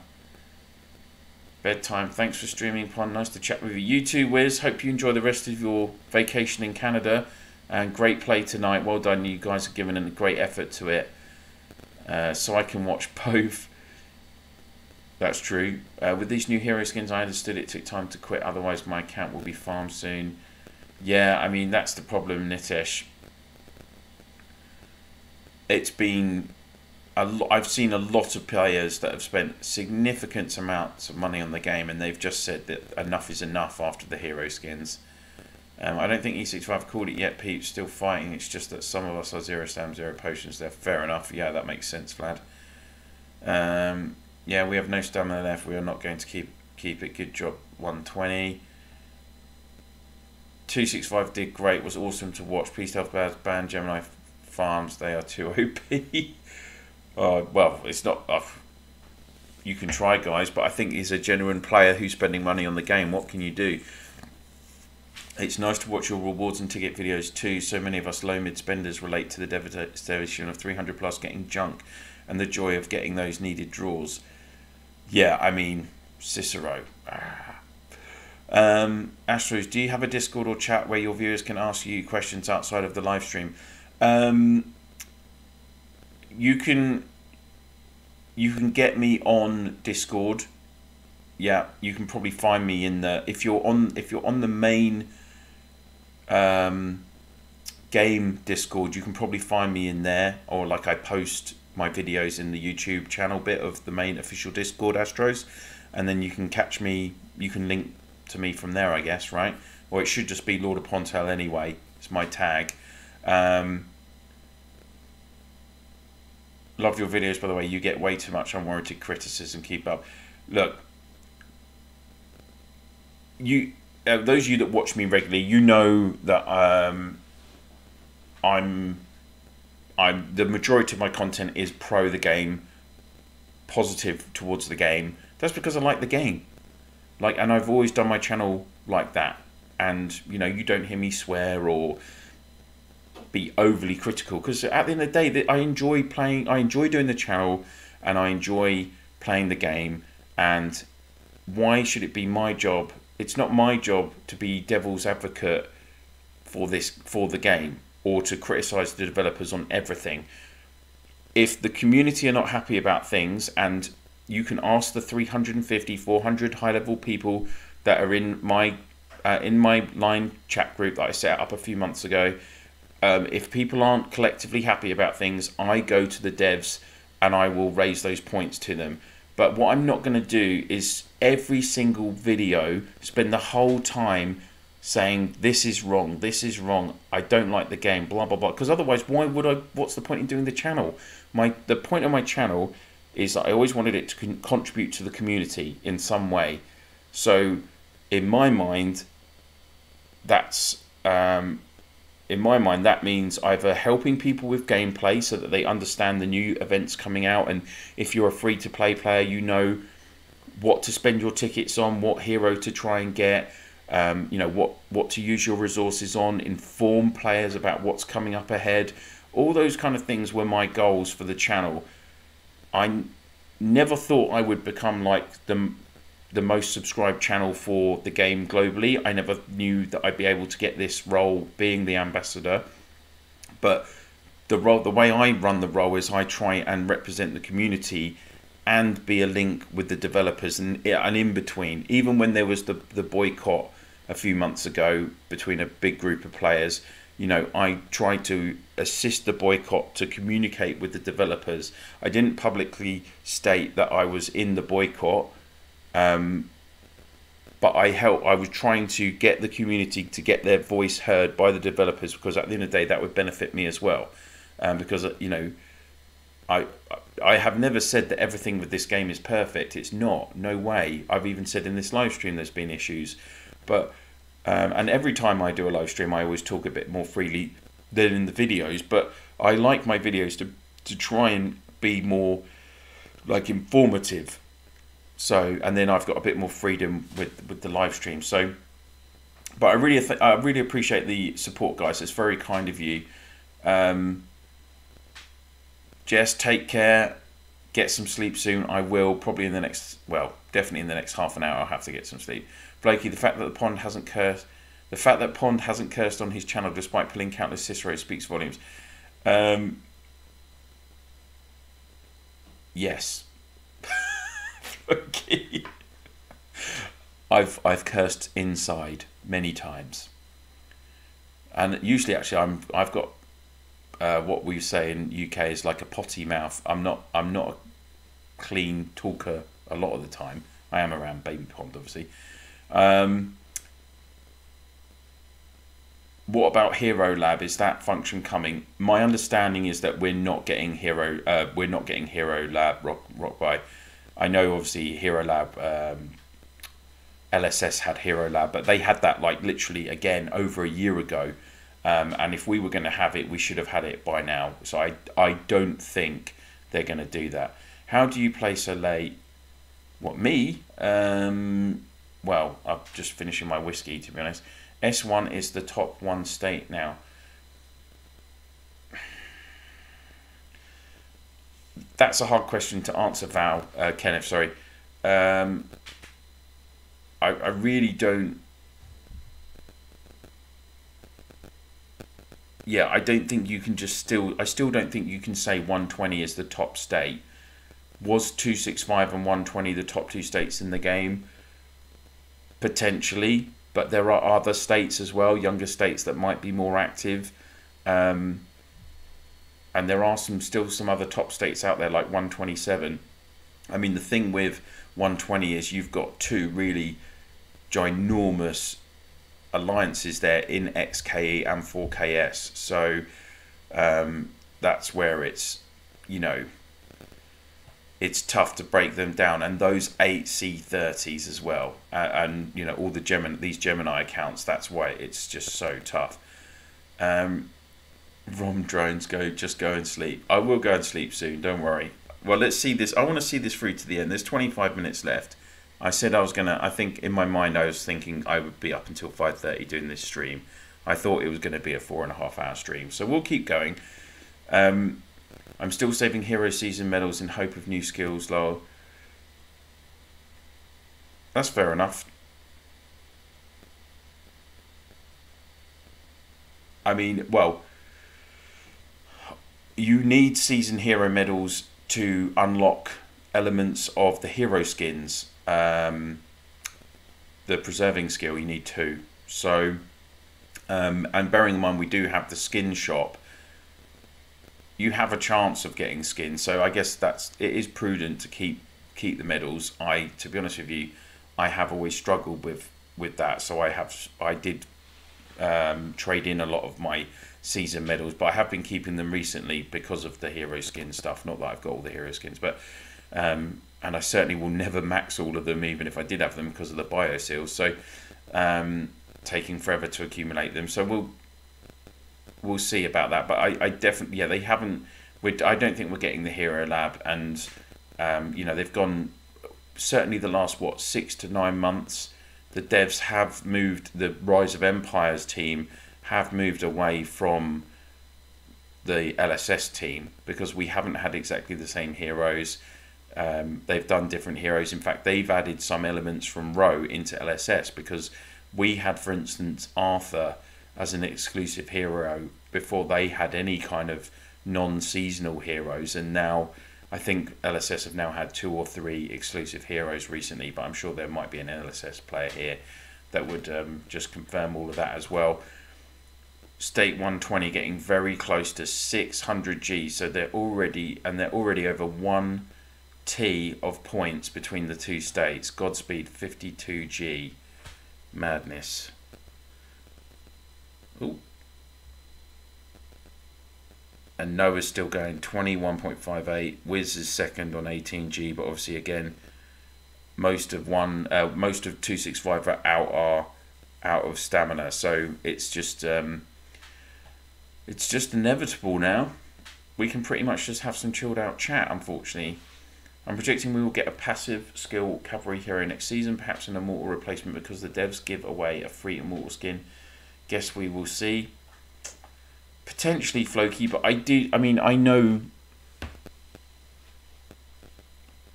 [SPEAKER 1] Bedtime. Thanks for streaming, Pon. Nice to chat with you. You too, Wiz. Hope you enjoy the rest of your vacation in Canada. And great play tonight. Well done. You guys have given a great effort to it. So I can watch both. That's true. With these new hero skins, I understood it took time to quit. Otherwise, my account will be farmed soon. Yeah, I mean, that's the problem, Nitesh. It's been I've seen a lot of players that have spent significant amounts of money on the game, and they've just said that enough is enough after the hero skins. I don't think E65 called it yet, Pete. Still fighting. It's just that some of us are 0 stam, 0 potions there. Fair enough. Yeah, that makes sense, Vlad. Yeah, we have no stamina left. We are not going to keep it. Good job, 120. 265 did great. Was awesome to watch. Please help ban Gemini farms. They are too OP. Well, it's not. You can try, guys, but I think he's a genuine player who's spending money on the game. What can you do? It's nice to watch your rewards and ticket videos too. So many of us low mid spenders relate to the devastation of 300 plus getting junk and the joy of getting those needed draws. Yeah, I mean, Cicero. Astros, do you have a Discord or chat where your viewers can ask you questions outside of the live stream? You can get me on Discord. Yeah, you can probably find me in the if you're on the main game Discord, you can probably find me in there, or like I post my videos in the YouTube channel bit of the main official Discord, Astros, and then you can catch me, you can link to me from there, I guess, right? Or it should just be LordOfPondtail anyway. It's my tag. Love your videos, by the way. You get way too much unwarranted criticism. Keep up. Look, you those of you that watch me regularly, you know that I'm the majority of my content is pro the game, positive towards the game. That's because I like the game, and I've always done my channel like that. And you know, you don't hear me swear or be overly critical, because at the end of the day, I enjoy playing. I enjoy doing the channel, and I enjoy playing the game. And why should it be my job? It's not my job to be devil's advocate for the game, or to criticize the developers on everything. If the community are not happy about things, and you can ask the 350, 400 high-level people that are in my line chat group that I set up a few months ago, if people aren't collectively happy about things, I go to the devs and I will raise those points to them. But what I'm not going to do is every single video spend the whole time saying this is wrong, I don't like the game, blah blah blah, because otherwise why would I? What's the point in doing the channel? The point of my channel is that I always wanted it to contribute to the community in some way. So in my mind, that means either helping people with gameplay so that they understand the new events coming out, and if you're a free-to-play player, you know what to spend your tickets on, what hero to try and get, you know, what to use your resources on, inform players about what's coming up ahead. All those kind of things were my goals for the channel. I never thought I would become like the most subscribed channel for the game globally. I never knew that I'd be able to get this role being the ambassador. But the way I run the role is I try and represent the community and be a link with the developers and in between. Even when there was the boycott a few months ago between a big group of players, you know, I tried to assist the boycott to communicate with the developers. I didn't publicly state that I was in the boycott, but I was trying to get the community to get their voice heard by the developers, because at the end of the day that would benefit me as well. Because you know, I have never said that everything with this game is perfect. It's not, no way. I've even said in this live stream there's been issues, but and every time I do a live stream I always talk a bit more freely than in the videos, but I like my videos to try and be more like informative. So, and then I've got a bit more freedom with the live stream. So, but I really appreciate the support, guys. It's very kind of you. Jess, take care. Get some sleep soon. I will, probably in the next, well, definitely in the next half an hour. I'll have to get some sleep. Blakey, the fact that Pond hasn't cursed on his channel despite pulling countless Cicero speaks volumes. Yes. Okay. I've cursed inside many times, and usually actually I've got what we say in UK is like a potty mouth. I'm not a clean talker a lot of the time. I am around Baby Pond, obviously. What about Hero Lab? Is that function coming? My understanding is that we're not getting Hero Lab rock by. I know obviously Hero Lab, LSS had Hero Lab, but they had that like literally again over a year ago. And if we were going to have it, we should have had it by now. So I don't think they're going to do that. How do you play so late? What, me? Well, I'm just finishing my whiskey, to be honest. S1 is the top one state now. That's a hard question to answer, Val. Kenneth, sorry. I really don't. Yeah, I don't think you can just I still don't think you can say 120 is the top state. Was 265 and 120 the top two states in the game? Potentially, but there are other states as well, younger states that might be more active. And there are still some other top states out there like 127. I mean, the thing with 120 is you've got two really ginormous alliances there in XKE and 4KS. So that's where it's, you know, it's tough to break them down. And those 8 C30s as well, and you know, all the these Gemini accounts, that's why it's just so tough. Rom drones, just go and sleep. I will go and sleep soon, don't worry. Well, let's see this. I want to see this through to the end. There's 25 minutes left. I said I was gonna, I think in my mind I was thinking I would be up until 5:30 doing this stream. I thought it was going to be a 4.5 hour stream, so we'll keep going. I'm still saving hero season medals in hope of new skills, lol. That's fair enough. I mean, well, you need season hero medals to unlock elements of the hero skins. The preserving skill, you need 2. So, and bearing in mind we do have the skin shop, you have a chance of getting skins. So I guess it is prudent to keep the medals. To be honest with you, I have always struggled with that. So I did trade in a lot of my season medals, but I have been keeping them recently because of the hero skin stuff. Not that I've got all the hero skins, but and I certainly will never max all of them, even if I did have them, because of the bio seals. So taking forever to accumulate them. So we'll see about that. But I definitely, yeah, they haven't. I don't think we're getting the hero lab, and you know, they've gone certainly the last 6 to 9 months. The devs have moved. The Rise of Empires team have moved away from the LSS team because we haven't had exactly the same heroes. They've done different heroes. In fact, they've added some elements from Row into LSS because we had, for instance, Arthur as an exclusive hero before they had any kind of non-seasonal heroes, and now I think LSS have now had 2 or 3 exclusive heroes recently, but I'm sure there might be an LSS player here that would just confirm all of that as well. State 120 getting very close to 600 G, so they're already over 1 T of points between the 2 states. Godspeed, 52 G. Madness. Ooh. And Noah's still going 21.58. Wiz is second on 18 G, but obviously again, most of 265 are out of stamina, so it's just inevitable now. We can pretty much just have some chilled out chat, unfortunately. I'm predicting we will get a passive skill cavalry hero next season, perhaps an immortal replacement because the devs give away a free immortal skin. Guess we will see. Potentially Floki, but I know.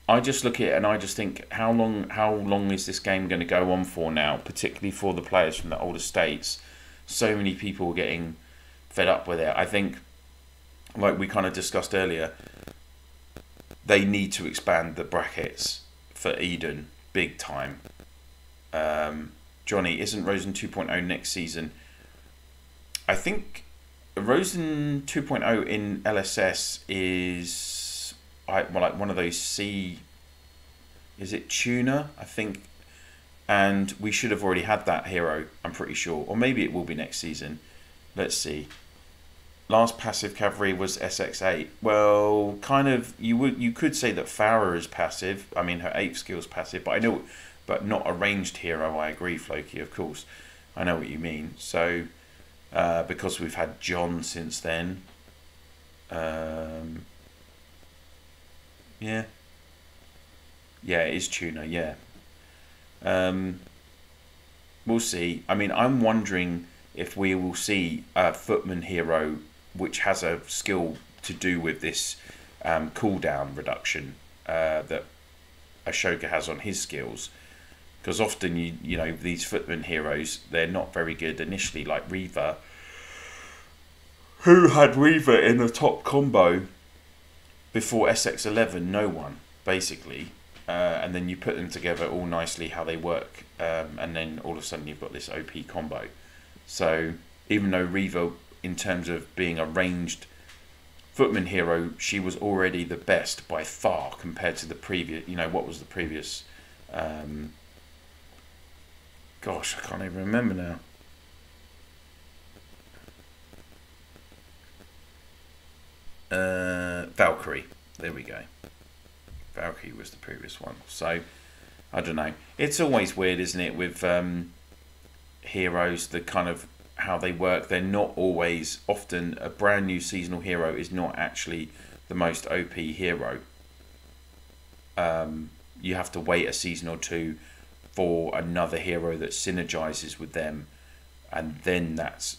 [SPEAKER 1] I just look at it and I just think, how long is this game going to go on for now, particularly for the players from the older states? So many people are getting fed up with it. I think, like we kind of discussed earlier, they need to expand the brackets for Eden big time. Johnny, isn't Rosen 2.0 next season? I think Rosen 2.0 in LSS is like one of those C. Is it Tuna? I think, and we should have already had that hero. I'm pretty sure, or maybe it will be next season. Let's see. Last passive cavalry was SX8. Well, kind of. You could say that Farah is passive. I mean, her 8th skill is passive, but but not a ranged hero. I agree, Floki. Of course, I know what you mean. So, because we've had John since then. Yeah. Yeah, it is Tuna. Yeah. We'll see. I mean, I'm wondering if we will see a footman hero which has a skill to do with this cooldown reduction that Ashoka has on his skills, because often you know these footman heroes, they're not very good initially, like Reaver. Who had Reaver in the top combo before SX11? No one, basically. And then you put them together all nicely how they work, and then all of a sudden you've got this OP combo. So even though Reaver, in terms of being a ranged footman hero, she was already the best by far compared to the previous, you know, what was the previous, gosh, I can't even remember now. Valkyrie. There we go. Valkyrie was the previous one. So, I don't know. It's always weird, isn't it, with heroes, the kind of how they work. They're not always, often a brand new seasonal hero is not actually the most OP hero. You have to wait a season or two for another hero that synergizes with them, and then that's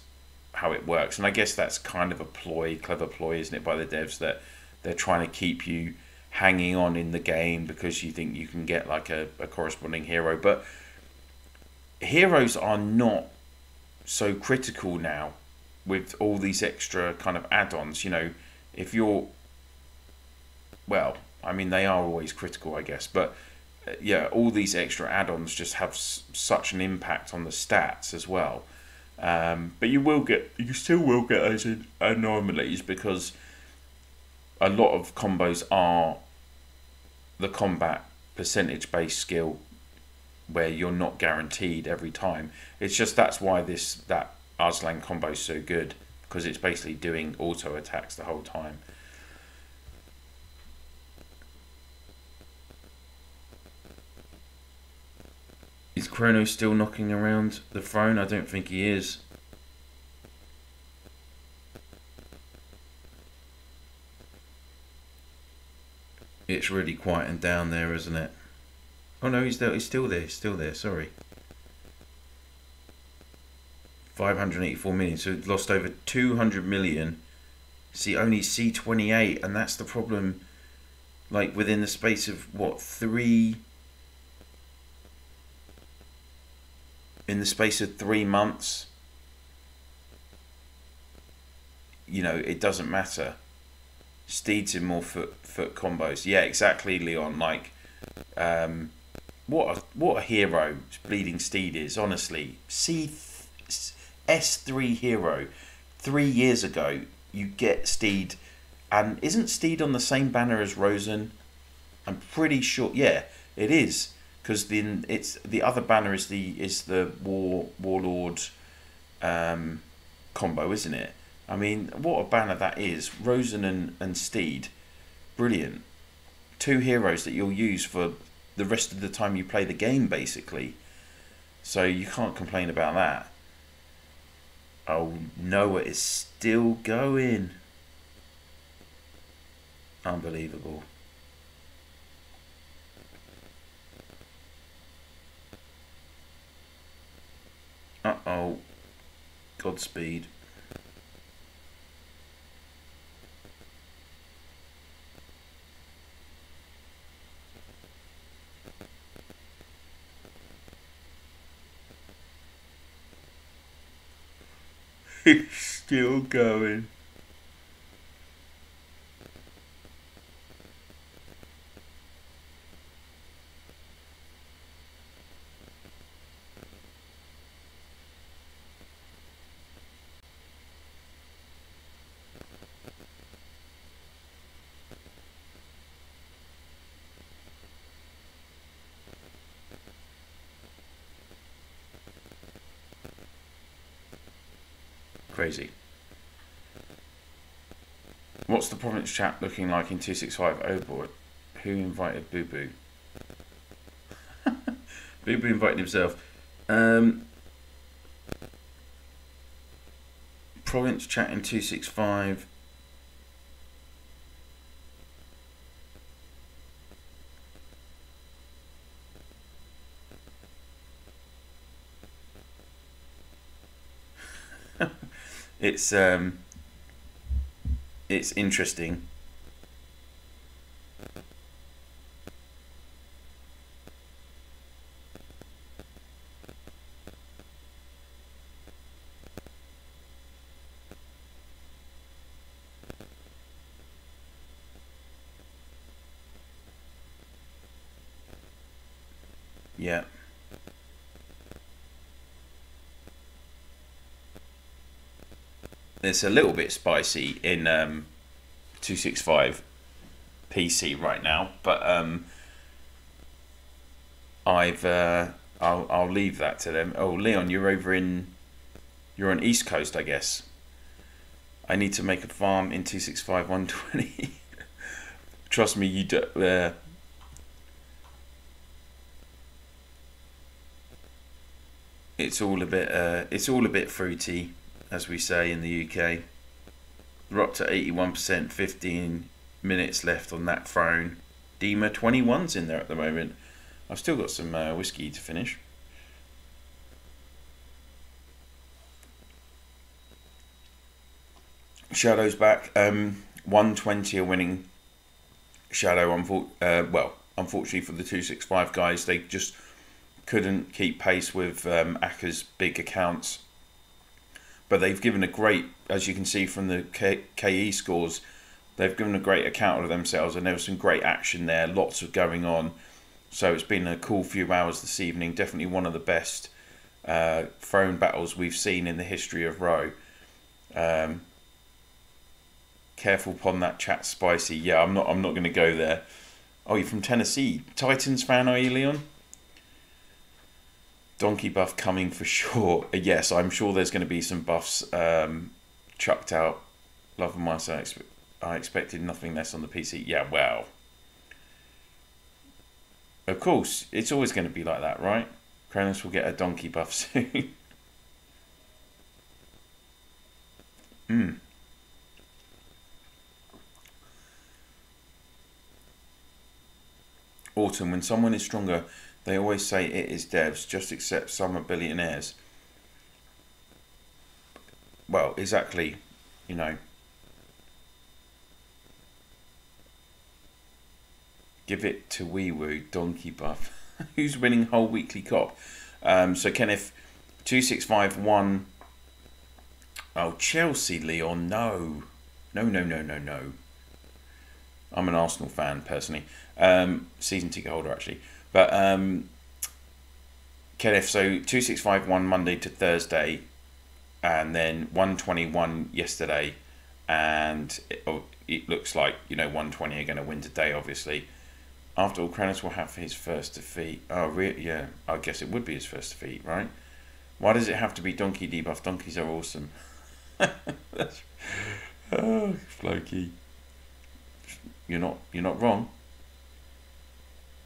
[SPEAKER 1] how it works. And I guess that's kind of a ploy, clever ploy, isn't it, by the devs, that they're trying to keep you hanging on in the game because you think you can get like a corresponding hero. But heroes are not so critical now with all these extra kind of add-ons. You know, if you're, well, I mean, they are always critical, I guess, but yeah, all these extra add-ons just have such an impact on the stats as well. But you still will get those anomalies, because a lot of combos are the combat percentage based skill, where you're not guaranteed every time. It's just that's why that Arslan combo is so good, because it's basically doing auto attacks the whole time. Is Chrono still knocking around the throne? I don't think he is. It's really quieting down there, isn't it? Oh no, he's still there, sorry. 584 million, so it lost over 200 million. See, only C28, and that's the problem. Like, within the space of, what, 3... In the space of 3 months, you know, it doesn't matter. Steed's in more foot combos. Yeah, exactly, Leon. Like, what a hero Bleeding Steed is, honestly. S3 hero. 3 years ago, you get Steed, and isn't Steed on the same banner as Rosen? I'm pretty sure. Yeah, it is. Because then it's the other banner is the Warlord combo, isn't it? I mean, what a banner that is! Rosen and Steed, brilliant. 2 heroes that you'll use for the rest of the time you play the game, basically. So you can't complain about that. Oh, Noah is still going. Unbelievable. Uh-oh. Godspeed. He's still going. Crazy. What's the province chat looking like in 265? Oh boy. Who invited Boo Boo? Boo Boo invited himself. Province chat in 265. It's interesting. Yeah. It's a little bit spicy in 265 PC right now, but I'll leave that to them. Oh, Leon, you're on East Coast, I guess. I need to make a farm in 265 120. Trust me, you do. It's all a bit fruity, as we say in the UK. We're up to 81%, 15 minutes left on that throne. Dima 21's in there at the moment. I've still got some whiskey to finish. Shadow's back. 120 are winning. Shadow, unfortunately for the 265 guys, they just couldn't keep pace with Aka's big accounts. But they've given a great, as you can see from the KE scores, they've given a great account of themselves, and there was some great action there, lots of going on. So it's been a cool few hours this evening. Definitely one of the best throne battles we've seen in the history of Row. Careful upon that chat, spicy. Yeah, I'm not going to go there. Oh, you're from Tennessee. Titans fan, are you, Leon? Donkey buff coming for sure. Yes, I'm sure there's going to be some buffs chucked out. Love and Mice, I expected nothing less on the PC. Yeah, well. Of course, it's always going to be like that, right? Kronos will get a donkey buff soon. Autumn, when someone is stronger, they always say it is devs, just accept some are billionaires. Well, exactly, you know. Give it to Wee Woo, donkey buff. Who's winning whole weekly cop? So Kenneth, 265 won. Oh, Chelsea, Leon, no. No. I'm an Arsenal fan, personally. Season ticket holder, actually. But Kenneth, so 265 won Monday to Thursday, and then 121 yesterday, and it looks like, you know, 120 are going to win today, obviously. After all, Kranos will have his first defeat. Oh, really? Yeah, I guess it would be his first defeat, right? Why does it have to be donkey debuff? Donkeys are awesome. Oh, Floki. You're not wrong.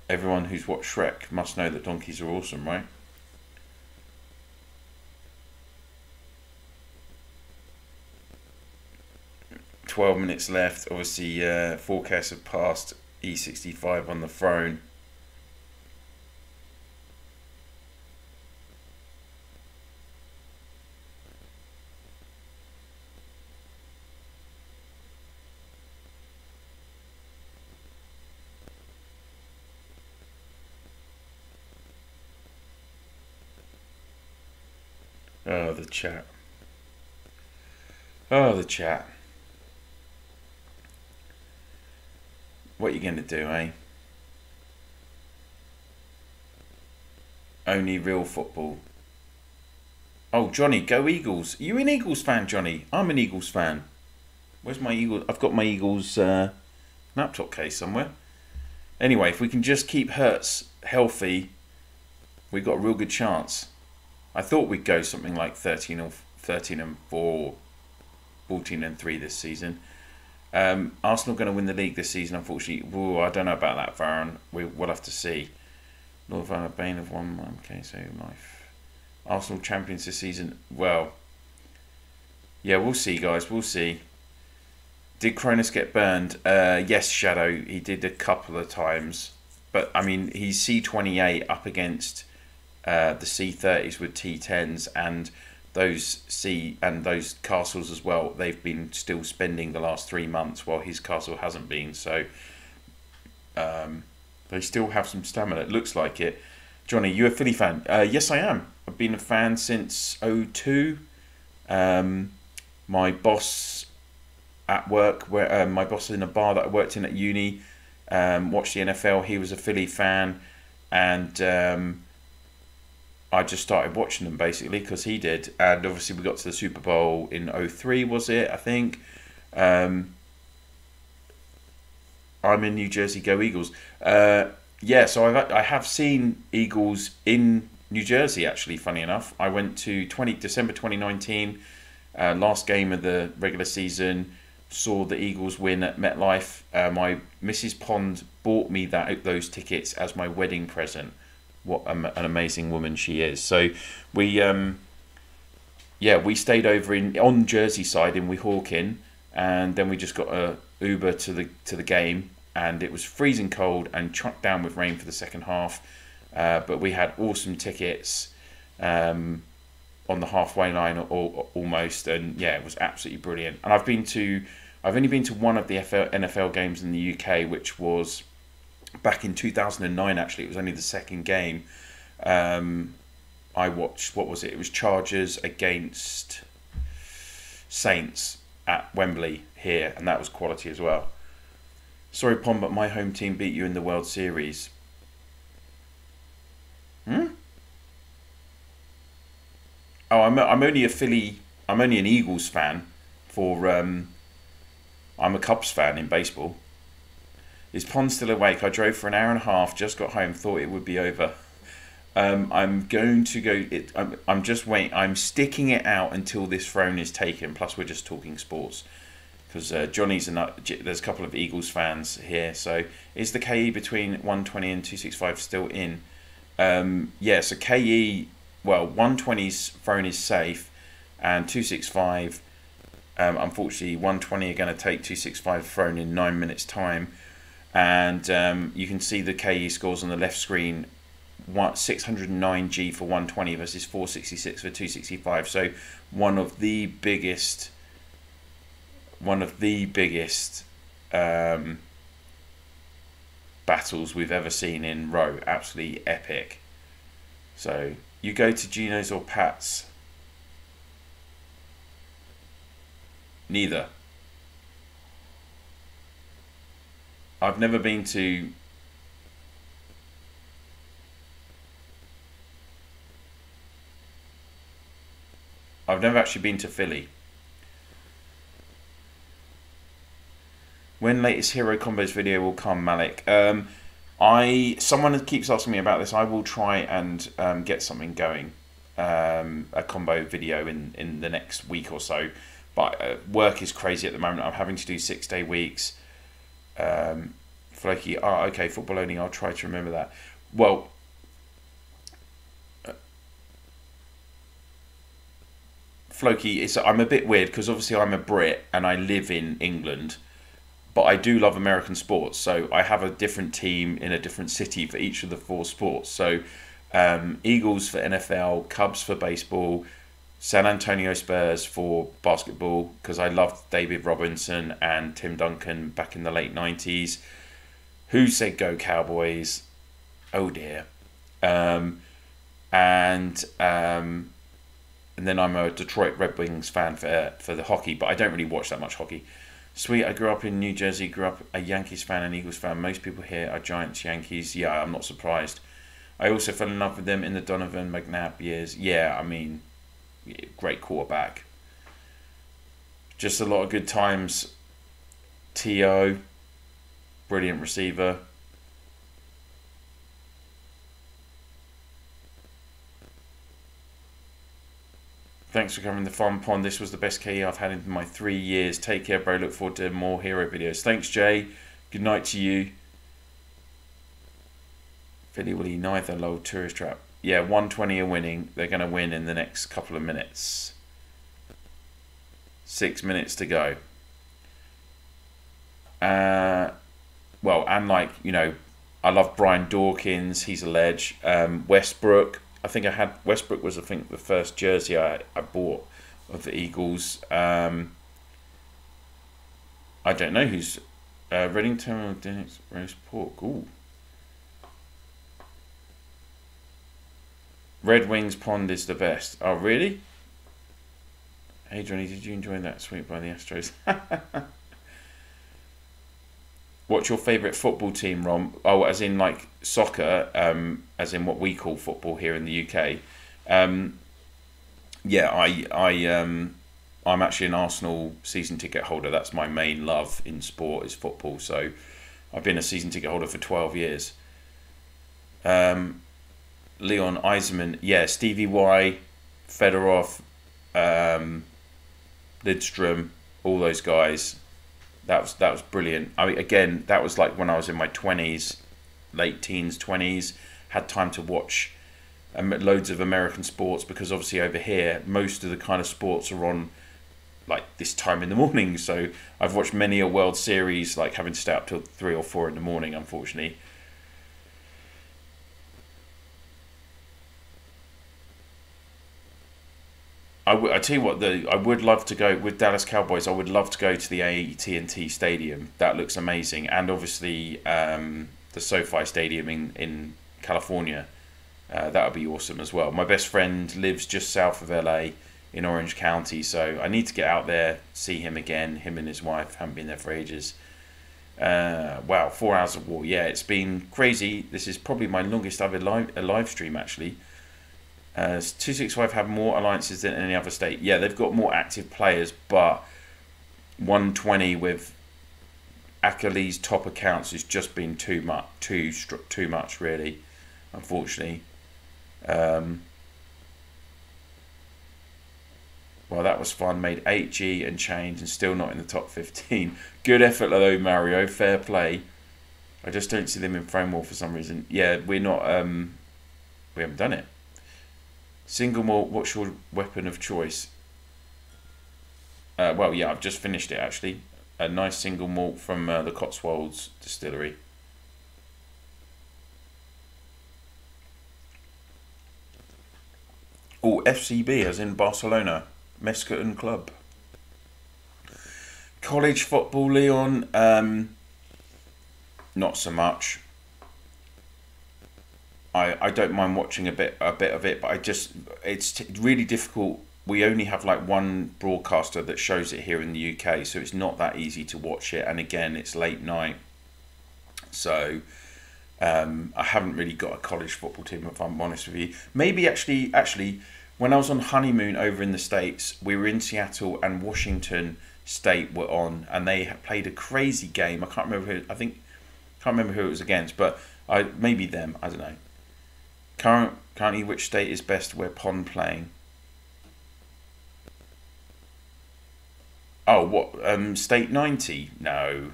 [SPEAKER 1] Everyone who's watched Shrek must know that donkeys are awesome, right? "12 minutes left. Obviously, forecasts have passed. E65 on the throne. Oh, the chat. Oh, the chat. What are you going to do, eh? Only real football. Oh, Johnny, go Eagles. Are you an Eagles fan, Johnny? I'm an Eagles fan. Where's my Eagles? I've got my Eagles laptop case somewhere. Anyway, if we can just keep Hurts healthy, we've got a real good chance. I thought we'd go something like 13 and 4, 14 and 3 this season. Arsenal going to win the league this season, unfortunately. Whoa, I don't know about that, Varron. We'll have to see. Lord Van Bane of 1 so life. Arsenal champions this season. Well, yeah, we'll see, guys. We'll see. Did Cronus get burned? Yes, Shadow. He did a couple of times. But, I mean, he's C28 up against the C30s with T10s, and those castles as well. They've been still spending the last 3 months while his castle hasn't been. So they still have some stamina. It looks like it. Johnny, you a Philly fan? Yes, I am. I've been a fan since '02. My boss at work, my boss in a bar that I worked in at uni, watched the NFL. He was a Philly fan, and I just started watching them basically because he did. And obviously we got to the Super Bowl in '03, was it? I think. I'm in New Jersey, go Eagles. Yeah, so I have seen Eagles in New Jersey, actually, funny enough. I went to December 2019. Last game of the regular season, saw the Eagles win at MetLife. My Mrs. Pond bought me those tickets as my wedding present. What an amazing woman she is. So we we stayed over on Jersey side in Weehawken, and then we just got a Uber to the game, and it was freezing cold and chucked down with rain for the second half. But we had awesome tickets on the halfway line almost, and yeah, it was absolutely brilliant. And I've only been to one of the NFL games in the UK, which was back in 2009. Actually, it was only the second game. I watched, what was it? It was Chargers against Saints at Wembley here, and that was quality as well. Sorry, Pom, but my home team beat you in the World Series. Oh, I'm only I'm only an Eagles fan. I'm a Cubs fan in baseball. Is Pond still awake? I drove for an hour and a half, just got home, thought it would be over. I'm going to go. I'm just waiting. I'm sticking it out until this throne is taken. Plus, we're just talking sports because Johnny's there's a couple of Eagles fans here. So, is the KE between 120 and 265 still in? Yeah. So KE, well, 120's throne is safe, and 265. Unfortunately, 120 are going to take 265 throne in 9 minutes time, and you can see the KE scores on the left screen. 609G for 120 versus 466 for 265. So one of the biggest battles we've ever seen in row. Absolutely epic. So you go to Gino's or Pat's? Neither. I've never been to. I've never actually been to Philly. When latest hero combos video will come, Malik? Someone keeps asking me about this. I will try and get something going, a combo video in the next week or so. But work is crazy at the moment. I'm having to do 6-day weeks. Flaky, okay, football only. I'll try to remember that. Well. Floki, I'm a bit weird because obviously I'm a Brit and I live in England, but I do love American sports. So I have a different team in a different city for each of the 4 sports. So Eagles for NFL, Cubs for baseball, San Antonio Spurs for basketball because I loved David Robinson and Tim Duncan back in the late 90s. Who said go Cowboys? Oh dear. And then I'm a Detroit Red Wings fan for the hockey, but I don't really watch that much hockey. Sweet, I grew up in New Jersey, grew up a Yankees fan and Eagles fan. Most people here are Giants, Yankees. Yeah, I'm not surprised. I also fell in love with them in the Donovan McNabb years. Yeah, I mean, great quarterback. Just a lot of good times. T.O., brilliant receiver. Thanks for covering the fun, Pond. This was the best KE I've had in my 3 years. Take care, bro. Look forward to more hero videos. Thanks, Jay. Good night to you. Philly will neither low tourist trap. Yeah, 120 are winning. They're going to win in the next couple of minutes. 6 minutes to go. Well, and like, you know, I love Brian Dawkins. He's a ledge. Westbrook. I think I had Westbrook was the first jersey I bought of the Eagles. I don't know who's Reddington or Dennis Roast Pork. Ooh. Red Wings Pond is the best. Oh really? Hey Johnny, did you enjoy that sweep by the Astros? What's your favourite football team, Rom? Oh, as in like soccer, as in what we call football here in the UK. Yeah, I'm actually an Arsenal season ticket holder. That's my main love in sport is football. So I've been a season ticket holder for 12 years. Leon Eiserman, yeah, Stevie Y, Fedorov, Lidstrom, all those guys. That was brilliant. I mean, again, that was like when I was in my 20s, late teens, 20s. Had time to watch loads of American sports, because obviously over here most of the kind of sports are on like this time in the morning. So I've watched many a World Series like having to stay up till 3 or 4 in the morning, unfortunately. I tell you what, I would love to go with Dallas Cowboys. I would love to go to the AT&T Stadium. That looks amazing, and obviously the SoFi Stadium in California. That would be awesome as well. My best friend lives just south of LA in Orange County, so I need to get out there, see him again. Him and his wife haven't been there for ages. Wow, 4 hours of war. Yeah, it's been crazy. This is probably my longest ever live stream, actually. 265 have more alliances than any other state. Yeah, they've got more active players, but 120 with Akali's top accounts has just been too much, really, unfortunately. Well, that was fun. Made 8G and change and still not in the top 15. Good effort though, Mario. Fair play. I just don't see them in frame war for some reason. Yeah, we're not. We haven't done it. Single malt. What's your weapon of choice? Well, yeah, I've just finished it actually. A nice single malt from the Cotswolds distillery. Oh, FCB as in Barcelona. Mesquite Club. College football, Leon. Not so much. I don't mind watching a bit of it, but it's really difficult. We only have like one broadcaster that shows it here in the UK, so it's not that easy to watch it. And again, it's late night, so I haven't really got a college football team, if I'm honest with you. Maybe actually, when I was on honeymoon over in the States, we were in Seattle and Washington State were on, and they played a crazy game. I can't remember who. Can't remember who it was against, but maybe them. I don't know. Currently, which state is best where Pond playing? Oh, what? State 90? No.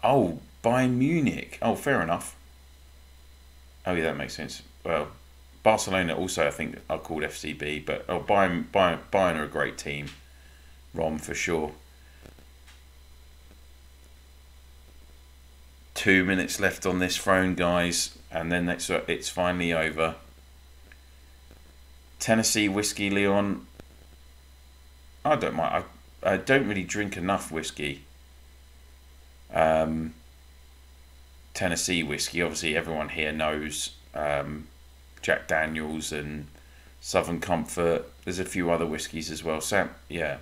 [SPEAKER 1] Oh, Bayern Munich. Oh, fair enough. Oh, yeah, that makes sense. Well, Barcelona also, I think, are called FCB, but Bayern are a great team. Rom, for sure. 2 minutes left on this throne, guys, and then it's finally over. Tennessee whiskey, Leon. I don't mind. I don't really drink enough whiskey. Tennessee whiskey, obviously everyone here knows. Jack Daniels and Southern Comfort. There's a few other whiskies as well. So yeah.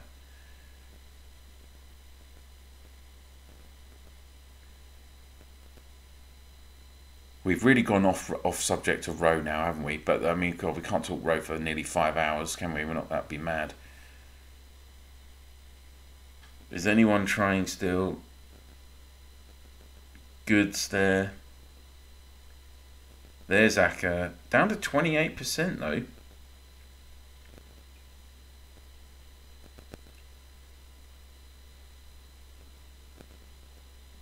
[SPEAKER 1] We've really gone off subject of Roe now, haven't we? But I mean, God, we can't talk Roe for nearly 5 hours, can we? We're not that be mad. Is anyone trying still? Goods there. There's Aka. Down to 28% though.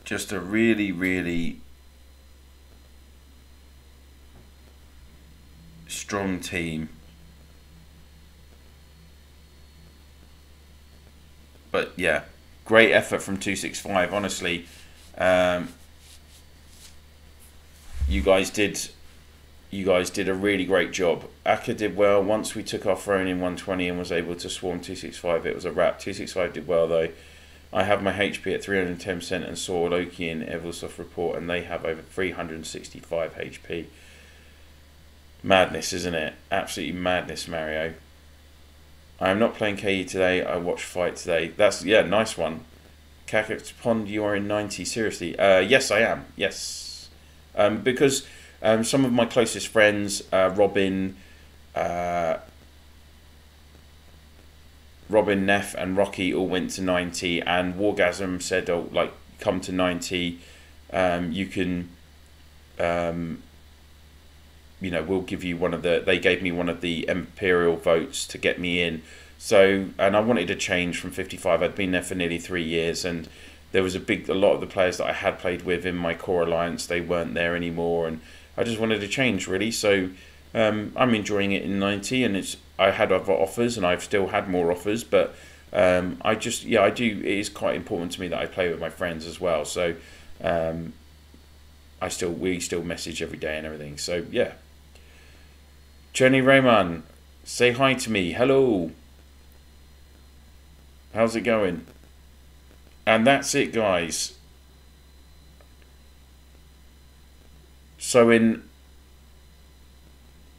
[SPEAKER 1] Just a really, really strong team. But yeah, great effort from 265, honestly. You guys did a really great job. Aka did well. Once we took our throne in 120 and was able to swarm 265, it was a wrap. 265 did well though. I have my HP at 310% and saw Loki and Eversoft report, and they have over 365 HP. Madness, isn't it? Absolutely madness, Mario. I am not playing KE today. I watched Fight today. That's, yeah, nice one. Kakux Pond, you are in 90. Seriously. Yes, I am. Yes. Because some of my closest friends, Robin, Neff and Rocky all went to 90, and Wargasm said, oh, like, come to 90. You can, you know, we'll give you one of the, they gave me one of the Imperial votes to get me in. So, and I wanted to change from 55. I'd been there for nearly 3 years, and there was a lot of the players that I had played with in my core alliance, they weren't there anymore, and I just wanted to change really. So I'm enjoying it in 90, and I had other offers, and I've still had more offers, but I do. It is quite important to me that I play with my friends as well. So we still message every day and everything. So yeah. Jenny Rayman, say hi to me. Hello. How's it going? And that's it, guys. So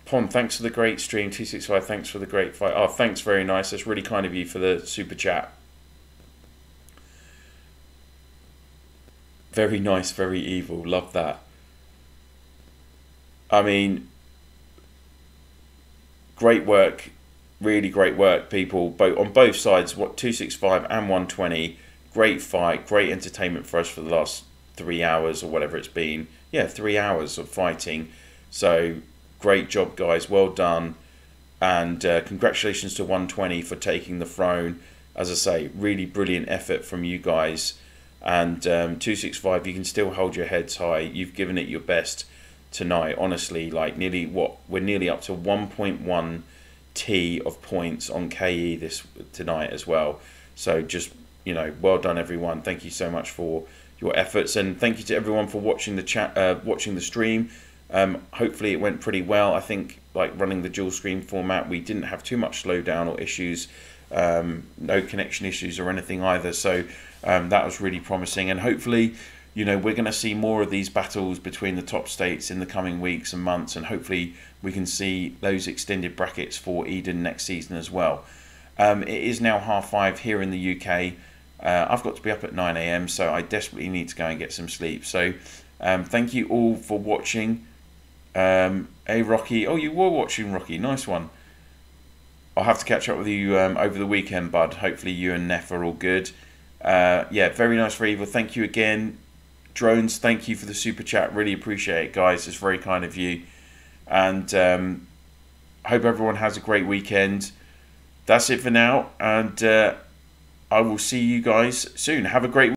[SPEAKER 1] Pond, thanks for the great stream. 265, thanks for the great fight. Oh, thanks, very nice. That's really kind of you for the super chat. Very nice, very evil. Love that. I mean, great work. Really great work, people. On both sides, 265 and 120. Great fight, great entertainment for us for the last 3 hours or whatever it's been. Yeah, 3 hours of fighting. So great job, guys. Well done. And congratulations to 120 for taking the throne. As I say, really brilliant effort from you guys. And 265, you can still hold your heads high. You've given it your best tonight. Honestly, like we're nearly up to 1.1 T of points on KE tonight as well. So just, well done everyone. Thank you so much for your efforts, and thank you to everyone for watching the chat, watching the stream. Hopefully it went pretty well. I think like running the dual screen format, we didn't have too much slowdown or issues, no connection issues or anything either. So that was really promising, and hopefully, we're going to see more of these battles between the top states in the coming weeks and months, and hopefully we can see those extended brackets for Eden next season as well. It is now 5:30 here in the UK. I've got to be up at 9 AM, so I desperately need to go and get some sleep. So thank you all for watching. Hey, Rocky. Oh, you were watching, Rocky. Nice one. I'll have to catch up with you over the weekend, bud. Hopefully you and Neff are all good. Yeah, very nice for Evil. Thank you again. Drones, thank you for the super chat. Really appreciate it, guys. It's very kind of you. And I hope everyone has a great weekend. That's it for now. And I will see you guys soon. Have a great weekend.